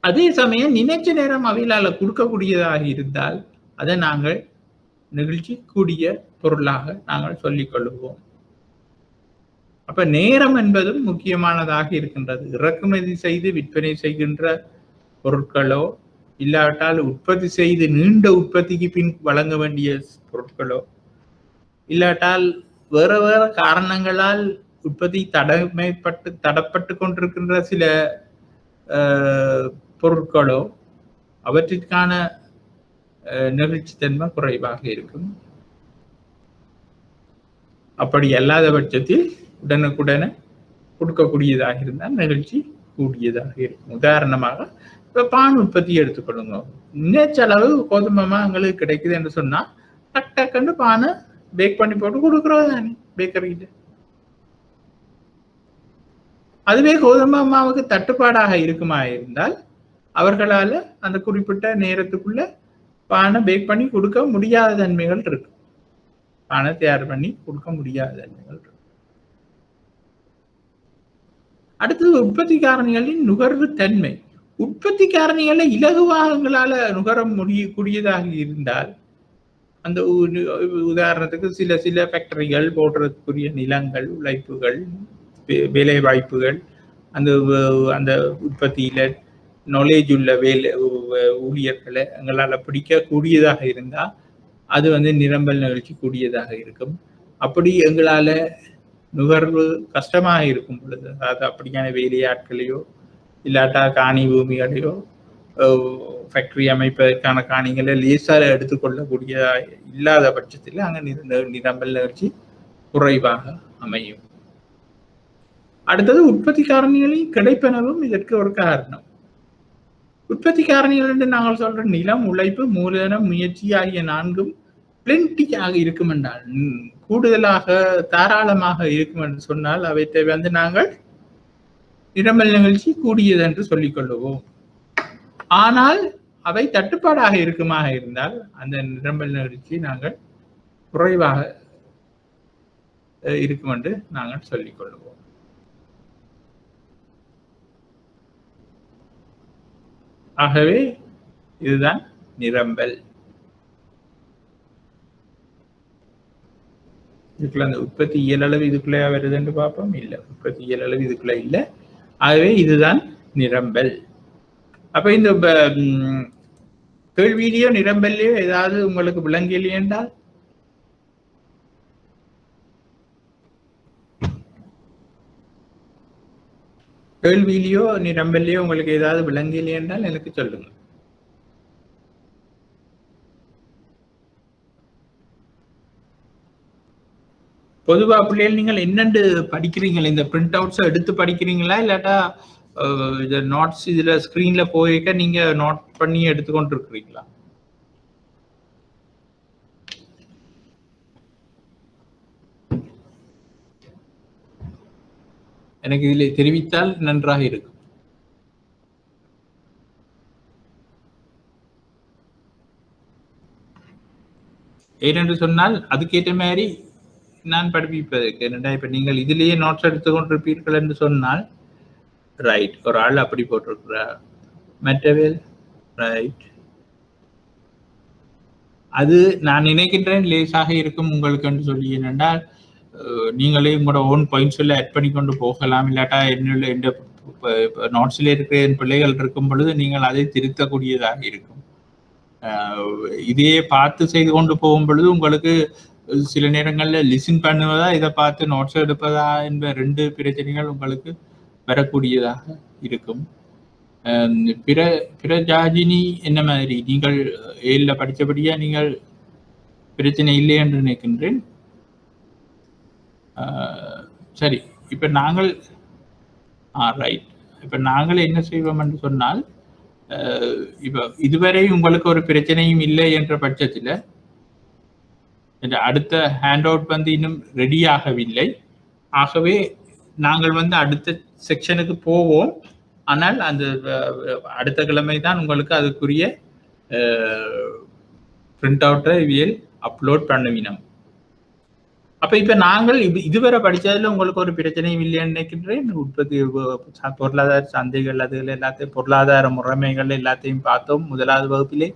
அதே சமயம் நினைச்ச நேரம் அவையிலால கொடுக்கக்கூடியதாக இருந்தால் அதை நாங்கள் நெகிழ்ச்சி கூடிய பொருளாக நாங்கள் சொல்லிக் கொள்ளுவோம். அப்ப நேரம் என்பதும் முக்கியமானதாக இருக்கின்றது. இறக்குமதி செய்து விற்பனை செய்கின்ற பொருட்களோ இல்லாவிட்டால் உற்பத்தி செய்து நீண்ட உற்பத்திக்கு பின் வழங்க வேண்டிய பொருட்களோ இல்லாட்டால் வேற வேற காரணங்களால் உற்பத்தி தடப்பட்டு கொண்டிருக்கின்ற சில பொருட்களோ அவற்றிற்கான நெகிழ்ச்சித்தன்மை குறைவாக இருக்கும். அப்படி அல்லாத பட்சத்தில் உடனுக்குடனே கொடுக்கக்கூடியதாக இருந்தால் நெகிழ்ச்சி கூடியதாக இருக்கும். உதாரணமாக இப்ப பான் உற்பத்தி எடுத்துக்கொள்ளுங்க. நினைச்சளவு கோதுமை எங்களுக்கு கிடைக்குது என்று சொன்னா டக் டக்குன்னு பானை பேக் பண்ணி போட்டு கொடுக்குறோம் தானே பேக்கரியில. அதுவே கோதுமை மாவுக்கு தட்டுப்பாடாக இருக்குமா இருந்தால் அவர்களால அந்த குறிப்பிட்ட நேரத்துக்குள்ள பானை பேக் பண்ணி கொடுக்க முடியாத தன்மைகள் இருக்கு, பானை தயார் பண்ணி கொடுக்க முடியாத தன்மைகள் இருக்கு. அடுத்தது உற்பத்தி காரணிகளின் நுகர்வு தன்மை. உற்பத்தி காரணிகளை இலகுவாக எங்களால நுகர முடியக்கூடியதாக இருந்தால் அந்த உதாரணத்துக்கு சில சில ஃபேக்டரிகள் போடுறதுக்குரிய நிலங்கள், உழைப்புகள், வேலை வாய்ப்புகள், அந்த அந்த உற்பத்தியில நாலேஜ் உள்ள ஊழியர்களை எங்களால் பிடிக்கக்கூடியதாக இருந்தால் அது வந்து நிரம்பல் நிகழ்ச்சி கூடியதாக இருக்கும். அப்படி எங்களால் நுகர்வு கஷ்டமாக இருக்கும் பொழுது, அதாவது அப்படியான வேலையாட்களையோ இல்லாட்டா காணி பூமிகளையோ ஃபேக்டரி அமைப்பதற்கான காணிகளை லேசாக எடுத்துக்கொள்ளக்கூடிய இல்லாத பட்சத்தில் அங்கே நிரம்பல் நிகழ்ச்சி குறைவாக அமையும். அடுத்தது உற்பத்தி காரணிகளின் கிடைப்பெனவும் இதற்கு ஒரு காரணம். உற்பத்தி காரணிகள் என்று நாங்கள் சொல்ற நிலம், உழைப்பு, மூலதனம், முயற்சி ஆகிய 4ம் பிளென்டியாக இருக்கும் என்றால், கூடுதலாக தாராளமாக இருக்கும் என்று சொன்னால் அவற்றை வந்து நாங்கள் நிரம்பல் நிகழ்ச்சி கூடியது என்று சொல்லிக் கொள்ளுவோம். ஆனால் அவை தட்டுப்பாடாக இருக்குமாக இருந்தால் அந்த நிரம்பல் நிகழ்ச்சி நாங்கள் குறைவாக இருக்கும் என்று நாங்கள் சொல்லிக் கொள்ளுவோம். ஆகவே இதுதான் நிரம்பல். இதுக்குள்ள அந்த உற்பத்தி இயலளவு இதுக்குள்ளே வருது என்று பார்ப்போம். இல்லை, உற்பத்தி இயலளவு இதுக்குள்ள இல்லை. ஆகவே இதுதான் நிரம்பல். அப்ப இந்த கேள்வியிலேயோ நிரம்பல்லையோ ஏதாவது உங்களுக்கு விளங்கலையே என்றால் கேள்வியிலேயோ நிரம்பல்லையோ உங்களுக்கு ஏதாவது விளங்கலையே என்றால் எனக்கு சொல்லுங்க. பொதுவா பிள்ளைகள் நீங்கள் என்னென்று படிக்கிறீங்களா? இந்த பிரிண்ட் அவுட்ஸை எடுத்து படிக்கிறீங்களா இல்லாட்டா இந்த நோட்ஸ் இதுல ஸ்கிரீன்ல போயிருக்க நீங்க நோட் பண்ணி எடுத்துக்கொண்டு இருக்கிறீங்களா? எனக்கு இதில் தெரிவித்தால் நன்றாக இருக்கும். ஏனென்று சொன்னால் அதுக்கேற்ற மாதிரி நான் படிப்பிப்பதற்கு. என்னடா இப்ப நீங்கள் இதிலேயே நோட்ஸ் எடுத்துக்கொண்டிருப்பீர்கள் என்று சொன்னால் ரைட், ஒரு ஆள் அப்படி போட்டிருக்கிறார், மற்றவேல் ரைட். அது நான் நினைக்கின்றேன் லேசாக இருக்கும் உங்களுக்கு என்று சொல்லி. என்னென்றால் நீங்களே உங்களோட ஓன் பாயிண்ட்ஸ் எல்லாம் ஆட் பண்ணி கொண்டு போகலாம். இல்லாட்டா என்னுள்ள எந்த நோட்ஸில் இருக்கிற என் பிள்ளைகள் இருக்கும் பொழுது நீங்கள் அதை திருத்தக்கூடியதாக இருக்கும். இதையே பார்த்து செய்து கொண்டு போகும் பொழுது உங்களுக்கு சில நேரங்களில் லிசன் பண்ணுவதா இதை பார்த்து நோட்ஸ் எடுப்பதா என்ற 2 பிரச்சனைகள் உங்களுக்கு வரக்கூடியதாக இருக்கும். பிற ஜாஜினி என்ன மாதிரி நீங்கள் ஏழில் படித்தபடியா நீங்கள் பிரச்சனை இல்லை என்று நினைக்கின்றேன். சரி, இப்ப நாங்கள் ரைட், இப்ப நாங்கள் என்ன செய்வோம் என்று சொன்னால் இப்ப இதுவரை உங்களுக்கு ஒரு பிரச்சனையும் இல்லை என்ற பட்சத்தில் அடுத்த ஹேண்ட் அவுட் வந்து இன்னும் ரெடி ஆகவில்லை. ஆகவே நாங்கள் வந்து அடுத்த செக்ஷனுக்கு போவோம். ஆனால் அந்த அடுத்த கிழமை தான் உங்களுக்கு அதுக்குரிய பிரிண்ட் அவுட்டை இவியல் அப்லோட் பண்ணுவினோம். அப்ப இப்ப நாங்கள் இதுவரை படிச்சதுல உங்களுக்கு ஒரு பிரச்சனையும் இல்லைன்னு நினைக்கின்றேன். உற்பத்தி பொருளாதார சந்தைகள் அதுகள் எல்லாத்தையும் பொருளாதார முறைமைகள் எல்லாத்தையும் பார்த்தோம் முதலாவது வகுப்பிலே.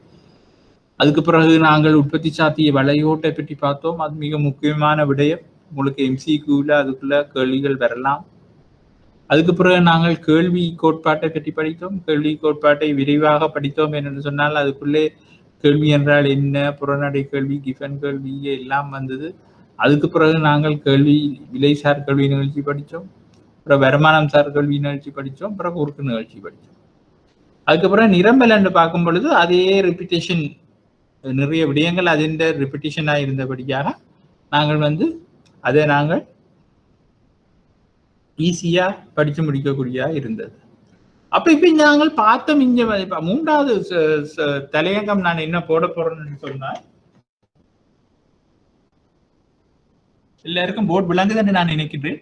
அதுக்கு பிறகு நாங்கள் உற்பத்தி சாத்திய வளையோட்டை பற்றி பார்த்தோம். அது மிக முக்கியமான விடயம். உங்களுக்கு MCQல அதுக்குள்ள கேள்விகள் வரலாம். அதுக்கு பிறகு நாங்கள் கேள்வி கோட்பாட்டை பற்றி படித்தோம். கேள்வி கோட்பாட்டை விரைவாக படித்தோம் என்று சொன்னால் அதுக்குள்ளே கேள்வி என்றால் என்ன, புறநடை கேள்வி, கிஃபன் கேள்வி எல்லாம் வந்தது. அதுக்கு பிறகு நாங்கள் விலைசார் கல்வி நிகழ்ச்சி படித்தோம். அப்புறம் வருமானம் சார் கல்வி நிகழ்ச்சி படித்தோம். அப்புறம் குறுக்கு நிகழ்ச்சி படித்தோம். அதுக்கப்புறம் நிரம்பல் என்று பார்க்கும் பொழுது அதே ரிப்பிட்டேஷன், நிறைய விடயங்கள் அதின் ரிப்பிட்டேஷனாக இருந்தபடியாக நாங்கள் வந்து அதை நாங்கள் ஈஸியா படித்து முடிக்கக்கூடியதாக இருந்தது. அப்ப இப்ப நாங்கள் பார்த்தோம் இங்க 3வது தலையங்கம் நான் என்ன போட போறேன்னு சொன்னால் எல்லாருக்கும் போர்டு விளங்குது என்று நான் நினைக்கின்றேன்.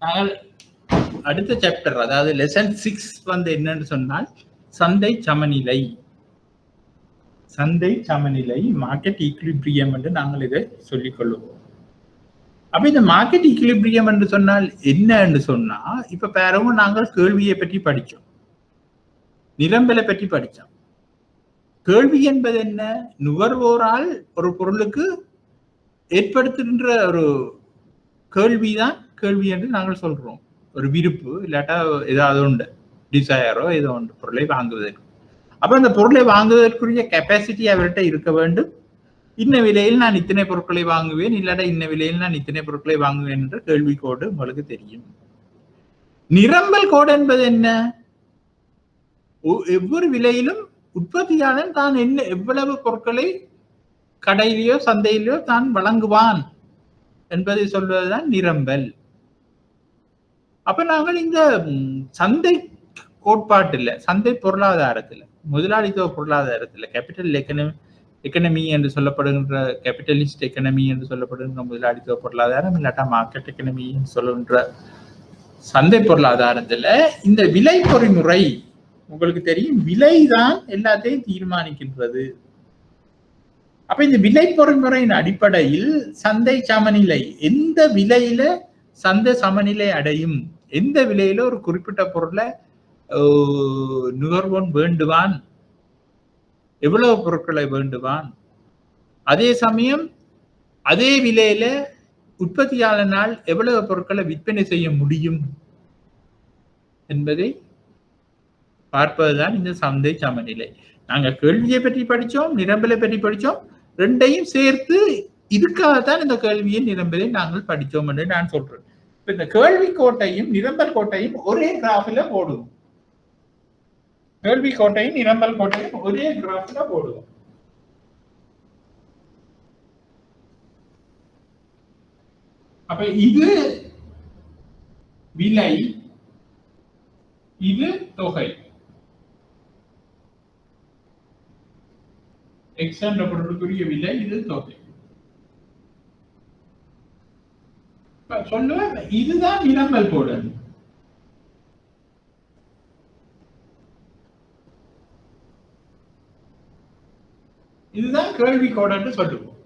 நாங்கள் அடுத்த சாப்டர், அதாவது லெசன் 6 வந்து என்னன்னு சொன்னால் சந்தை சமநிலை. சந்தை சமநிலை, மார்க்கெட் ஈக்விலிபிரியம் என்று நாங்கள் இதை சொல்லிக் கொள்ளுவோம். அப்ப இந்த மார்க்கெட் ஈக்விலிபிரியம் என்று சொன்னால் என்ன என்று சொன்னா, இப்ப பாருங்க, நாங்கள் கேள்வியை பற்றி படிச்சோம், நிரம்பலை பற்றி படிச்சோம். கேள்வி என்பது என்ன? நுகர்வோரால் ஒரு பொருளுக்கு ஏற்படுத்துகின்ற ஒரு கேள்விதான் கேள்வி என்று நாங்கள் சொல்றோம். ஒரு விருப்பு இல்லாட்டா ஏதாவது உண்டு, டிசையரோ ஏதோ ஒன்று பொருளை வாங்குவதற்கு. அப்ப அந்த பொருளை வாங்குவதற்குரிய கெப்பாசிட்டி அவர்கிட்ட இருக்க வேண்டும். இன்ன விலையில் நான் இத்தனை பொருட்களை வாங்குவேன், இல்லாட்டா இன்ன விலையில் நான் இத்தனை பொருட்களை வாங்குவேன் என்ற கேள்வி கோடு உங்களுக்கு தெரியும். நிரம்பல் கோடு என்பது என்ன? ஒவ்வொரு விலையிலும் உற்பத்தியாளன் தான் என்ன எவ்வளவு பொருட்களை கடையிலேயோ சந்தையிலேயோ தான் வழங்குவான் என்பதை சொல்வதுதான் நிரம்பல். அப்ப நாங்கள் இந்த சந்தை கோட்பாட்டில், சந்தை பொருளாதாரத்தில், முதலாளித்துவ பொருளாதாரத்தில், கேபிட்டல் எக்கனமி என்று சொல்லப்படுகின்ற, கேபிட்டலிஸ்ட் எக்கனமி என்று சொல்லப்படுகின்ற முதலாளித்துவ பொருளாதாரம், இல்லாட்டா மார்க்கெட் எக்கனமி என்று சொல்லுகின்ற சந்தை பொருளாதாரத்துல இந்த விலை பொறிமுறை உங்களுக்கு தெரியும், விலைதான் எல்லாத்தையும் தீர்மானிக்கின்றது. அப்ப இந்த விலை பொறிமுறையின் அடிப்படையில் சந்தை சமநிலை, எந்த விலையில சந்தை சமநிலை அடையும், எந்த விலையில ஒரு குறிப்பிட்ட பொருளை நுகர்வோன் வேண்டுவான், எவ்வளவு பொருட்களை வேண்டுவான், அதே சமயம் அதே விலையில உற்பத்தியாளனால் எவ்வளவு பொருட்களை விற்பனை செய்ய முடியும் என்பதை பார்ப்பதுதான் இந்த சந்தை சமநிலை. நாங்க கேள்வியை பற்றி படிச்சோம், நிரம்பலை பற்றி படிச்சோம், ரெண்டையும் சேர்த்து இதுக்காகத்தான் இந்த கேள்வியை நிரம்பலை நாங்கள் படித்தோம் என்று நான் சொல்றேன். இப்ப இந்த கேள்வி கோட்டையும் நிரம்பல் கோட்டையும் ஒரே கிராஃபில போடுவோம். கேள்வி கோட்டையும் நிரம்பல் கோட்டையும் ஒரே கிராஃபில போடுவோம். அப்ப இது விலை, இது தொகை. எக்ஸ் என்ற பொருளுக்குரிய விலை, இது தொகை. சொல்லுவேன், இதுதான் நிரம்பல் கோடு. இதுதான் கேள்வி கோடு சொல்லுவோம்.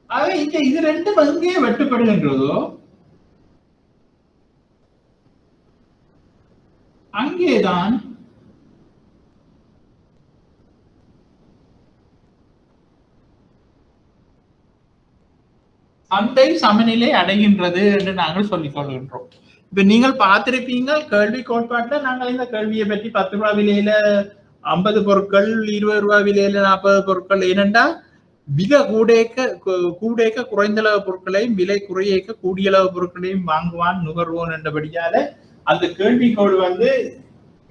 ஆக இங்க இது ரெண்டும் எங்கே வெட்டுப்படுகின்றதோ அங்கேதான் சந்தை சமநிலை அடைகின்றது என்று நாங்கள் சொல்லிக் கொள்கின்றோம். இப்ப நீங்கள் பார்த்திருப்பீங்க, கேள்வி கோட்பாட்டில் நாங்கள் இந்த கேள்வியை பற்றி 10 ரூபாய் விலையில 50 பொருட்கள், 20 ரூபாய் விலையில 40 பொருட்கள், ஏனென்றா விலை கூடேக்க குறைந்தளவு பொருட்களையும் விலை குறையேக்க கூடியளவு பொருட்களையும் வாங்குவான் நுகர்வோன் என்றபடியால அந்த கேள்வி கோடு வந்து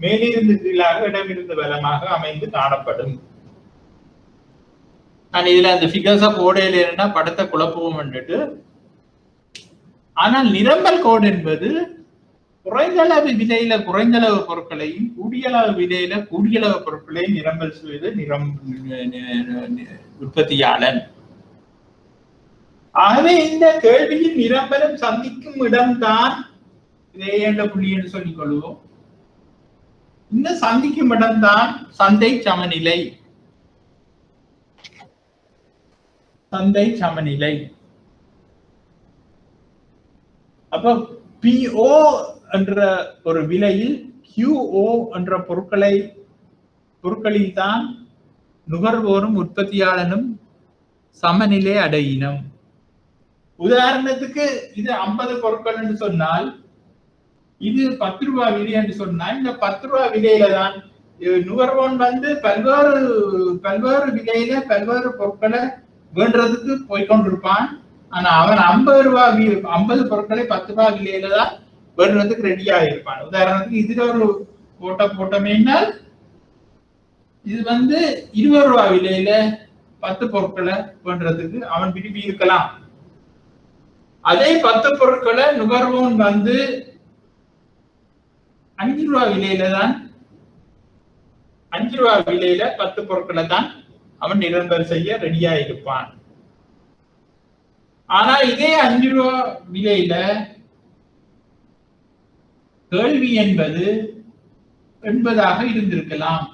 மேலிருந்து கீழாக இடமிருந்து வலமாக அமைந்து காணப்படும். நான் இதுல அந்த ஃபிகர்ஸா போடையில படத்தை குழப்பவும் வந்துட்டு. ஆனால் நிரம்பல் கோடு என்பது குறைந்தளவு விலையில குறைந்தளவு பொருட்களையும் கூடியளவு விலையில கூடியளவு பொருட்களையும் நிரம்பல் செய்வது உற்பத்தியாளன். ஆகவே இந்த கேள்வியின் நிரம்பலும் சந்திக்கும் இடம்தான் இதே என்ற புள்ளி என்று சொல்லிக் கொள்வோம். இந்த சந்திக்கும் இடம்தான் சந்தை சமநிலை. சந்தை சமநிலை. அப்ப PO என்ற ஒரு விலையில் QO என்ற பொருட்களில் தான் நுகர்வோரும் உற்பத்தியாளனும் சமநிலை அடையினம். உதாரணத்துக்கு இது 50 பொருட்கள் என்று சொன்னால், இது 10 ரூபாய் விலை என்று சொன்னால், இந்த 10 ரூபாய் விலையில தான் நுகர்வோன் வந்து பல்வேறு விலையில பல்வேறு பொருட்களை வேண்டதுக்கு போய்கொண்டிருப்பான். ஆனா அவன் 50 பொருட்களை 10 ரூபாய் விலையில தான் வேண்டதுக்கு ரெடியா இருப்பான். உதாரணத்துக்கு இதுல ஒரு போட்டோமேனால் இது வந்து 20 ரூபாய் விலையில 10 பொருட்களை வேண்டதுக்கு அவன் விரும்பி இருக்கலாம். அதே 10 பொருட்களை நுகர்வோன் வந்து 5 ரூபாய் விலையில தான் 5 ரூபாய் விலையில 10 பொருட்களை தான் அவன் நிரம்பல் செய்ய ரெடியா இருப்பான். ஆனா இதே 5 ரூபாய் விலையில கேள்வி என்பது 80 இருந்திருக்கலாம்.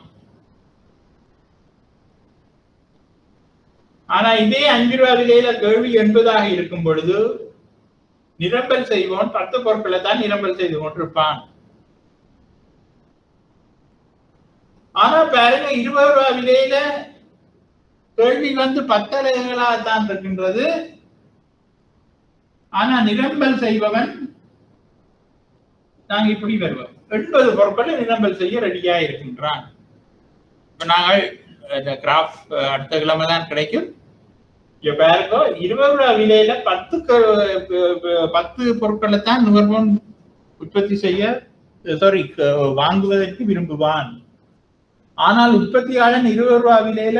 ஆனா இதே 5 ரூபாய் விலையில கேள்வி 80 இருக்கும் பொழுது நிரம்பல் செய்வோன் 10 பொருட்களை தான் நிரம்பல் செய்து கொண்டிருப்பான். ஆனா பாருங்க 20 ரூபாய் விலையில கேள்வி 10 அலகுகளாகத்தான் இருக்கின்றது. ஆனா நிரம்பல் செய்பவன் நாங்க இப்படி வருவோம் 80 பொருட்களை நிரம்பல் செய்ய ரெடியா இருக்கின்றான். நாங்கள் இந்த கிராஃப் அடுத்த கிழமை தான் கிடைக்கும். பாருங்க 20 ரூபாய் விலையில 10 பொருட்களை தான் நுகர்வோன் உற்பத்தி செய்ய வாங்குவதற்கு விரும்புவான். ஆனால் உற்பத்தியாளன் 20 ரூபாய் விலையில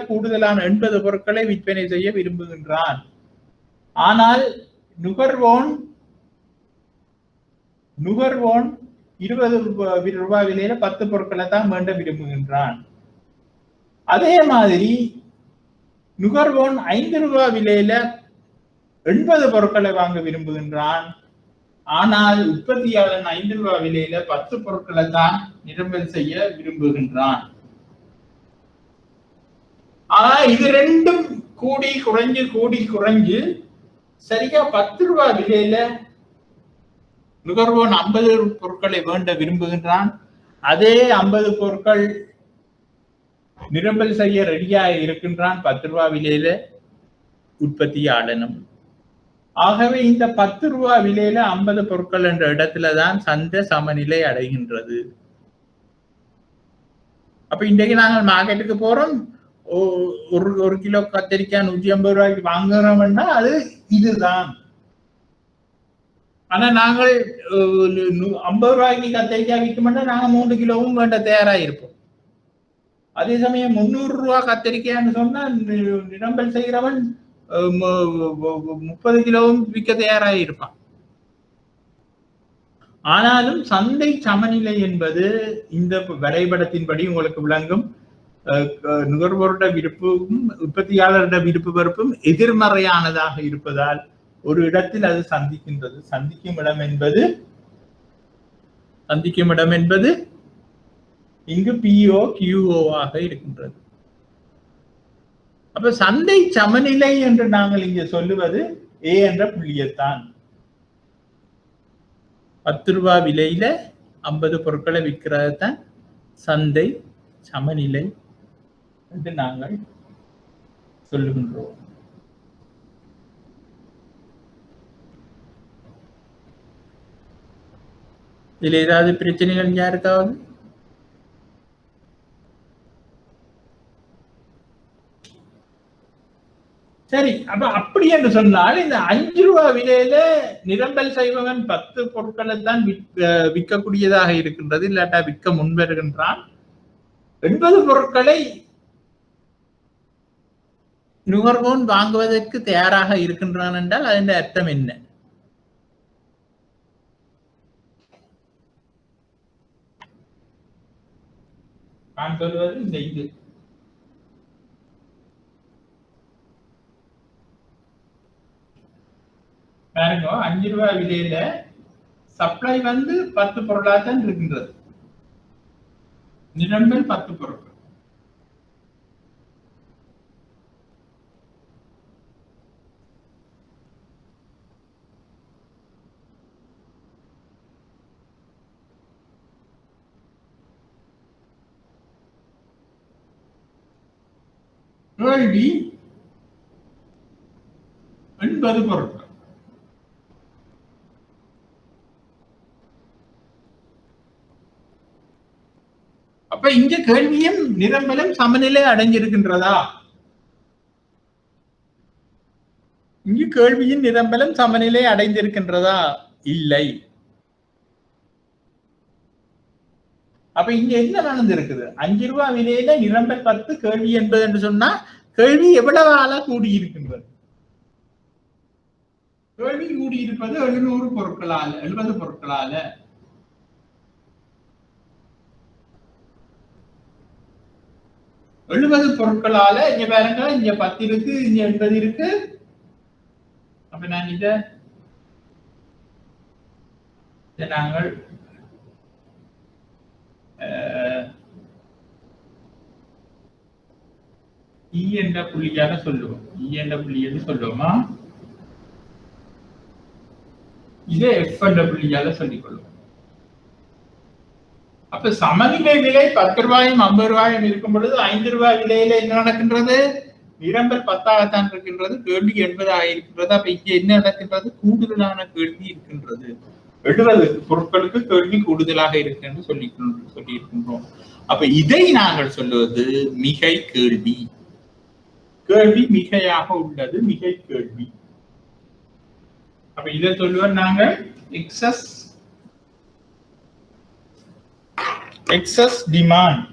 கூடுதலான 80 பொருட்களை விற்பனை செய்ய விரும்புகின்றான். ஆனால் நுகர்வோன் 20 ரூபாய் விலையில 10 பொருட்களை தான் வேண்ட விரும்புகின்றான். அதே மாதிரி நுகர்வோன் 5 ரூபாய் விலையில 80 பொருட்களை வாங்க விரும்புகின்றான். ஆனால் உற்பத்தியாளன் 5 ரூபாய் விலையில 10 பொருட்களை தான் நிரம்பல் செய்ய விரும்புகின்றான். ஆனா இது ரெண்டும் கூடி குறைஞ்சு சரியா 10 ரூபாய் விலையில நுகர்வோன் 50 பொருட்களை வேண்ட விரும்புகின்றான். அதே 50 பொருட்கள் நிரம்பல் செய்ய ரெடியா இருக்கின்றான் 10 ரூபாய் விலையில உற்பத்தியாளனும். ஆகவே இந்த 10 ரூபாய் விலையில 50 பொருட்கள் என்ற இடத்துலதான் சந்தை சமநிலை அடைகின்றது. அப்ப இன்றைக்கு நாங்கள் மார்க்கெட்டுக்கு போறோம், ஒரு கிலோ கத்திரிக்காய் 150 ரூபாய்க்கு வாங்குறோம்னா அது இதுதான். ஆனா நாங்கள் 50 ரூபாய்க்கு கத்திரிக்காய் விற்கும்னா நாங்க 3 கிலோவும் வேண்ட தயாரா இருப்போம். அதே சமயம் 300 ரூபாய் கத்திரிக்காய்ன்னு சொன்னா நிரம்பல் செய்கிறவன் 30 கிலோவும் விற்க தயாராக இருப்பான். ஆனாலும் சந்தை சமநிலை என்பது இந்த வரைபடத்தின்படி உங்களுக்கு விளங்கும். நுகர்வோருட விருப்பும் உற்பத்தியாளருட விருப்பு வெறுப்பும் எதிர்மறையானதாக இருப்பதால் ஒரு இடத்தில் அது சந்திக்கின்றது. சந்திக்கும் இடம் என்பது இங்கு PO QO ஆக இருக்கின்றது. அப்ப சந்தை சமநிலை என்று நாங்கள் இங்க சொல்லுவது A என்ற புள்ளியத்தான். 10 ரூபாய் விலையில 50 பொருட்களை விற்கிறது தான் சந்தை சமநிலை என்று நாங்கள் சொல்லுகின்றோம். இதுல ஏதாவது பிரச்சனைகள் யாருக்காவது? சரி, அப்ப அப்படி என்று சொன்னால் இந்த 5 ரூபாய் விலையில நிரம்பல் செய்பவன் 10 பொருட்களை தான் விற்கக்கூடியதாக இருக்கின்றது, இல்லாட்டா விற்க முன்வருகின்றான். 80 பொருட்களை நுகர்வோன் வாங்குவதற்கு தயாராக இருக்கின்றான் என்றால் அதன் அர்த்தம் என்ன? நான் சொல்வது இந்த இது பாருங்க, 5 ரூபாய் விலையில சப்ளை 10 பொருளாதான் இருக்கின்றது, நிரம்பல் 10 பொருட்கள். கேள்வி 80 பொருட்கள். அப்ப இங்க கேள்வியும் நிரம்பலும் சமநிலை அடைஞ்சிருக்கின்றதா? இங்கு கேள்வியின் நிரம்பலும் சமநிலை அடைந்திருக்கின்றதா? இல்லை. அப்ப இங்க என்ன நடந்திருக்குது? 5 ரூபாய் விலையில நிரம்பல் 10, கேள்வி 80 என்று சொன்னா கேள்வி எவ்வளவு ஆளா கூடியிருக்கின்றது? கேள்வி கூடியிருப்பது 700 பொருட்களால, 70 பொருட்களால. பொருட்களால இங்க பாருங்க, இங்க 10 இருக்கு, இங்க 80 இருக்கு. அப்ப நான் இத நாங்கள் இ என்ற புள்ளியாக சொல்லுவோம். இ என்ற புள்ளி என்று சொல்லுவோமா? இதை எஃப் என்ற புள்ளியாக சொல்லிக் கொள்வோம். அப்ப சமநிலை விலை 10 ரூபாயும் 50 ரூபாயும் இருக்கும் பொழுது 5 ரூபாய் விலையில என்ன நடக்கின்றது? நிரம்பல் 10ஆகத்தான் இருக்கின்றது, கேள்வி 80 இருக்கின்றது. அப்ப இங்க என்ன நடக்கின்றது? கூடுதலான கேள்வி இருக்கின்றது. 70 பொருட்களுக்கு கேள்வி கூடுதலாக இருக்கு என்று சொல்லி இருக்கின்றோம். அப்ப இதை நாங்கள் சொல்லுவது மிகை கேள்வி. கேள்வி மிகையாக உள்ளது, மிகை கேள்வி. அப்ப இதை சொல்லுவோம் நாங்கள் எக்ஸஸ் டிமாண்ட்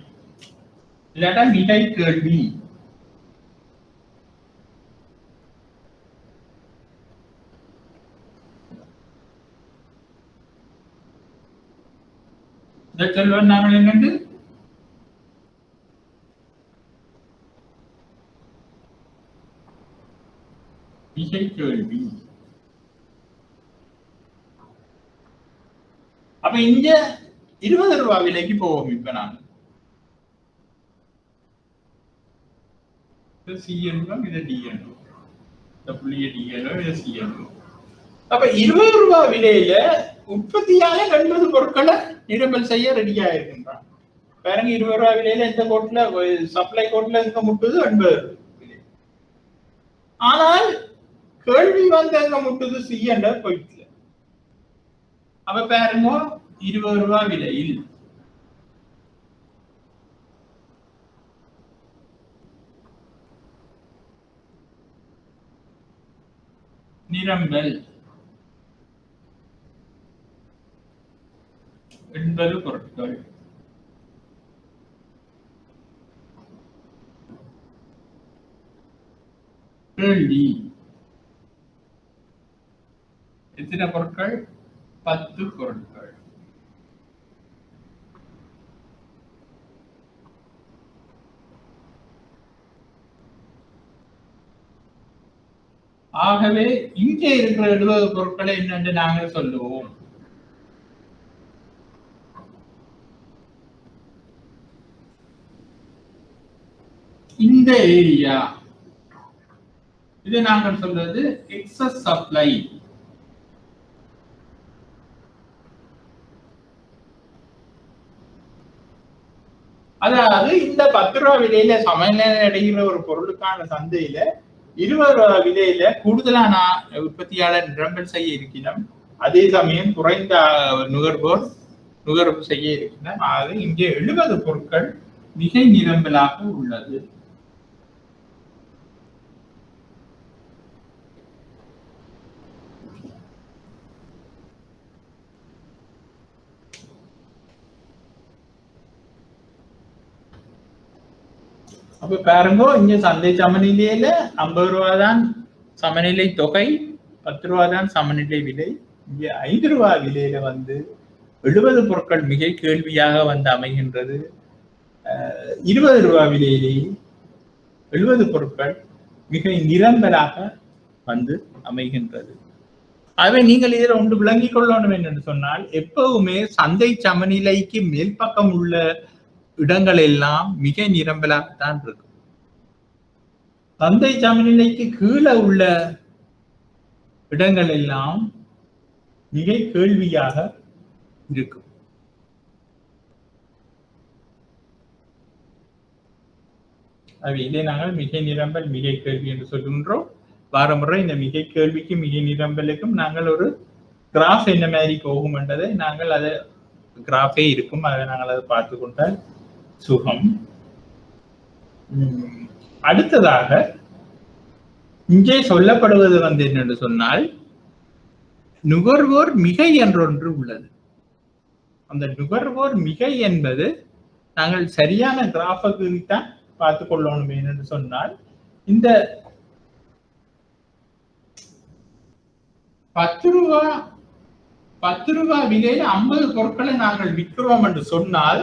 இல்லாட்டா மிகை கேள்வி. இதை சொல்லுவோம் நாங்கள் என்னண்டு மிகை கேள்வி. அப்ப இங்க 20 ரூபாய் விலைக்கு போவோம். இப்ப நான் சி என்றோம், இதை டி என்றோம், இந்த புள்ளிய டி என்றோம், இதை சி என்றோம். அப்ப 20 ரூபாய் விலையில உற்பத்தியாக 80 பொருட்களை நிரம்பல் செய்ய ரெடியா இருக்கின்றான். பாருங்க, 20 ரூபாய் விலையில எந்த கோட்ல சப்ளை கோட்ல எங்க முட்டுது? 80 விலை. ஆனால் கேள்வி வந்து எங்க முட்டுது? சி என்ற போயிட்டு. அப்ப பாருங்க, 20 ரூபாய் விலையில் நிரம்பல் 80 பொருட்கள். கேள்வி எத்தனை பொருட்கள்? 10 பொருட்கள். ஆகவே இங்கே இருக்கிற 70 பொருட்களை என்னென்று நாங்கள் சொல்லுவோம். இந்த ஏரியா, இதை நாங்கள் சொல்வது எக்ஸஸ் சப்ளை. அதாவது இந்த 10 ரூபாய் விலையில சமநிலை அடைகிற ஒரு பொருளுக்கான சந்தையில 20 ரூபாய் விலையில கூடுதலான உற்பத்தியாளர் நிரம்பல் செய்ய இருக்கிறோம், அதே சமயம் குறைந்த நுகர்வு செய்ய இருக்கிறோம். ஆக இங்கே 70 பொருட்கள் மிகை நிரம்பலாக உள்ளது. அப்ப பாருங்க, இங்க சந்தை சமநிலையில 50 ரூபாய் தான் சமநிலை தொகை, 10 ரூபாய் தான் சமநிலை விலை. இங்க 5 ரூபாய் விலையில வந்து 70 பொருட்கள் மிகை கேள்வியாக வந்து அமைகின்றது. 20 ரூபாய் விலையிலே 70 பொருட்கள் மிகை நிரம்பலாக வந்து அமைகின்றது. ஆகவே நீங்கள் இதில் ஒன்று விளங்கிக் கொள்ளணும் என்று சொன்னால், எப்பவுமே சந்தை சமநிலைக்கு மேல் பக்கம் உள்ள இடங்கள் எல்லாம் மிக நிரம்பலாகத்தான் இருக்கும். சந்தை சமநிலைக்கு கீழே உள்ள இடங்கள் எல்லாம் மிக கேள்வியாக இருக்கும். இதை நாங்கள் மிகை நிரம்பல் மிகை கேள்வி என்று சொல்கின்றோம். வார முறை இந்த மிகை கேள்விக்கும் மிகை நிரம்பலுக்கும் நாங்கள் ஒரு கிராஃப் என்ன மாதிரி போகும் என்றதை நாங்கள் அதை கிராஃபே இருக்கும், அதை நாங்கள் அதை பார்த்து கொண்டால் சுகம். அடுத்ததாக இங்கே சொல்லப்படுவது வந்து என்னென்று சொன்னால், நுகர்வோர் மிகை என்றொன்று உள்ளது. அந்த நுகர்வோர் மிகை என்பது நாங்கள் சரியான கிராஃபுக்கு தான் பார்த்து கொள்ளணும். என்று சொன்னால், இந்த 10 ரூபாய் விலையில 50 பொருட்களை நாங்கள் விற்கிறோம் என்று சொன்னால்,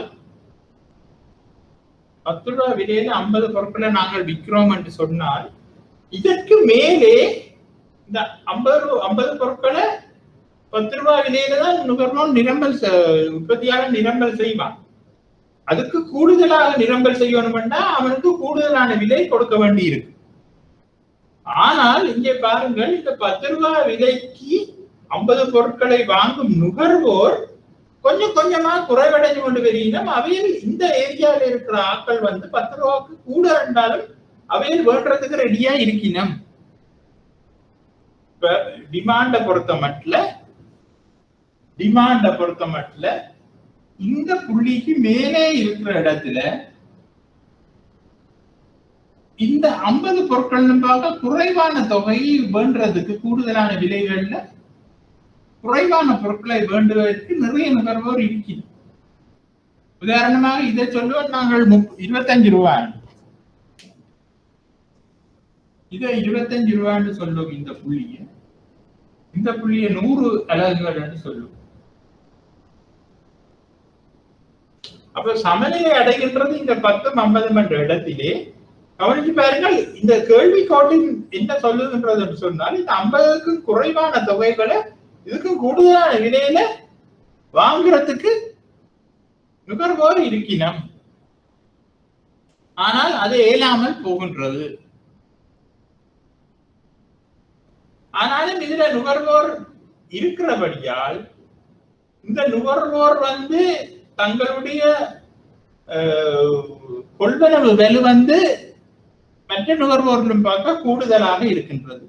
10 ரூபாய் விலையில 50 பொருட்களை நாங்கள் விற்கிறோம் என்று சொன்னால், இதற்கு மேலே இந்த 50 பொருட்களை ரூபாய் விலையில தான் நுகர்வோர் நிரம்பல் உற்பத்தியாளர் நிரம்பல் செய்வான். அதுக்கு கூடுதலாக நிரம்பல் செய்யணும்னா அவனுக்கு கூடுதலான விலை கொடுக்க வேண்டி இருக்கு. ஆனால் இங்கே பாருங்கள், இந்த ரூபாய் விலைக்கு 50 பொருட்களை வாங்கும் நுகர்வோர் கொஞ்சம் கொஞ்சமா குறைவடைஞ்சு கொண்டு வருகிறோம். அவையில் இந்த ஏரியாவில் இருக்கிற ஆட்கள் வந்து 10 ரூபாய்க்கு கூட இருந்தாலும் அவையில் வேண்டதுக்கு ரெடியா இருக்கணும். இப்ப டிமாண்ட பொறுத்த மட்டும் இந்த புள்ளிக்கு மேலே இருக்கிற இடத்துல இந்த 50 பொருட்கள் பார்க்க குறைவான தொகையை வேண்டதுக்கு, கூடுதலான விலைகள்ல குறைவான பொருட்களை வேண்டுவதற்கு நிறைய நுகர்வோர் இருக்கிறோம். உதாரணமாக இதை சொல்லுவோம், நாங்கள் 25 ரூபாய், இதை 25 ரூபாய்ன்னு சொல்லுவோம். இந்த புள்ளிய 100 அலகுகள் என்று சொல்லுவோம். அப்ப சமநிலை அடைகின்றது இந்த 10, 50 என்ற இடத்திலே. கவனிச்சு பாருங்கள், இந்த கேள்வி கோட்டின் என்ன சொல்லுகின்றது என்று சொன்னால், இந்த 50க்கும் குறைவான தொகைகளை இதுக்கும் கூடுதலான விலையில வாங்குறதுக்கு நுகர்வோர் இருக்கணும். ஆனால் அது இயலாமல் போகின்றது. ஆனாலும் இதுல நுகர்வோர் இருக்கிறபடியால் இந்த நுகர்வோர் வந்து தங்களுடைய கொள்வனவு விலை வந்து மற்ற நுகர்வோர்களும் பார்க்க கூடுதலாக இருக்கின்றது.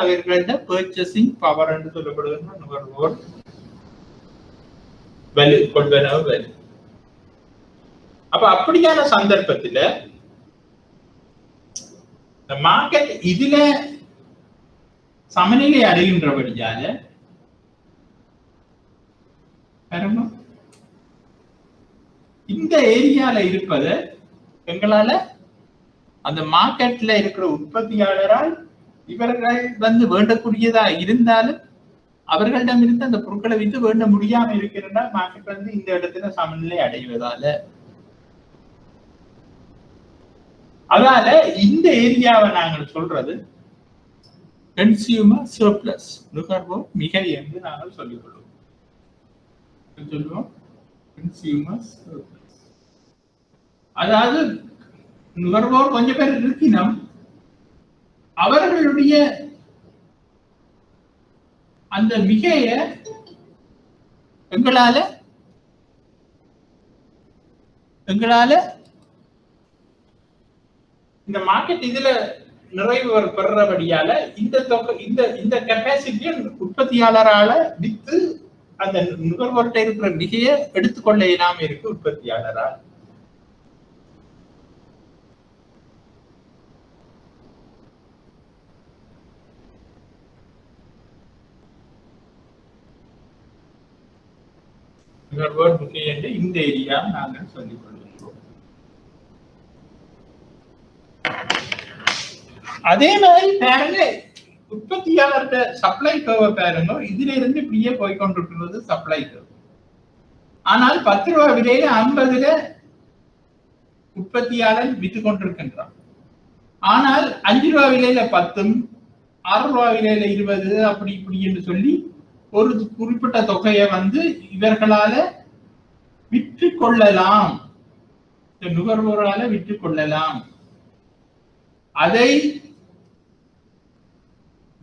அவர்களது பர்ச்சேசிங் பவர் என்று சொல்லப்படுகின்ற நுகர்வோர் வலு, கொள்வனவு வலு. அப்ப அப்படியான சந்தர்ப்பத்தில் மார்க்கெட் இதுல சமநிலை அடைகின்றபடியால இந்த ஏரியால இருப்பத எங்களால அந்த மார்க்கெட்ல இருக்கிற உற்பத்தியாளரால் இவர்கள் வந்து வேண்டக்கூடியதா இருந்தாலும் அவர்களிடம் இருந்து அந்த பொருட்களை விட்டு வேண்ட முடியாம இருக்கிறதா மார்க்கெட் வந்து இந்த இடத்துல சமநிலை அடைவதால. அதால இந்த ஏரியாவை நாங்கள் சொல்றது கன்சியூமர் சர்ப்ளஸ், நுகர்வோர் மிகை என்று நாங்கள் சொல்லிக் கொள்வோம். கன்சியூமர் சர்ப்ளஸ், அதாவது நுகர்வோர் கொஞ்சம் பேர் இருக்கணும், அவர்களுடைய அந்த மிகைய எங்களால இந்த மார்க்கெட் இதுல நிறைவு பெறபடியால இந்த கெப்பாசிட்டியை உற்பத்தியாளரால வித்து அந்த நுகர்வோர்கிட்ட இருக்கிற மிகைய எடுத்துக்கொள்ள இயலாம இருக்கு உற்பத்தியாளரால். நுகர்வோர் மிகை என்று இந்த ஏரியா நாங்கள் சொல்லிக் கொள்கிறோம். அதே மாதிரி பாருங்க, உற்பத்தியாளர்கிட்ட சப்ளை கர்வ பாருங்க, இதுல இருந்து இப்படியே போய்கொண்டிருக்கிறது சப்ளை கர்வ். ஆனால் 10 ரூபாய் விலையில 50ல உற்பத்தியாளர் வித்து கொண்டிருக்கின்றான். ஆனால் 5 ரூபாய் விலையில 10, 6 ரூபாய் விலையில 20 அப்படி இப்படி என்று சொல்லி ஒரு குறிப்பிட்ட தொகையை வந்து இவர்களால விற்று கொள்ளலாம், நுகர்வோரால விற்று கொள்ளலாம். அதை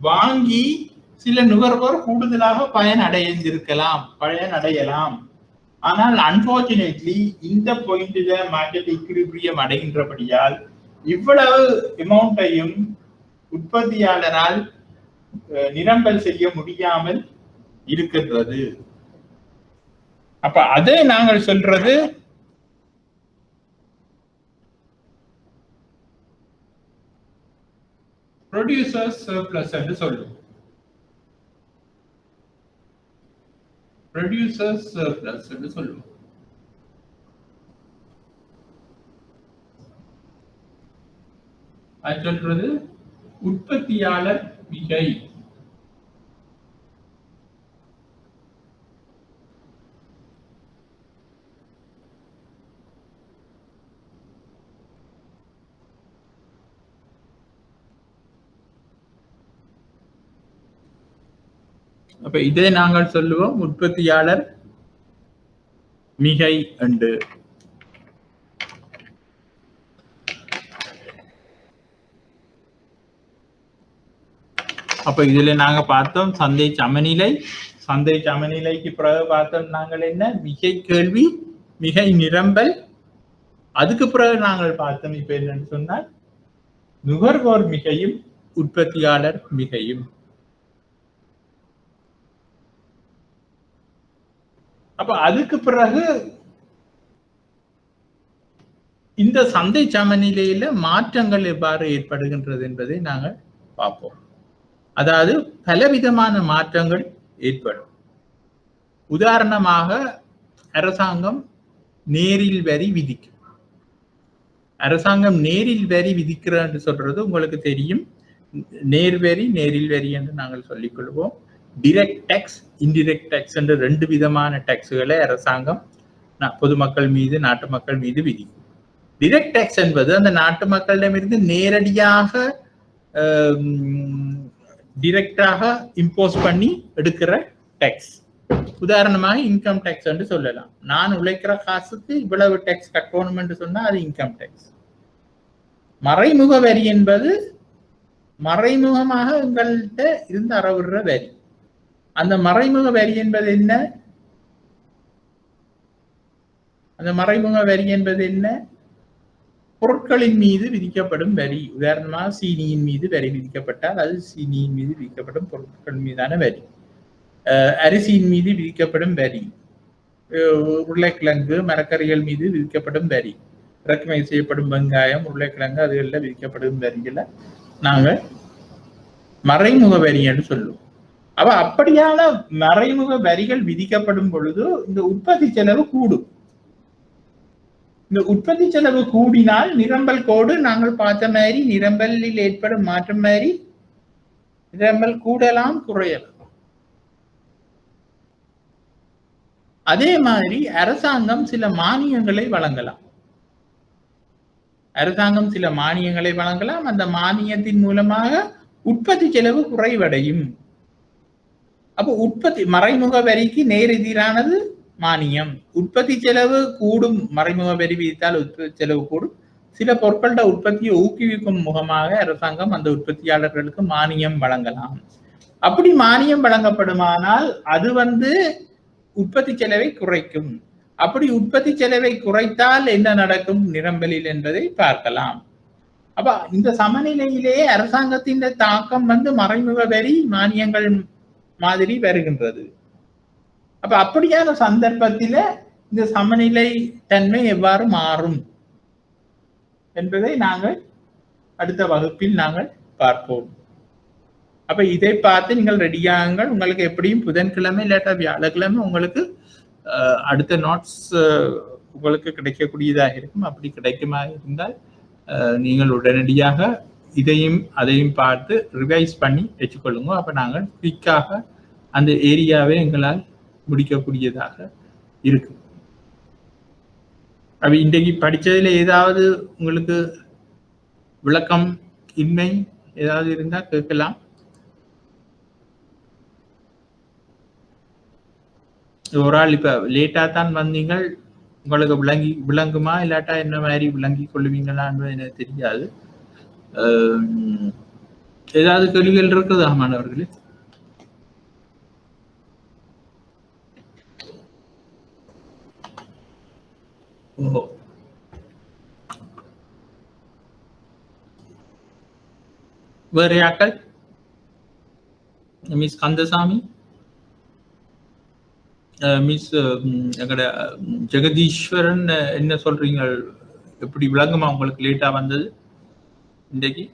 வாங்கி சில நுகர்வோர் கூடுதலாக பயனடையலாம். ஆனால் அன்பார்ச்சுனேட்லி இந்த பாயிண்ட்ல மார்க்கெட் ஈக்விலிபிரியம் அடைகின்றபடியால் இவ்வளவு அமௌண்ட்டையும் உற்பத்தியாளரால் நிரம்பல் செய்ய முடியாமல் இருக்கின்றது. அப்ப அதை நாங்கள் சொல்றது ப்ரொடியூசர்ஸ் சர்ப்ளஸ் என்று சொல்லுவோம். அது சொல்றது உற்பத்தியாளர் மிகை. அப்ப இதை நாங்கள் சொல்லுவோம் உற்பத்தியாளர் மிகை என்று. அப்ப இதுல நாங்க பார்த்தோம் சந்தை சமநிலை. சந்தை சமநிலைக்கு பிறகு பார்த்தோம் நாங்கள் என்ன மிகை கேள்வி, மிகை நிரம்பல். அதுக்கு பிறகு நாங்கள் பார்த்தோம் இப்ப என்னன்னு சொன்னால் நுகர்வோர் மிகையும் உற்பத்தியாளர் மிகையும். அப்ப அதுக்கு பிறகு இந்த சந்தை சமநிலையில மாற்றங்கள் எவ்வாறு ஏற்படுகின்றது என்பதை நாங்கள் பார்ப்போம். அதாவது பலவிதமான மாற்றங்கள் ஏற்படும். உதாரணமாக அரசாங்கம் நேரில் வரி விதிக்கும். அரசாங்கம் நேரில் வரி விதிக்கிறது சொல்றது உங்களுக்கு தெரியும். நேர்வரி, நேரில் வரி என்று நாங்கள் சொல்லிக் கொள்வோம். டிரெக்ட் டேக்ஸ், இன்டிரெக்ட் டேக்ஸ் என்ற 2 விதமான டேக்ஸ்களை அரசாங்கம் பொதுமக்கள் மீது, நாட்டு மக்கள் மீது விதிக்கும். டிரெக்ட் டேக்ஸ் என்பது அந்த நாட்டு மக்களிடமிருந்து நேரடியாக டிரெக்டாக இம்போஸ் பண்ணி எடுக்கிற டேக்ஸ். உதாரணமாக இன்கம் டேக்ஸ் என்று சொல்லலாம். நான் உழைக்கிற காசுக்கு இவ்வளவு டேக்ஸ் கட்டணும் என்று சொன்னா அது இன்கம் டேக்ஸ். மறைமுக வரி என்பது மறைமுகமாக உங்கள்கிட்ட இருந்து அறவிடுற வரி. அந்த மறைமுக வரி என்பது என்ன? அந்த மறைமுக வரி என்பது என்ன? பொருட்களின் மீது விதிக்கப்படும் வரி. உதாரணமாக சீனியின் மீது வரி விதிக்கப்பட்டால் அது சீனியின் மீது விதிக்கப்படும் பொருட்கள் மீதான வரி. அரிசியின் மீது விதிக்கப்படும் வரி, உருளைக்கிழங்கு மரக்கறிகள் மீது விதிக்கப்படும் வரி, இறக்குமதி செய்யப்படும் வெங்காயம், உருளைக்கிழங்கு அதுகளில் விதிக்கப்படும் வரிகளை நாங்கள் மறைமுக வரி என்று சொல்லுவோம். அப்ப அப்படியான மறைமுக வரிகள் விதிக்கப்படும் பொழுது இந்த உற்பத்தி செலவு கூடும். இந்த உற்பத்தி செலவு கூடினால் நிரம்பல் கோடு நாங்கள் பார்த்த மாதிரி நிரம்பலில் ஏற்படும் மாற்றம் மாதிரி நிரம்பல் கூடலாம் குறையலாம். அதே மாதிரி அரசாங்கம் சில மானியங்களை வழங்கலாம். அரசாங்கம் சில மானியங்களை வழங்கலாம். அந்த மானியத்தின் மூலமாக உற்பத்தி செலவு குறைவடையும். அப்போ உற்பத்தி மறைமுக வரிக்கு நேர் எதிரானது மானியம். உற்பத்தி செலவு கூடும், மறைமுக வரி விதித்தால் உற்பத்தி செலவு கூடும். சில பொருட்களோட உற்பத்தியை ஊக்குவிக்கும் முகமாக அரசாங்கம் அந்த உற்பத்தியாளர்களுக்கு மானியம் வழங்கலாம். அப்படி மானியம் வழங்கப்படுமானால் அது உற்பத்தி செலவை குறைக்கும். அப்படி உற்பத்தி செலவை குறைத்தால் என்ன நடக்கும் நிரம்பலில் என்பதை பார்க்கலாம். அப்ப இந்த சமநிலையிலேயே அரசாங்கத்தின் தாக்கம் மறைமுக வரி மானியங்கள் மாதிரி வருகின்றது. அப்ப அப்படியான சந்தர்ப்பத்தில இந்த சமநிலை தன்மை எவ்வாறு மாறும் என்பதை நாங்கள் அடுத்த வகுப்பில் நாங்கள் பார்ப்போம். அப்ப இதை பார்த்து நீங்கள் ரெடியாகுங்கள். உங்களுக்கு எப்படியும் புதன்கிழமை இல்லாட்டா வியாழக்கிழமை உங்களுக்கு அடுத்த நோட்ஸ் உங்களுக்கு கிடைக்கக்கூடியதாக இருக்கும். அப்படி கிடைக்குமா இருந்தால் நீங்கள் உடனடியாக இதையும் அதையும் பார்த்து ரிவைஸ் பண்ணி வச்சுக்கொள்ளுங்க. அப்ப நாங்கள் குயிக்காக அந்த ஏரியாவை எங்களால் முடிக்கக்கூடியதாக இருக்கு. அப்ப இன்றைக்கு படிச்சதுல ஏதாவது உங்களுக்கு விளக்கம் இன்மை ஏதாவது இருந்தா கேட்கலாம். ஒரு ஆள் இப்ப லேட்டா தான் வந்தீங்கள், உங்களுக்கு விளங்குமா இல்லாட்டா என்ன மாதிரி விளங்கி கொள்ளுவீங்களான்னு எனக்கு தெரியாது. ஏதாவது கேள்விகள் இருக்குதா மாணவர்களே? ஓ, வேற யாக்கள்? மிஸ் கந்தசாமி, மிஸ் எங்கட ஜெகதீஸ்வரன் என்ன சொல்றீங்க? எப்படி விளங்குமா உங்களுக்கு லேட்டா வந்தது இன்றைக்கு?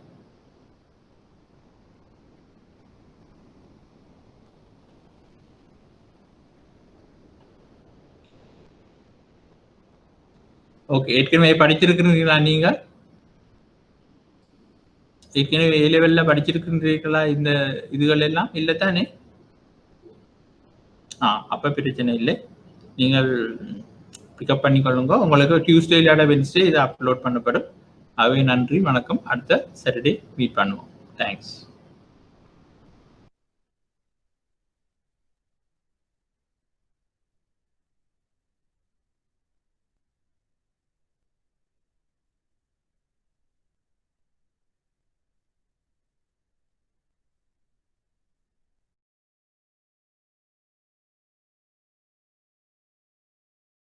ஓகே, ஏற்கனவே படிச்சிருக்கிறீங்களா? நீங்க ஏற்கனவே ஏ லெவல்ல படிச்சிருக்கிறீர்களா இந்த இதுகள் எல்லாம்? இல்லைத்தானே? அப்ப பிரச்சனை இல்லை, நீங்கள் பிக்கப் பண்ணிக்கொள்ளுங்க. உங்களுக்கு டியூஸ்டே இல்லாத வென்ஸ்டே இது அப்லோட் பண்ணப்படும். அவை நன்றி, வணக்கம். அடுத்த சாட்டர்டே மீட் பண்ணுவோம். தேங்க்ஸ்.